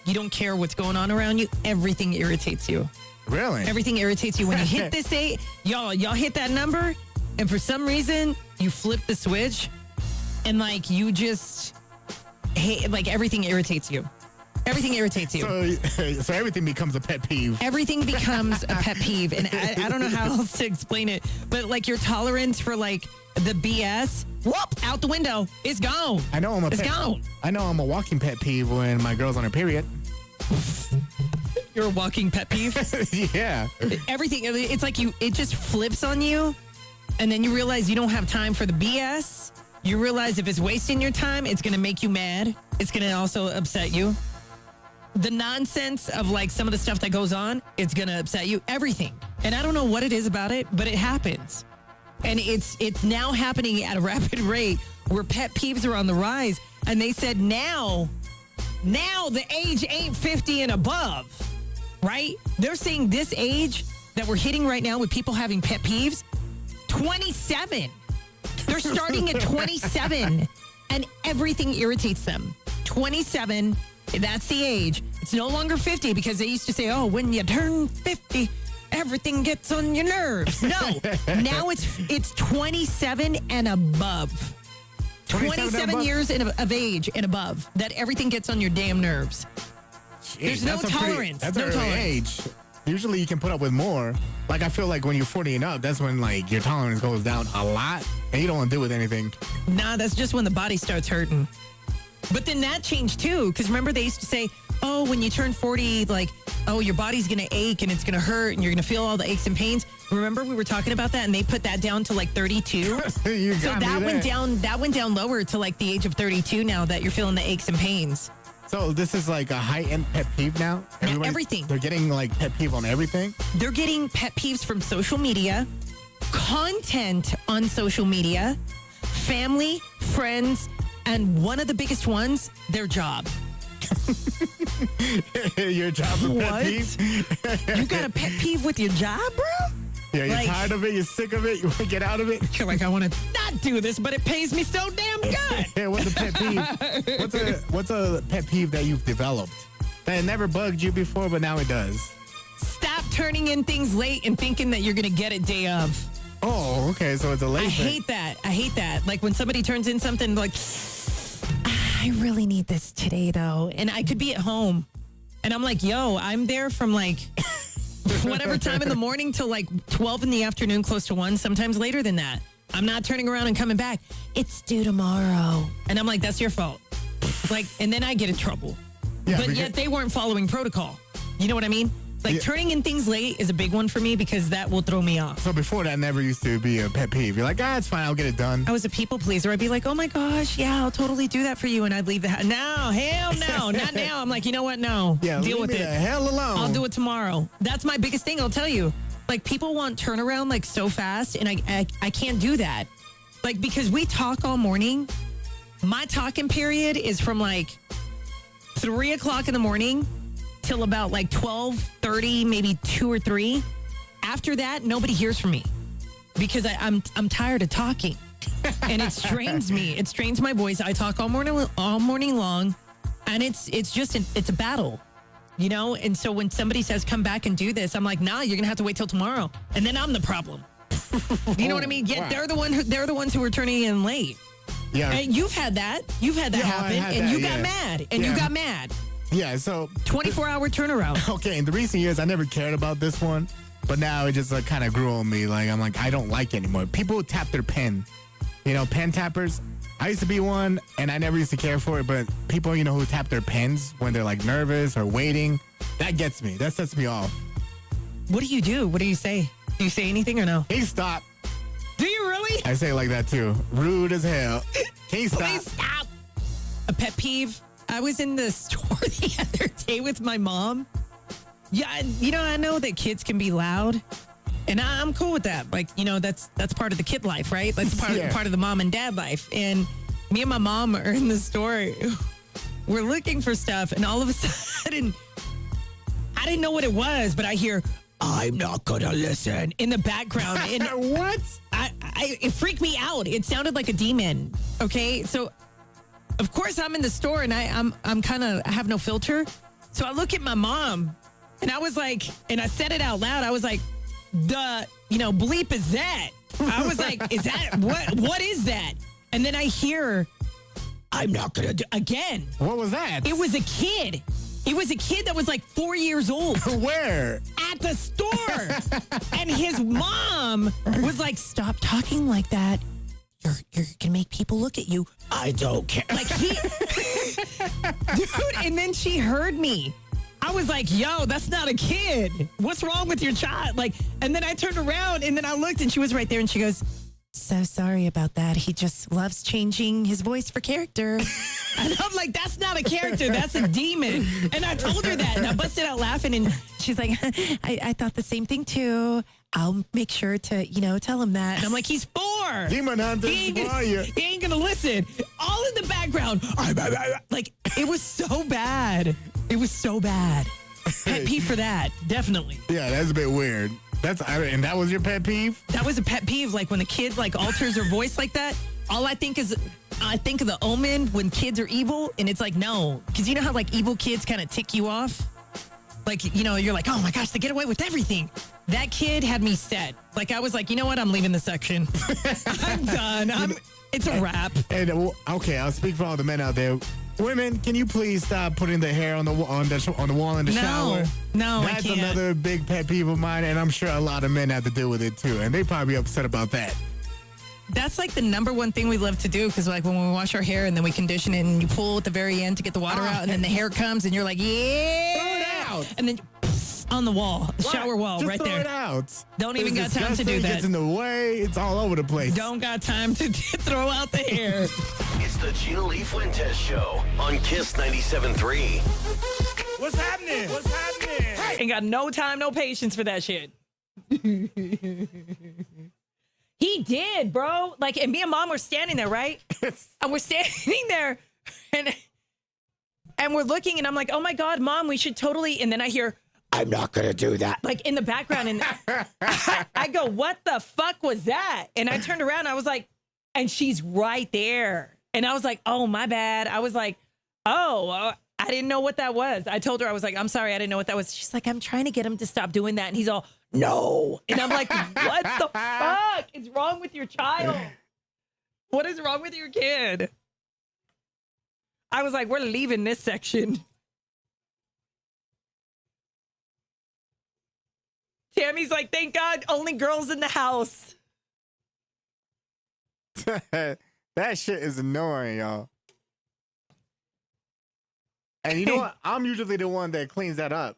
You don't care what's going on around you. Everything irritates you. Really? Everything irritates you. When you hit this age, y'all hit that number, and for some reason, you flip the switch, and like you just hate, like everything irritates you. Everything irritates you. So everything becomes a pet peeve. Everything becomes a pet peeve. And I don't know how else to explain it, but like your tolerance for like the BS, whoop, out the window. It's gone. I know It's gone. I know I'm a walking pet peeve when my girl's on her period. You're a walking pet peeve? Yeah. Everything, it's like it just flips on you, and then you realize you don't have time for the BS. You realize if it's wasting your time, it's going to make you mad. It's going to also upset you. The nonsense of like some of the stuff that goes on, it's going to upset you. Everything. And I don't know what it is about it, but it happens. And it's now happening at a rapid rate where pet peeves are on the rise. And they said now the age ain't 50 and above, right? They're saying this age that we're hitting right now with people having pet peeves, 27. They're starting at 27 and everything irritates them. 27, that's the age. It's no longer 50 because they used to say, oh, when you turn 50, everything gets on your nerves. No, now it's 27 and above. 27 years of age and above that everything gets on your damn nerves. There's no tolerance. That's no an early age. Usually you can put up with more. Like I feel like when you're 40 and up, that's when like your tolerance goes down a lot and you don't want to deal with anything. Nah, that's just when the body starts hurting. But then that changed too, because remember they used to say, oh, when you turn 40, like, oh, your body's going to ache and it's going to hurt and you're going to feel all the aches and pains. Remember we were talking about that and they put that down to like 32? So that went down lower to like the age of 32 now that you're feeling the aches and pains. So this is like a high-end pet peeve now? Everything. They're getting like pet peeve on everything? They're getting pet peeves from social media, content on social media, family, friends, and one of the biggest ones, their job. Your job is pet peeve? You got a pet peeve with your job, bro? Yeah, you're tired of it, you're sick of it, you want to get out of it? You're like, I want to not do this, but it pays me so damn good. Yeah, what's a pet peeve? What's a pet peeve that you've developed that never bugged you before, but now it does? Stop turning in things late and thinking that you're going to get it day of. Oh, okay, so it's a late thing. I hate that. Like when somebody turns in something like, I really need this today, though. And I could be at home. And I'm like, yo, I'm there from like whatever time in the morning till like 12 in the afternoon, close to 1, sometimes later than that. I'm not turning around and coming back. It's due tomorrow. And I'm like, that's your fault. Like, and then I get in trouble. Yeah, but yet they weren't following protocol. You know what I mean? Like turning in things late is a big one for me because that will throw me off. So before that never used to be a pet peeve. You're like, it's fine, I'll get it done. I was a people pleaser. I'd be like, oh my gosh, yeah, I'll totally do that for you. And I'd leave the house. No, hell no, not now. I'm like, you know what? No, deal with it. The hell alone. I'll do it tomorrow. That's my biggest thing, I'll tell you. Like people want turnaround like so fast and I can't do that. Like because we talk all morning. My talking period is from like 3 o'clock in the morning till about like 12:30, maybe 2 or 3. After that, nobody hears from me because I'm tired of talking, and it strains me. It strains my voice. I talk all morning long, and it's a battle, you know. And so when somebody says come back and do this, I'm like, nah, you're gonna have to wait till tomorrow, and then I'm the problem. You know what I mean? Yeah, wow. they're the ones who were turning in late. Yeah. And you've had that. You've had that Yeah, I happen, had and that, you got yeah. mad, and Yeah. you got mad. Yeah, so 24-hour turnaround. okay, in the recent years, I never cared about this one, but now it just kind of grew on me. Like, I'm like, I don't like it anymore. People who tap their pen, pen tappers. I used to be one, and I never used to care for it, but people, who tap their pens when they're like nervous or waiting, that gets me. That sets me off. What do you do? What do you say? Do you say anything or no? Hey, stop. Do you really? I say it like that too. Rude as hell. Hey, stop. Please stop. A pet peeve. I was in the store the other day with my mom. Yeah, I know that kids can be loud, and I'm cool with that. Like, that's part of the kid life, right? That's part of the mom and dad life. And me and my mom are in the store. We're looking for stuff, and all of a sudden, I didn't know what it was, but I hear, "I'm not gonna listen" in the background. And what? It freaked me out. It sounded like a demon. Okay, so of course I'm in the store and I'm kind of have no filter. So I look at my mom and I was like, and I said it out loud. I was like, the bleep is that? I was like, is that what is that? And then I hear, "I'm not gonna do" again. What was that? It was a kid. It was a kid that was like 4 years old. Where? At the store. And his mom was like, "Stop talking like that. You're gonna make people look at you." "I don't care." Like dude, and then she heard me. I was like, "Yo, that's not a kid. What's wrong with your child?" Like, and then I turned around and then I looked and she was right there and she goes, "So sorry about that. He just loves changing his voice for character." And I'm like, "That's not a character. That's a demon." And I told her that and I busted out laughing and she's like, I thought the same thing too. I'll make sure to, tell him that." And I'm like, "He's 4. Demon hunter, He ain't gonna listen." All in the background. Like, it was so bad. It was so bad. Pet peeve for that. Definitely. Yeah, that's a bit weird. And that was your pet peeve? That was a pet peeve. Like when the kid alters her voice like that. All I think of the Omen when kids are evil, and it's like, no, because you know how evil kids kind of tick you off. Like, you're like, "Oh my gosh, they get away with everything." That kid had me set. Like, I was like, you know what? I'm leaving the section. I'm done. It's a wrap. And okay, I'll speak for all the men out there. Women, can you please stop putting the hair on the wall in the shower? No, That's I can't. another big pet peeve of mine, and I'm sure a lot of men have to deal with it too, and they probably upset about that. That's like the number one thing we love to do, because when we wash our hair and then we condition it and you pull at the very end to get the water out and then the hair comes and you're like, yeah. Throw it out. And then on the wall, shower wall, Just right throw there. it out. Don't even It's got time to do disgusting, that. Gets in the way. It's all over the place. Don't got time to throw out the hair. It's the Gina Lee Fuentes Show on Kiss 97.3. What's happening? What's happening? Ain't got no time, no patience for that shit. He did, bro. And me and mom were standing there, right? And we're standing there and we're looking and I'm like, "Oh my God, mom, we should totally." And then I hear, "I'm not going to do that." In the background. And I go, "What the fuck was that?" And I turned around. I was like, and she's right there. And I was like, "Oh, my bad." I was like, "Oh, I didn't know what that was." I told her, I was like, "I'm sorry, I didn't know what that was." She's like, "I'm trying to get him to stop doing that." And he's all, "No." And I'm like, "What the fuck is wrong with your child? What is wrong with your kid?" I was like, "We're leaving this section." Tammy's like, "Thank God, only girls in the house." That shit is annoying, y'all. And you know what? I'm usually the one that cleans that up.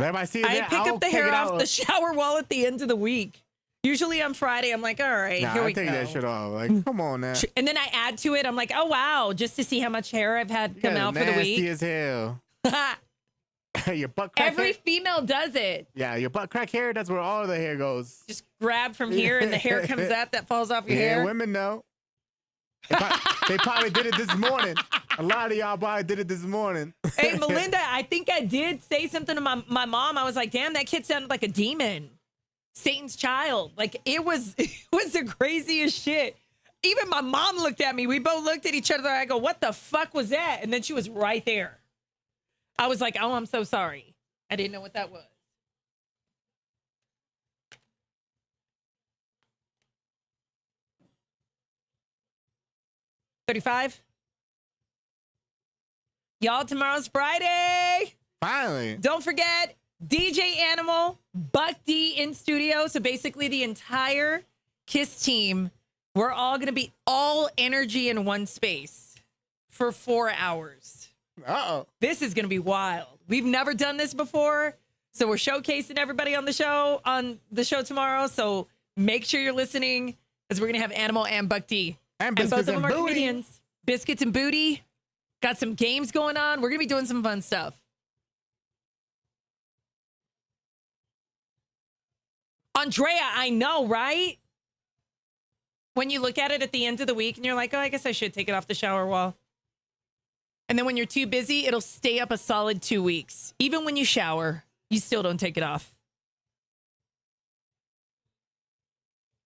Everybody see I that? pick I'll up the take hair it off out. the shower wall at the end of the week. Usually on Friday, I'm like, all right, Nah, here I we take go. that shit off. Like, come on now. And then I add to it. I'm like, oh, wow, just to see how much hair I've had come out for the Nasty week. as hell. Your butt crack Every hair? female does it. Yeah, your butt crack hair, that's where all the hair goes. Just grab from here and the hair comes up that falls off your Yeah, hair. women know. They probably did it this morning. A lot of y'all probably did it this morning. Hey, Melinda, I think I did say something to my mom. I was like, damn, that kid sounded like a demon. Satan's child. Like, it was the craziest shit. Even my mom looked at me. We both looked at each other. I go, what the fuck was that? And then she was right there. I was like, oh, I'm so sorry. I didn't know what that was. 35. Y'all, tomorrow's Friday. Finally. Don't forget, DJ Animal, Buck D in studio. So basically the entire KISS team, we're all going to be all energy in one space for 4 hours. Uh-oh. This is going to be wild. We've never done this before. So we're showcasing everybody on the show tomorrow. So make sure you're listening because we're going to have Animal and Buck D. And both of Biscuits them and are Booty. comedians. Biscuits and Booty. Got some games going on. We're going to be doing some fun stuff. Andrea, I know, right? When you look at it at the end of the week and you're like, oh, I guess I should take it off the shower wall. And then when you're too busy, it'll stay up a solid 2 weeks. Even when you shower, you still don't take it off.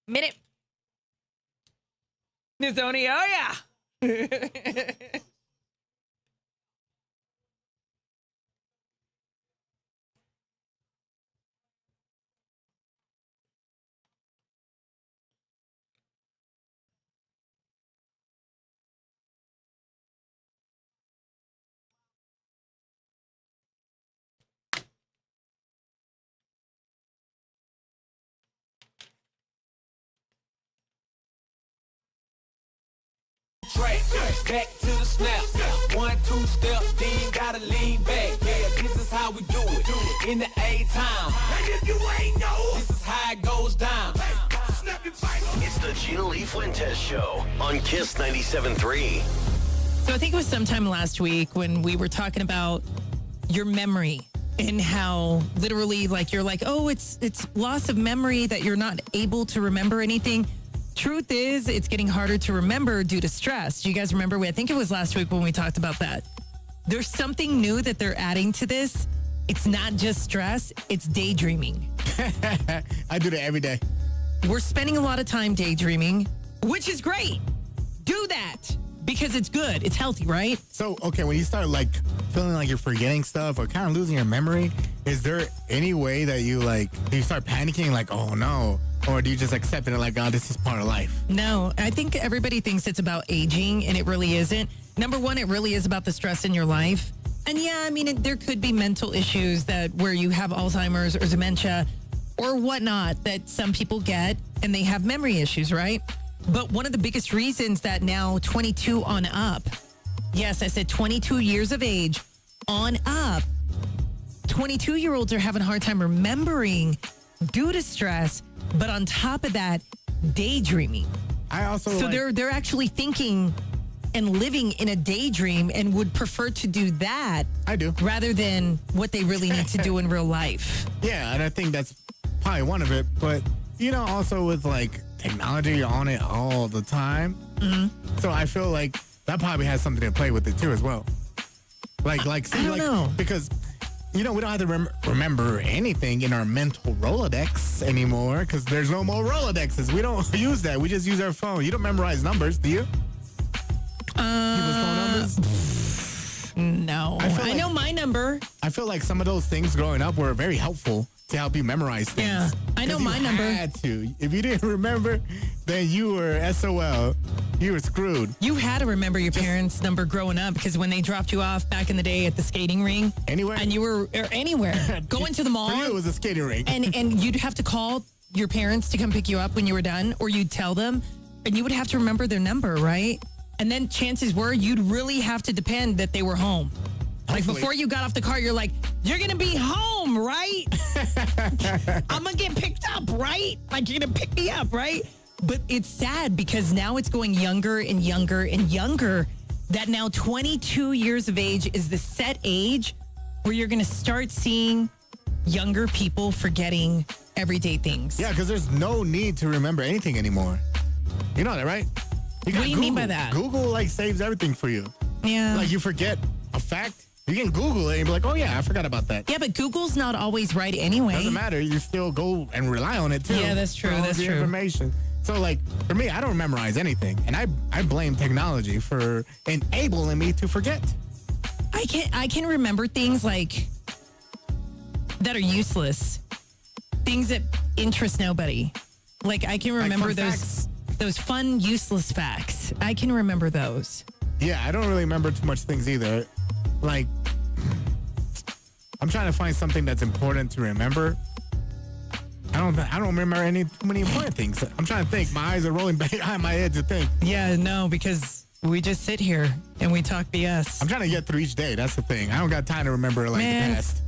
Minute. Nizoni, oh yeah. Track, back to the snap. 1, 2 step, then gotta lean back. Yeah, this is how we do it. In the A-time. And if you ain't know, this is how it goes down. Snap your finger. It's the Gina Lee Fuentes Show on KISS 97.3. So I think it was sometime last week when we were talking about your memory and how literally like you're like, oh, it's loss of memory that you're not able to remember anything. Truth is, it's getting harder to remember due to stress. Do you guys remember? I think it was last week when we talked about that. There's something new that they're adding to this. It's not just stress, it's daydreaming. I do that every day. We're spending a lot of time daydreaming, which is great. Do that because it's good. It's healthy, right? So, okay, when you start like feeling like you're forgetting stuff or kind of losing your memory, is there any way that you like, do you start panicking like, oh no? Or do you just accept it like, oh, this is part of life? No, I think everybody thinks it's about aging, and it really isn't. Number one, it really is about the stress in your life. And yeah, I mean, there could be mental issues that where you have Alzheimer's or dementia or whatnot that some people get, and they have memory issues, right? But one of the biggest reasons that now 22 on up, yes, I said 22 years of age on up, 22-year-olds are having a hard time remembering due to stress. But on top of that, daydreaming. I also so they're actually thinking and living in a daydream and would prefer to do that. I do. Rather than what they really need to do in real life. Yeah, and I think that's probably one of it. But, you know, also with like technology, you're on it all the time. Mm-hmm. So I feel like that probably has something to play with it too as well. Like, I don't know. Because, you know, we don't have to remember anything in our mental Rolodex anymore because there's no more Rolodexes. We don't use that. We just use our phone. You don't memorize numbers, do you? People's phone numbers? No. I know my number. I feel like some of those things growing up were very helpful to help you memorize things. Yeah, I know my number. You had to. If you didn't remember, then you were SOL. You were screwed. You had to remember your parents' number growing up because when they dropped you off back in the day at the skating ring. Anywhere? And you were anywhere. Going to the mall. For you, it was a skating rink. And you'd have to call your parents to come pick you up when you were done, or you'd tell them, and you would have to remember their number, right? And then chances were you'd really have to depend that they were home. Like before you got off the car, you're like, you're going to be home, right? I'm going to get picked up, right? Like you're going to pick me up, right? But it's sad because now it's going younger and younger and younger that now 22 years of age is the set age where you're going to start seeing younger people forgetting everyday things. Yeah, because there's no need to remember anything anymore. You know that, right? What do you mean by that? Google like saves everything for you. Yeah. Like you forget a fact, you can Google it and be like, oh yeah, I forgot about that. Yeah, but Google's not always right anyway. Doesn't matter. You still go and rely on it too. Yeah, that's true. For all That's the true. information. So like for me, I don't memorize anything, and I blame technology for enabling me to forget. I can remember things like that are useless, things that interest nobody. Like I can remember fun those. facts? those fun, useless facts. I can remember those. Yeah, I don't really remember too much things either. Like, I'm trying to find something that's important to remember. I don't remember too many important things. I'm trying to think. My eyes are rolling behind my head to think. Yeah, no, because we just sit here and we talk BS. I'm trying to get through each day. That's the thing. I don't got time to remember like Man, the past.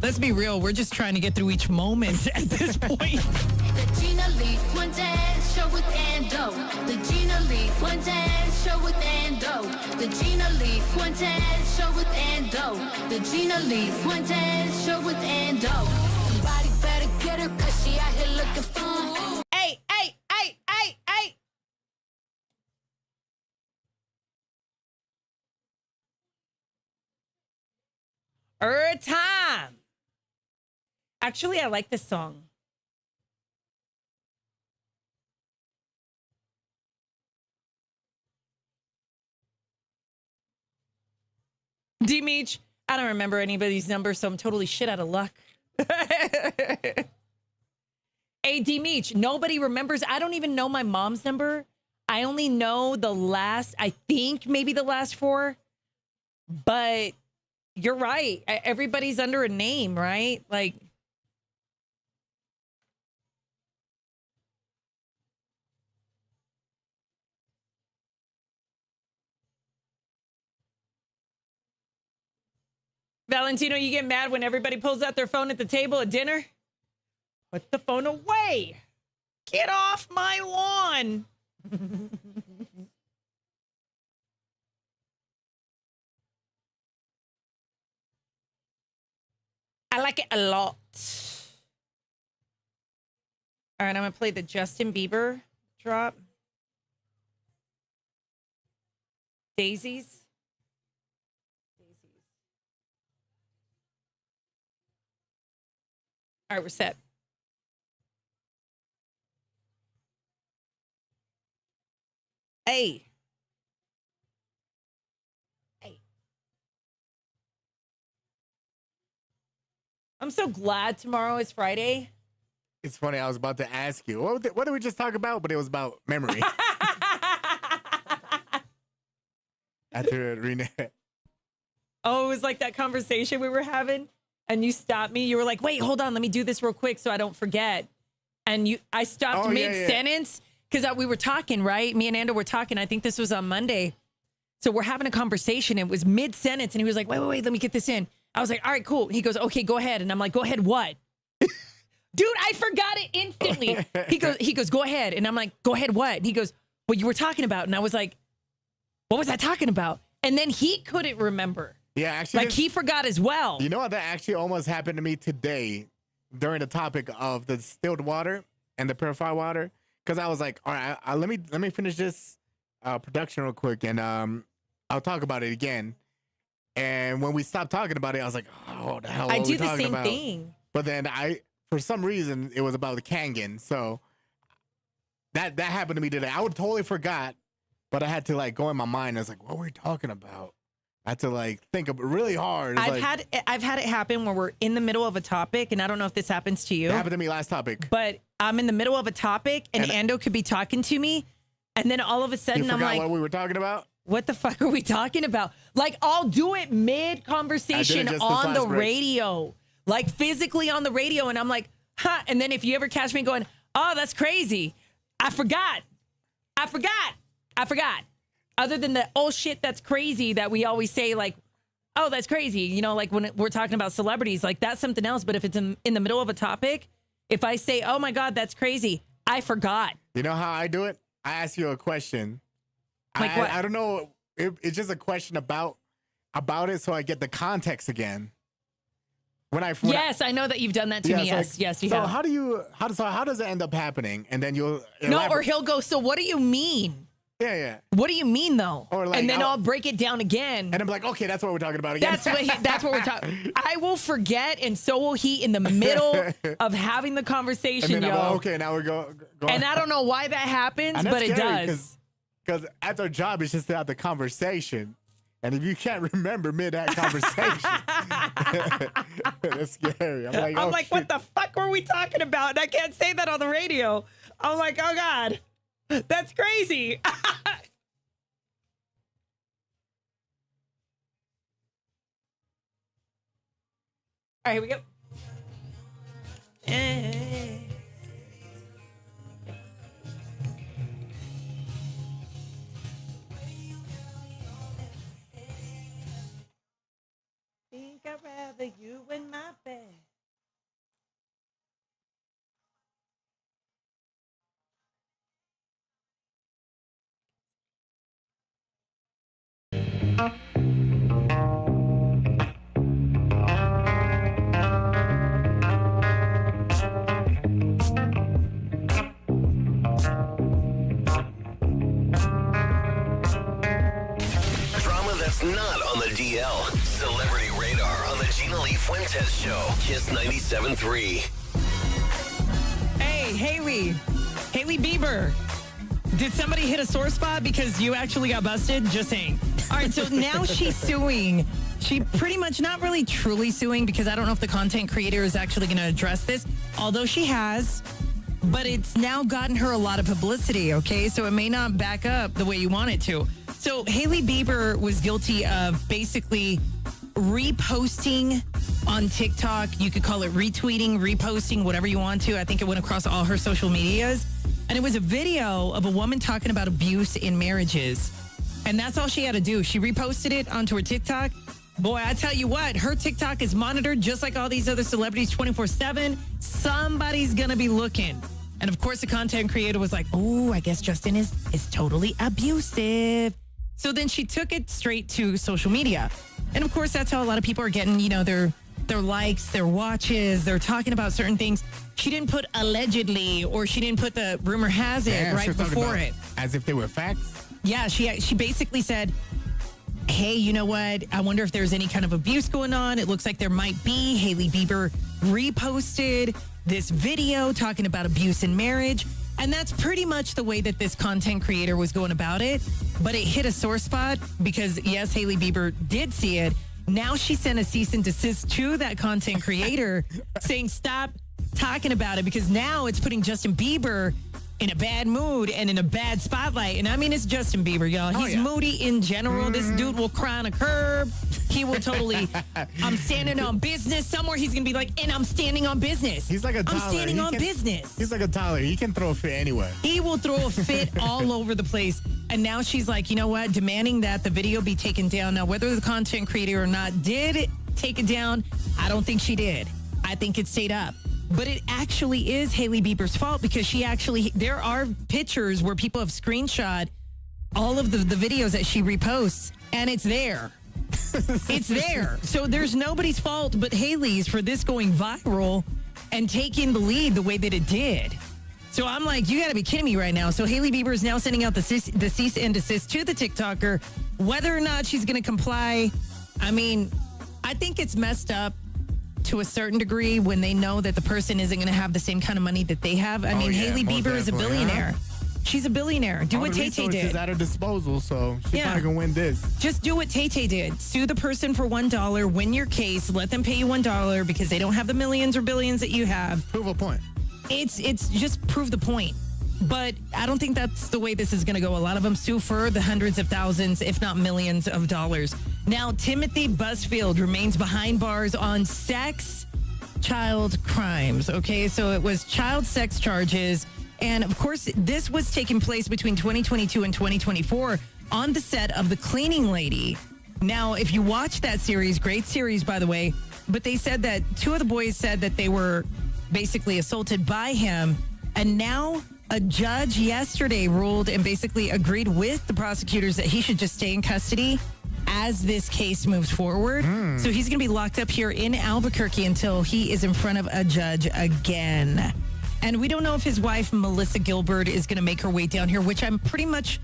Let's be real. We're just trying to get through each moment at this point. The Gina Lee Fuentes show with Ando. The Gina Lee Fuentes show with Ando. The Gina Lee Fuentes show with Ando. The Gina Lee Fuentes show with Ando. Somebody better get her, cause she out here looking fun. Hey, hey, hey, hey, hey. Time. Actually, I like this song. D-Meech, I don't remember anybody's number, so I'm totally shit out of luck. Hey, D-Meech, nobody remembers. I don't even know my mom's number. I only know the last, I think maybe the last four. But you're right. Everybody's under a name, right? Like, Valentino, you get mad when everybody pulls out their phone at the table at dinner? Put the phone away. Get off my lawn. I like it a lot. All right, I'm going to play the Justin Bieber drop. Daisies. All right, we're set. Hey. Hey. I'm so glad tomorrow is Friday. It's funny. I was about to ask you, what did we just talk about? But it was about memory. After Renee. Oh, it was like that conversation we were having. And you stopped me. You were like, wait, hold on. Let me do this real quick so I don't forget. And I stopped mid-sentence because we were talking, right? Me and Ando were talking. I think this was on Monday. So we're having a conversation. It was mid-sentence. And he was like, wait, let me get this in. I was like, all right, cool. He goes, okay, go ahead. And I'm like, go ahead, what? Dude, I forgot it instantly. He goes, go ahead. And I'm like, go ahead, what? And he goes, what you were talking about. And I was like, what was I talking about? And then he couldn't remember. Yeah, actually. Like he forgot as well. You know what? That actually almost happened to me today during the topic of the distilled water and the purified water. Because I was like, all right, let me finish this production real quick and I'll talk about it again. And when we stopped talking about it, I was like, oh, what the hell I are do we the talking same about? thing. But then for some reason, it was about the Kangen. So that happened to me today. I would totally forgot, but I had to like go in my mind. I was like, what were we talking about? I had to like think of it really hard. I've had it happen where we're in the middle of a topic, and I don't know if this happens to you. It happened to me last topic. But I'm in the middle of a topic, and Ando could be talking to me, and then all of a sudden I'm like, what we were talking about? What the fuck are we talking about? Like, I'll do it mid-conversation on the radio. Like, physically on the radio, and I'm like, huh. And then if you ever catch me going, oh, that's crazy. I forgot. Other than the, oh, shit, that's crazy that we always say, like, oh, that's crazy. You know, like when we're talking about celebrities, like that's something else. But if it's in the middle of a topic, if I say, oh, my God, that's crazy, I forgot. You know how I do it? I ask you a question. Like what? I don't know. It's just a question about it so I get the context again. Yes, I know that you've done that to me. Yes, yes, you have. How does it end up happening? And then you'll or he'll go, so what do you mean? Yeah. What do you mean though? Or like, and then I'll break it down again. And I'm like, okay, that's what we're talking about again. That's what we're talking. I will forget, and so will he in the middle of having the conversation. And then I'm like, okay, now we're going. And I don't know why that happens, but it does. Because that's our job is just to have the conversation. And if you can't remember mid that conversation, that's scary. I'm like, what the fuck were we talking about? And I can't say that on the radio. I'm like, oh God. That's crazy. All right, here we go. Think I'd rather you in my bed. Drama that's not on the DL. Celebrity Radar on the Gina Lee Fuentes Show. Kiss 97.3. Hey, Haley Bieber. Did somebody hit a sore spot because you actually got busted? Just saying. All right, so now she's suing. She pretty much not really truly suing because I don't know if the content creator is actually going to address this, although she has. But it's now gotten her a lot of publicity, okay? So it may not back up the way you want it to. So Haley Bieber was guilty of basically reposting on TikTok. You could call it retweeting, reposting, whatever you want to. I think it went across all her social medias. And it was a video of a woman talking about abuse in marriages. And that's all she had to do. She reposted it onto her TikTok. Boy, I tell you what, her TikTok is monitored just like all these other celebrities 24/7. Somebody's going to be looking. And of course, the content creator was like, oh, I guess Justin is totally abusive. So then she took it straight to social media. And of course, that's how a lot of people are getting, their likes, their watches. They're talking about certain things. She didn't put allegedly, or she didn't put the rumor has it right before it. As if they were facts? Yeah, she basically said, hey, you know what? I wonder if there's any kind of abuse going on. It looks like there might be. Haley Bieber reposted this video talking about abuse in marriage. And that's pretty much the way that this content creator was going about it. But it hit a sore spot because, yes, Haley Bieber did see it. Now she sent a cease and desist to that content creator saying, stop talking about it, because now it's putting Justin Bieber in a bad mood and in a bad spotlight. And I mean, it's Justin Bieber, y'all. He's moody in general. This dude will cry on a curb. He will totally, I'm standing on business. Somewhere he's going to be like, and I'm standing on business. He's like a toddler. I'm standing on business. He's like a toddler. He can throw a fit anywhere. He will throw a fit all over the place. And now she's like, you know what? Demanding that the video be taken down. Now, whether the content creator or not did take it down, I don't think she did. I think it stayed up. But it actually is Haley Bieber's fault because there are pictures where people have screenshot all of the videos that she reposts, and it's there. It's there. So there's nobody's fault but Haley's for this going viral and taking the lead the way that it did. So I'm like, you got to be kidding me right now. So Haley Bieber is now sending out the cease and desist to the TikToker. Whether or not she's going to comply, I mean, I think it's messed up to a certain degree when they know that the person isn't going to have the same kind of money that they have. I mean, Haley Bieber is a billionaire. She's a billionaire. Do what Tay-Tay did. She's at her disposal, so she's probably going to win this. Just do what Tay-Tay did. Sue the person for $1, win your case, let them pay you $1 because they don't have the millions or billions that you have. Prove a point. It's just prove the point. But I don't think that's the way this is going to go. A lot of them sue for the hundreds of thousands, if not millions of dollars. Now, Timothy Busfield remains behind bars on child crimes. Okay, so it was child sex charges. And of course, this was taking place between 2022 and 2024 on the set of The Cleaning Lady. Now, if you watch that series, great series, by the way, but they said that two of the boys said that they were basically assaulted by him. And now a judge yesterday ruled and basically agreed with the prosecutors that he should just stay in custody as this case moves forward. So he's going to be locked up here in Albuquerque until he is in front of a judge again. And we don't know if his wife, Melissa Gilbert, is going to make her way down here, which I'm pretty much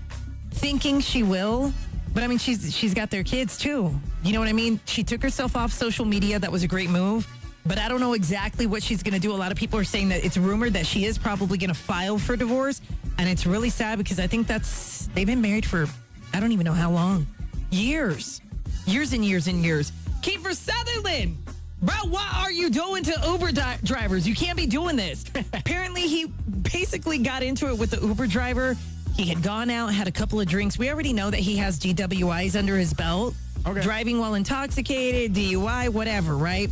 thinking she will. But I mean, she's got their kids too. You know what I mean? She took herself off social media. That was a great move. But I don't know exactly what she's going to do. A lot of people are saying that it's rumored that she is probably going to file for divorce. And it's really sad because I think they've been married for, I don't even know how long. Years and years and years. Kiefer Sutherland. Bro, what are you doing to Uber drivers? You can't be doing this. Apparently, he basically got into it with the Uber driver He had gone out, had a couple of drinks. We already know that he has DWIs under his belt. Okay. Driving while intoxicated, DUI, whatever, right?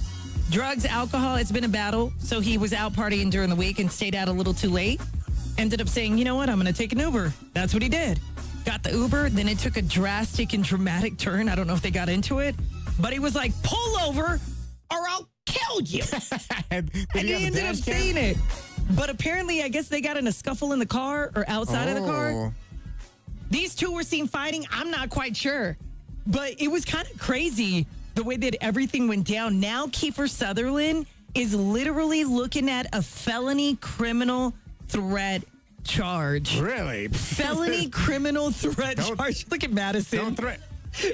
Drugs, alcohol, it's been a battle. So he was out partying during the week and stayed out a little too late. Ended up saying, you know what, I'm going to take an Uber. That's what he did. Got the Uber, then it took a drastic and dramatic turn. I don't know if they got into it, but he was like, pull over or I'll kill you. and he ended up saying it. But apparently, I guess they got in a scuffle in the car or outside of the car. These two were seen fighting. I'm not quite sure. But it was kind of crazy the way that everything went down. Now, Kiefer Sutherland is literally looking at a felony criminal threat charge. Really? Felony criminal threat charge. Look at Madison. Don't threat.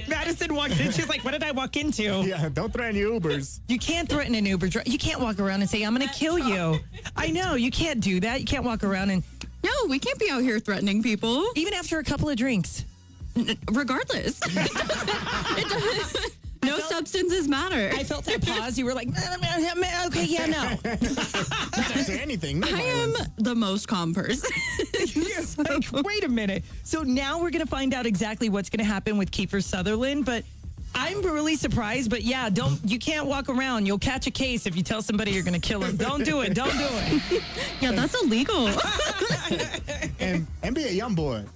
Madison walked in. She's like, what did I walk into? Yeah, don't threaten Ubers. You can't threaten an Uber driver. You can't walk around and say, I'm going to kill you. I know. You can't do that. You can't walk around and... No, we can't be out here threatening people. Even after a couple of drinks. Regardless. No substances matter. I felt that pause. You were like, okay, yeah, no. Not say anything. No I am the most calm person. Like, wait a minute. So now we're going to find out exactly what's going to happen with Kiefer Sutherland, but I'm really surprised. But yeah, you can't walk around. You'll catch a case if you tell somebody you're going to kill him. Don't do it. Don't do it. Yeah, that's illegal. And NBA Youngboy,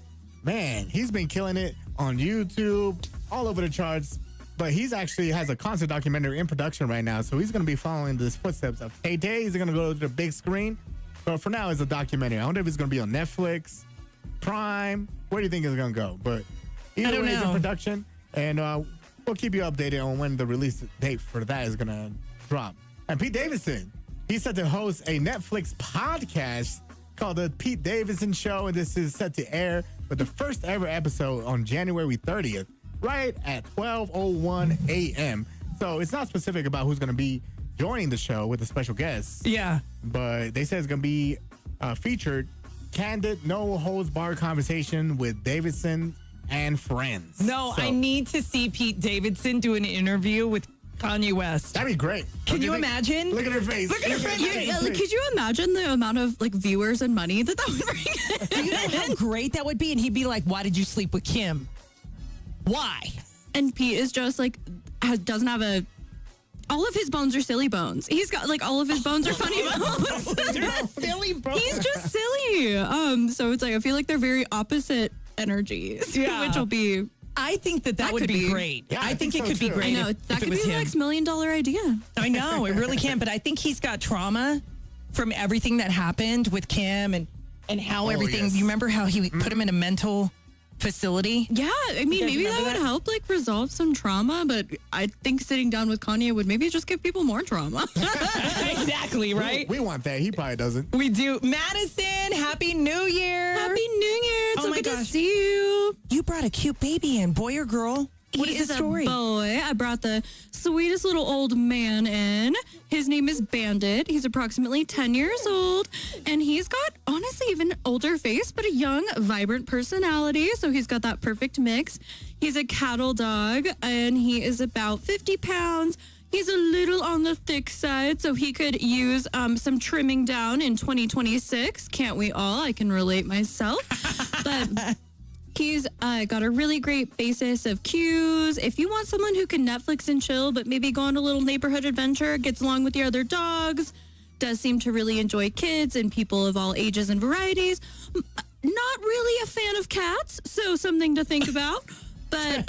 man, he's been killing it on YouTube, all over the charts. But he's actually has a concert documentary in production right now. So he's going to be following the footsteps of Tay-Tay. He's going to go to the big screen. But for now, it's a documentary. I wonder if it's going to be on Netflix, Prime. Where do you think it's going to go? But either way, it's in production. And we'll keep you updated on when the release date for that is going to drop. And Pete Davidson, he's set to host a Netflix podcast called The Pete Davidson Show. And this is set to air with the first ever episode on January 30th. Right at 12:01 a.m. So it's not specific about who's going to be joining the show with a special guest. Yeah. But they said it's going to be featured candid, no holds barred conversation with Davidson and friends. No, I need to see Pete Davidson do an interview with Kanye West. That'd be great. Can you imagine? Look at her face. Look at her face. Could you imagine the amount of viewers and money that would bring? Do you know how great that would be? And he'd be like, why did you sleep with Kim? Why? And Pete is just doesn't have all of his bones are silly bones. He's got all of his bones are funny bones. Silly bones. He's just silly. So it's I feel like they're very opposite energies. Yeah. Which will be. I think that would be great. Yeah, I think it so could be too. great. I know that could be the him. next $1 million idea. I know it really can, but I think he's got trauma from everything that happened with Kim and how everything. Yes. You remember how he put him in a mental facility? Yeah, I mean, maybe that would help resolve some trauma, but I think sitting down with Kanye would maybe just give people more trauma. Exactly, right? We want that. He probably doesn't. We do. Madison, Happy New Year. Happy New Year. It's Oh so my good to gosh. see you. You brought a cute baby in, boy or girl? What He is the story? A boy. I brought the sweetest little old man in. His name is Bandit. He's approximately 10 years old, and he's got, honestly, even an older face, but a young, vibrant personality. So he's got that perfect mix. He's a cattle dog, and he is about 50 pounds. He's a little on the thick side, so he could use some trimming down in 2026. Can't we all? I can relate myself. But he's got a really great basis of cues. If you want someone who can Netflix and chill, but maybe go on a little neighborhood adventure, gets along with your other dogs, does seem to really enjoy kids and people of all ages and varieties. Not really a fan of cats, so something to think about. But,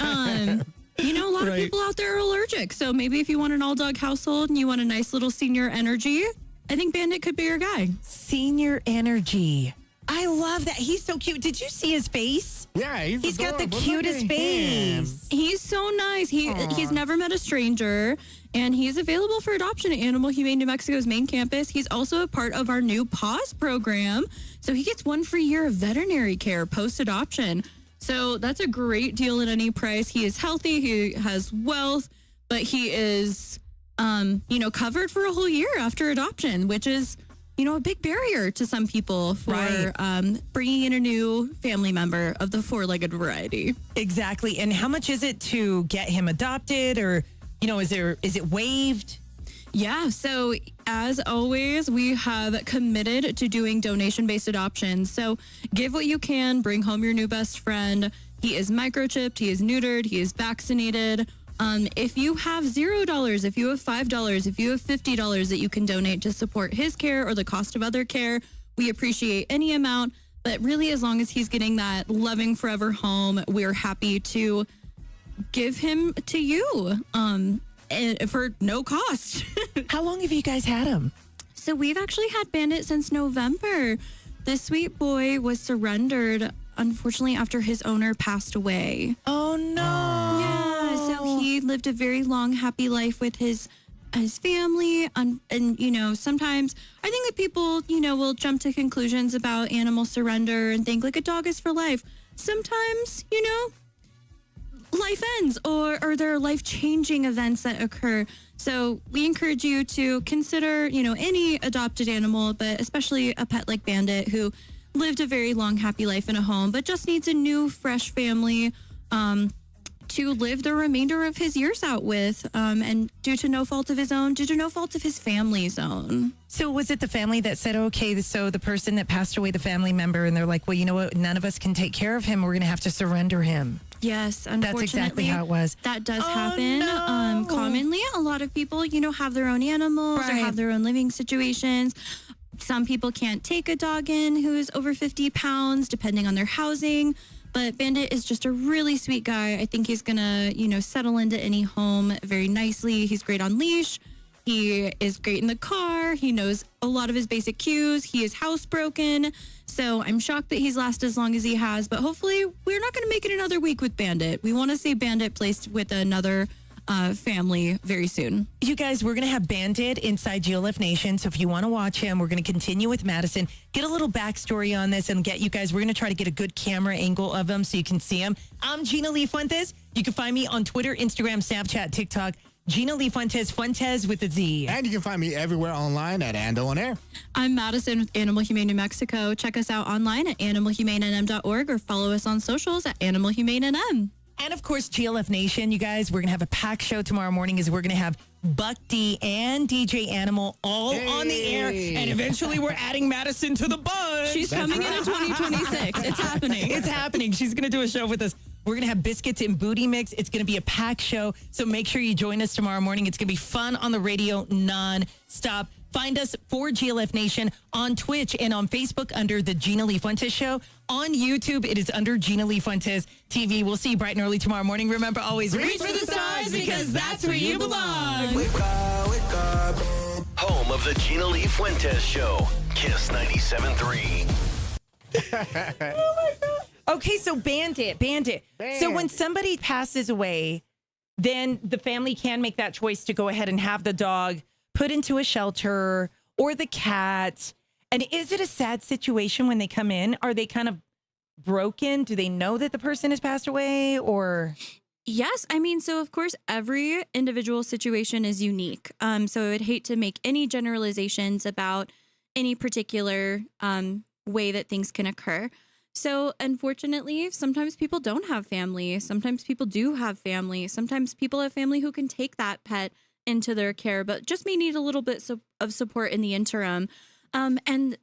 a lot of people out there are allergic. So maybe if you want an all-dog household and you want a nice little senior energy, I think Bandit could be your guy. Senior energy. I love that. He's so cute. Did you see his face? Yeah, he's got the adorable. cutest Look at him. face. He's so nice. He's never met a stranger, and he's available for adoption at Animal Humane New Mexico's main campus. He's also a part of our new PAWS program, so he gets 1 free year of veterinary care post-adoption. So that's a great deal at any price. He is healthy. He has wealth, but he is, covered for a whole year after adoption, which is, a big barrier to some people for bringing in a new family member of the four-legged variety. Exactly. And how much is it to get him adopted, or, is it waived? Yeah, so as always, we have committed to doing donation-based adoptions. So give what you can, bring home your new best friend. He is microchipped, he is neutered, he is vaccinated. If you have $0, if you have $5, if you have $50 that you can donate to support his care or the cost of other care, we appreciate any amount. But really, as long as he's getting that loving forever home, we're happy to give him to you. And for no cost. How long have you guys had him? So we've actually had Bandit since November. The sweet boy was surrendered, unfortunately, after his owner passed away. Oh, no. Yeah, so he lived a very long, happy life with his family. And, you know, sometimes I think that people, you know, will jump to conclusions about animal surrender and think like a dog is for life. Sometimes, you know, life ends or there are life-changing events that occur. So we encourage you to consider, you know, any adopted animal, but especially a pet like Bandit who lived a very long, happy life in a home, but just needs a new, fresh family to live the remainder of his years out with, and due to no fault of his own, due to no fault of his family's own. So was it the family that said, okay, so the person that passed away, the family member, and they're like, well, you know what, none of us can take care of him. We're going to have to surrender him. Yes, unfortunately. That's exactly how it was. That does happen. No. Commonly, a lot of people, you know, have their own animals or have their own living situations. Some people can't take a dog in who is over 50 pounds, depending on their housing. But Bandit is just a really sweet guy. I think he's going to, you know, settle into any home very nicely. He's great on leash. He is great in the car. He knows a lot of his basic cues. He is housebroken. So I'm shocked that he's lasted as long as he has. But hopefully we're not going to make it another week with Bandit. We want to see Bandit placed with another family very soon. You guys, we're going to have Bandit inside GLF Nation. So if you want to watch him, we're going to continue with Madison, get a little backstory on this and get you guys, we're going to try to get a good camera angle of him so you can see him. I'm Gina Lee Fuentes. You can find me on Twitter, Instagram, Snapchat, TikTok. Gina Lee Fuentes, Fuentes with a Z. And you can find me everywhere online at Ando on Air. I'm Madison with Animal Humane New Mexico. Check us out online at animalhumanenm.org or follow us on socials at Animal Humane NM. And of course, GLF Nation, you guys, we're going to have a packed show tomorrow morning as we're going to have Buck D and DJ Animal all on the air. And eventually we're adding Madison to the bunch. She's coming in 2026. It's happening. It's happening. She's going to do a show with us. We're going to have biscuits and booty mix. It's going to be a packed show. So make sure you join us tomorrow morning. It's going to be fun on the radio non-stop. Find us for GLF Nation on Twitch and on Facebook under The Gina Lee Fuentes Show. On YouTube, it is under Gina Lee Fuentes TV. We'll see you bright and early tomorrow morning. Remember, always reach for the stars because that's where you belong. Wake up, wake up. Home of The Gina Lee Fuentes Show. Kiss 97.3. Oh, my God. Okay, so Bandit. So when somebody passes away, then the family can make that choice to go ahead and have the dog put into a shelter or the cat. And is it a sad situation when they come in? Are they kind of broken? Do they know that the person has passed away or? Yes. I mean, so of course, every individual situation is unique. So I would hate to make any generalizations about any particular way that things can occur. So unfortunately, sometimes people don't have family. Sometimes people do have family. Sometimes people have family who can take that pet into their care, but just may need a little bit of support in the interim. And,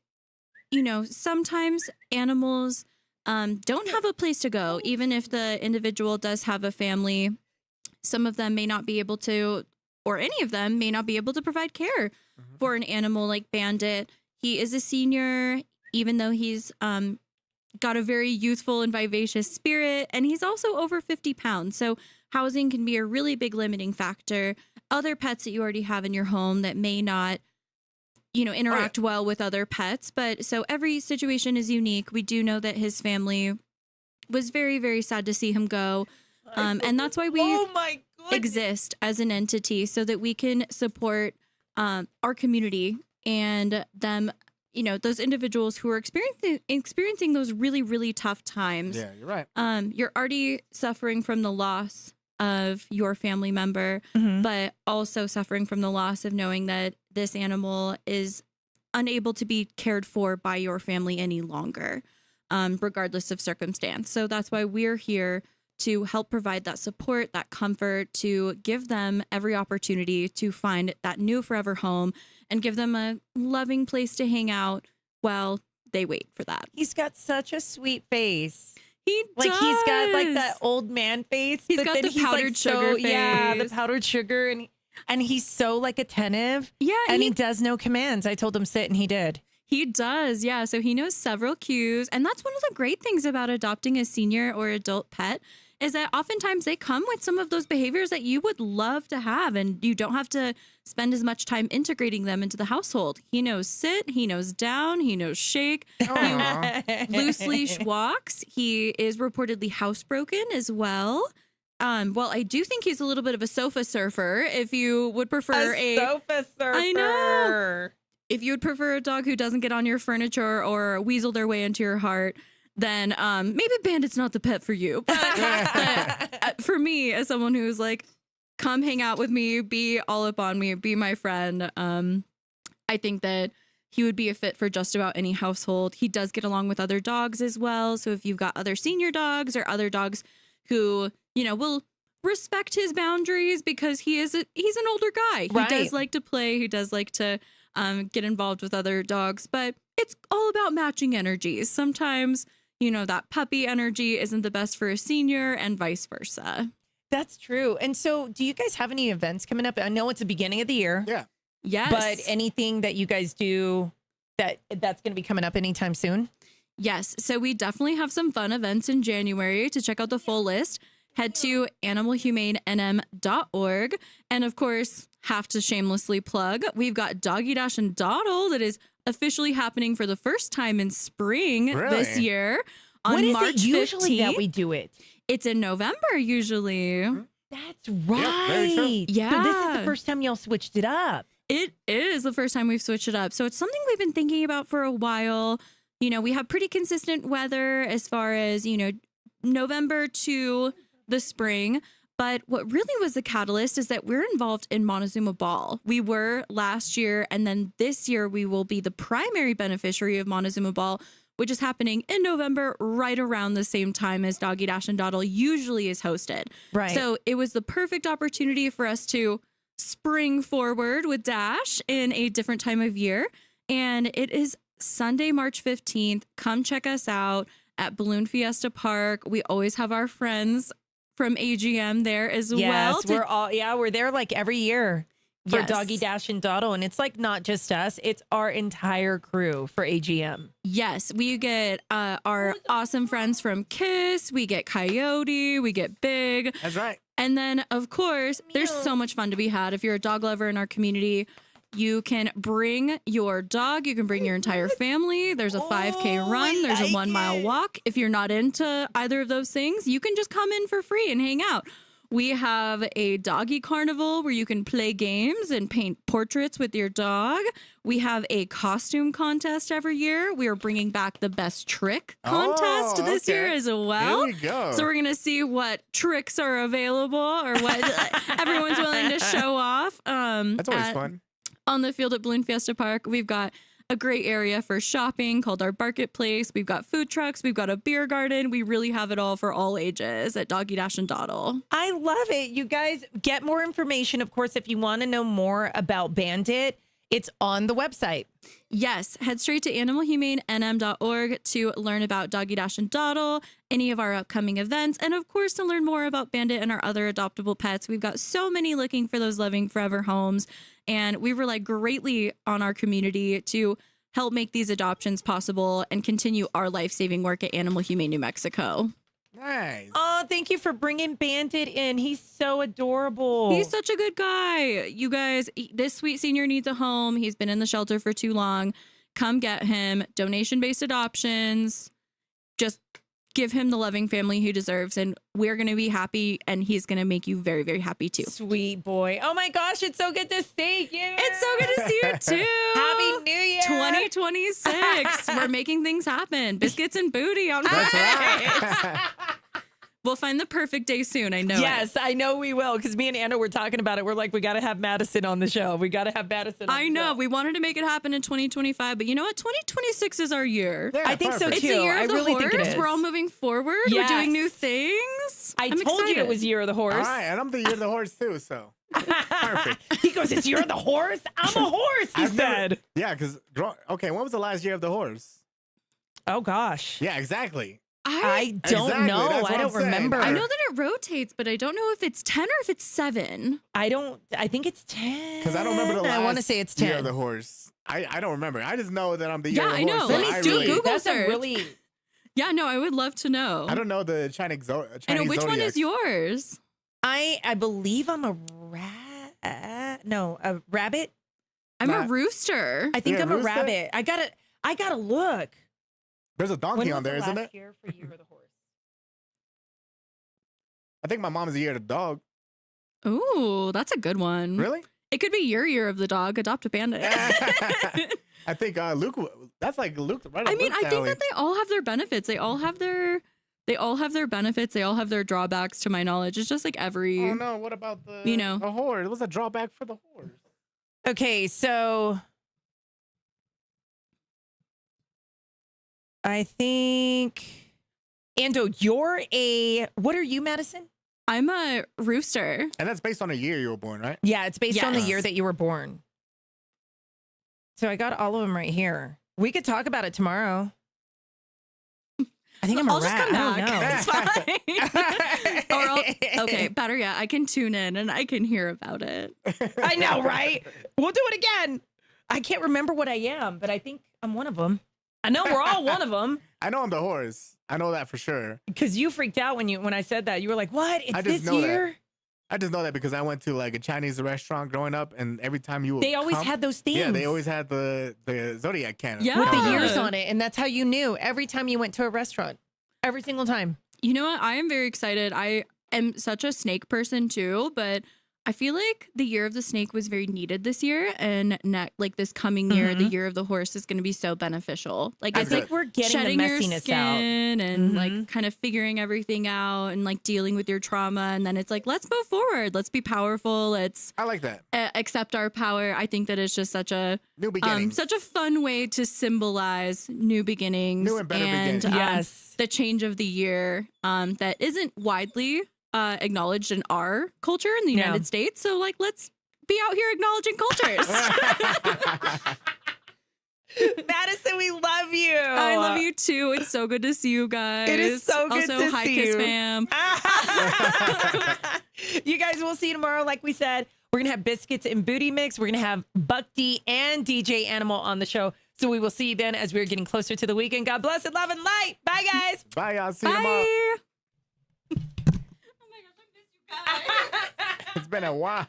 you know, sometimes animals don't have a place to go, even if the individual does have a family. Some of them may not be able to, or any of them may not be able to provide care for an animal like Bandit. He is a senior, even though he's got a very youthful and vivacious spirit, and he's also over 50 pounds. So housing can be a really big limiting factor. Other pets that you already have in your home that may not, you know, interact well with other pets. But so every situation is unique. We do know that his family was very, very sad to see him go. And that's why we exist as an entity so that we can support our community and them, you know, those individuals who are experiencing those really, really tough times. Yeah, you're right. You're already suffering from the loss of your family member, but also suffering from the loss of knowing that this animal is unable to be cared for by your family any longer, regardless of circumstance. So that's why we're here to help provide that support, that comfort, to give them every opportunity to find that new forever home and give them a loving place to hang out while they wait for that. He's got such a sweet face. He He's got like does. that old man face. He's but got then the powdered like sugar Yeah, the face. powdered sugar. And he's so like attentive. Yeah. And he does know commands. I told him sit and he did. He does, yeah. So he knows several cues. And that's one of the great things about adopting a senior or adult pet is that oftentimes they come with some of those behaviors that you would love to have, and you don't have to spend as much time integrating them into the household. He knows sit, he knows down, he knows shake, he loose leash walks. He is reportedly housebroken as well. Well, I do think he's a little bit of a sofa surfer. If you would prefer A sofa surfer. I know. If you would prefer a dog who doesn't get on your furniture or weasel their way into your heart, then maybe Bandit's not the pet for you. But for me, as someone who's like, come hang out with me, be all up on me, be my friend, I think that he would be a fit for just about any household. He does get along with other dogs as well. So if you've got other senior dogs or other dogs who, you know, will respect his boundaries because he's an older guy. Right. He does like to play. He does like to get involved with other dogs, but it's all about matching energies. Sometimes, you know, that puppy energy isn't the best for a senior and vice versa. That's true. And so do you guys have any events coming up? I know it's the beginning of the year. Yeah. Yes. But anything that you guys do that's going to be coming up anytime soon? Yes. So we definitely have some fun events in January. To check out the full list, head to animalhumanenm.org. And of course, have to shamelessly plug, we've got Doggy Dash and Dawdle that is officially happening for the first time in spring this year on When is March it usually 15th. that we do it? It's in November usually. That's right. very true. Yeah. So this is the first time y'all switched it up. It is the first time we've switched it up. So it's something we've been thinking about for a while. You know, we have pretty consistent weather as far as, you know, November to the spring. But what really was the catalyst is that we're involved in Montezuma Ball. We were last year, and then this year we will be the primary beneficiary of Montezuma Ball, which is happening in November, right around the same time as Doggy Dash and Dawdle usually is hosted. Right. So it was the perfect opportunity for us to spring forward with Dash in a different time of year. And it is Sunday, March 15th. Come check us out at Balloon Fiesta Park. We always have our friends from AGM there as well. We're there like every year for Yes. Doggy Dash and Dawdle. And it's like not just us, it's our entire crew for AGM. Yes, we get our awesome friends from Kiss. We get Coyote. We get Big. That's right. And then, of course, there's so much fun to be had. If you're a dog lover in our community, you can bring your dog. You can bring your entire family. There's a 5K run. There's a 1 mile walk. If you're not into either of those things, you can just come in for free and hang out. We have a doggy carnival where you can play games and paint portraits with your dog. We have a costume contest every year. We are bringing back the best trick contest this year as well. Here we go. So we're going to see what tricks are available or what everyone's willing to show off. That's always fun. On the field at Balloon Fiesta Park, we've got a great area for shopping called our Marketplace. We've got food trucks. We've got a beer garden. We really have it all for all ages at Doggy Dash and Dawdle. I love it. You guys get more information. Of course, if you want to know more about Bandit, it's on the website. Yes, head straight to animalhumanenm.org to learn about Doggy Dash and Dawdle, any of our upcoming events, and of course to learn more about Bandit and our other adoptable pets. We've got so many looking for those loving forever homes, and we rely greatly on our community to help make these adoptions possible and continue our life-saving work at Animal Humane New Mexico. Nice. Oh, thank you for bringing Bandit in. He's so adorable. He's such a good guy. You guys, this sweet senior needs a home. He's been in the shelter for too long. Come get him. Donation-based adoptions. Just give him the loving family he deserves, and we're going to be happy, and he's going to make you very, very happy too. Sweet boy. Oh my gosh, it's so good to see you. It's so good to see you too. Happy New Year. 2026. We're making things happen. Biscuits and booty on Fridays. We'll find the perfect day soon. I know. Yes, I know we will, because me and Anna were talking about it. We're like, we got to have Madison on the show. We got to have Madison on I know. We wanted to make it happen in 2025, but you know what? 2026 is our year. Yeah, I think so perfect. too. It's a year I of the really horse. think it is. We're all moving forward. Yes. We're doing new things. horse. I I'm told you it excited. was Year of the Horse. All right, and I'm the year of the horse too, so perfect. He goes, it's Year of the Horse? I'm a horse, he I've never- said. Yeah, because okay, when was the last year of the horse? Oh, gosh. Yeah, exactly. I don't Exactly, know. that's what I I'm don't saying. remember. I know that it rotates, but I don't know if it's 10 or if it's 7. I think it's 10. Because I don't remember the last I want to say it's year 10. of the horse. I don't remember. I just know that I'm the year Yeah, of the I know. horse. so Let me I do really- Google That's a search. really... Yeah, no, I would love to know. I don't know the Chinese I know, which one zodiac. is yours? I believe I'm a a rabbit. I'm a Not- rooster. I think You're a I'm a rooster? rabbit. I gotta look. There's a donkey When on was there, the isn't last it? year for Year of the Horse? I think my mom is the year of the dog. Ooh, that's a good one. Really? It could be your year of the dog. Adopt a bandit. I think Luke. That's like Luke. Right. I up mean, Luke's I think alley. that they all have their benefits. They all have their benefits. They all have their drawbacks, to my knowledge. It's just like every. Oh no! What about the the horse? What's a drawback for the horse? Okay, so I think Ando, what are you, Madison? I'm a rooster. And that's based on a year you were born, right? Yeah, it's based on the Yes. year that you were born. So I got all of them right here. We could talk about it tomorrow. I think I'm a I'll just rat. come I back. don't know. It's fine. Or okay, better yet, I can tune in and I can hear about it. I know, right? We'll do it again. I can't remember what I am, but I think I'm one of them. I know we're all one of them. I know I'm the horse. I know that for sure. Because you freaked out when I said that. You were like, "What? It's I just this know year?" that. I just know that because I went to like a Chinese restaurant growing up, and every time you would They always come- had those things. Yeah, they always had the zodiac calendar. Yeah. with the Yeah. years on it, and that's how you knew every time you went to a restaurant. Every single time. You know what? I am very excited. I am such a snake person too, but I feel like the year of the snake was very needed this year, and like this coming year, the year of the horse is going to be so beneficial. Like I it's think like we're getting shedding the your messiness skin out. and like kind of figuring everything out and like dealing with your trauma, and then it's like let's move forward, let's be powerful, let's I like that. accept our power. I think that is just such a New beginnings. such a fun way to symbolize new beginnings, New and better beginnings. Yes. the change of the year that isn't widely acknowledged in our culture in the United States. So like, let's be out here acknowledging cultures. Madison, we love you. I love you too. It's so good to see you guys. It is so good also, to hi, see Kiss you. fam. You guys will see you tomorrow. Like we said, we're going to have biscuits and booty mix. We're going to have Buck D and DJ Animal on the show. So we will see you then as we're getting closer to the weekend. God bless and love and light. Bye, guys. Bye, y'all. See you tomorrow. Bye. It's been a while.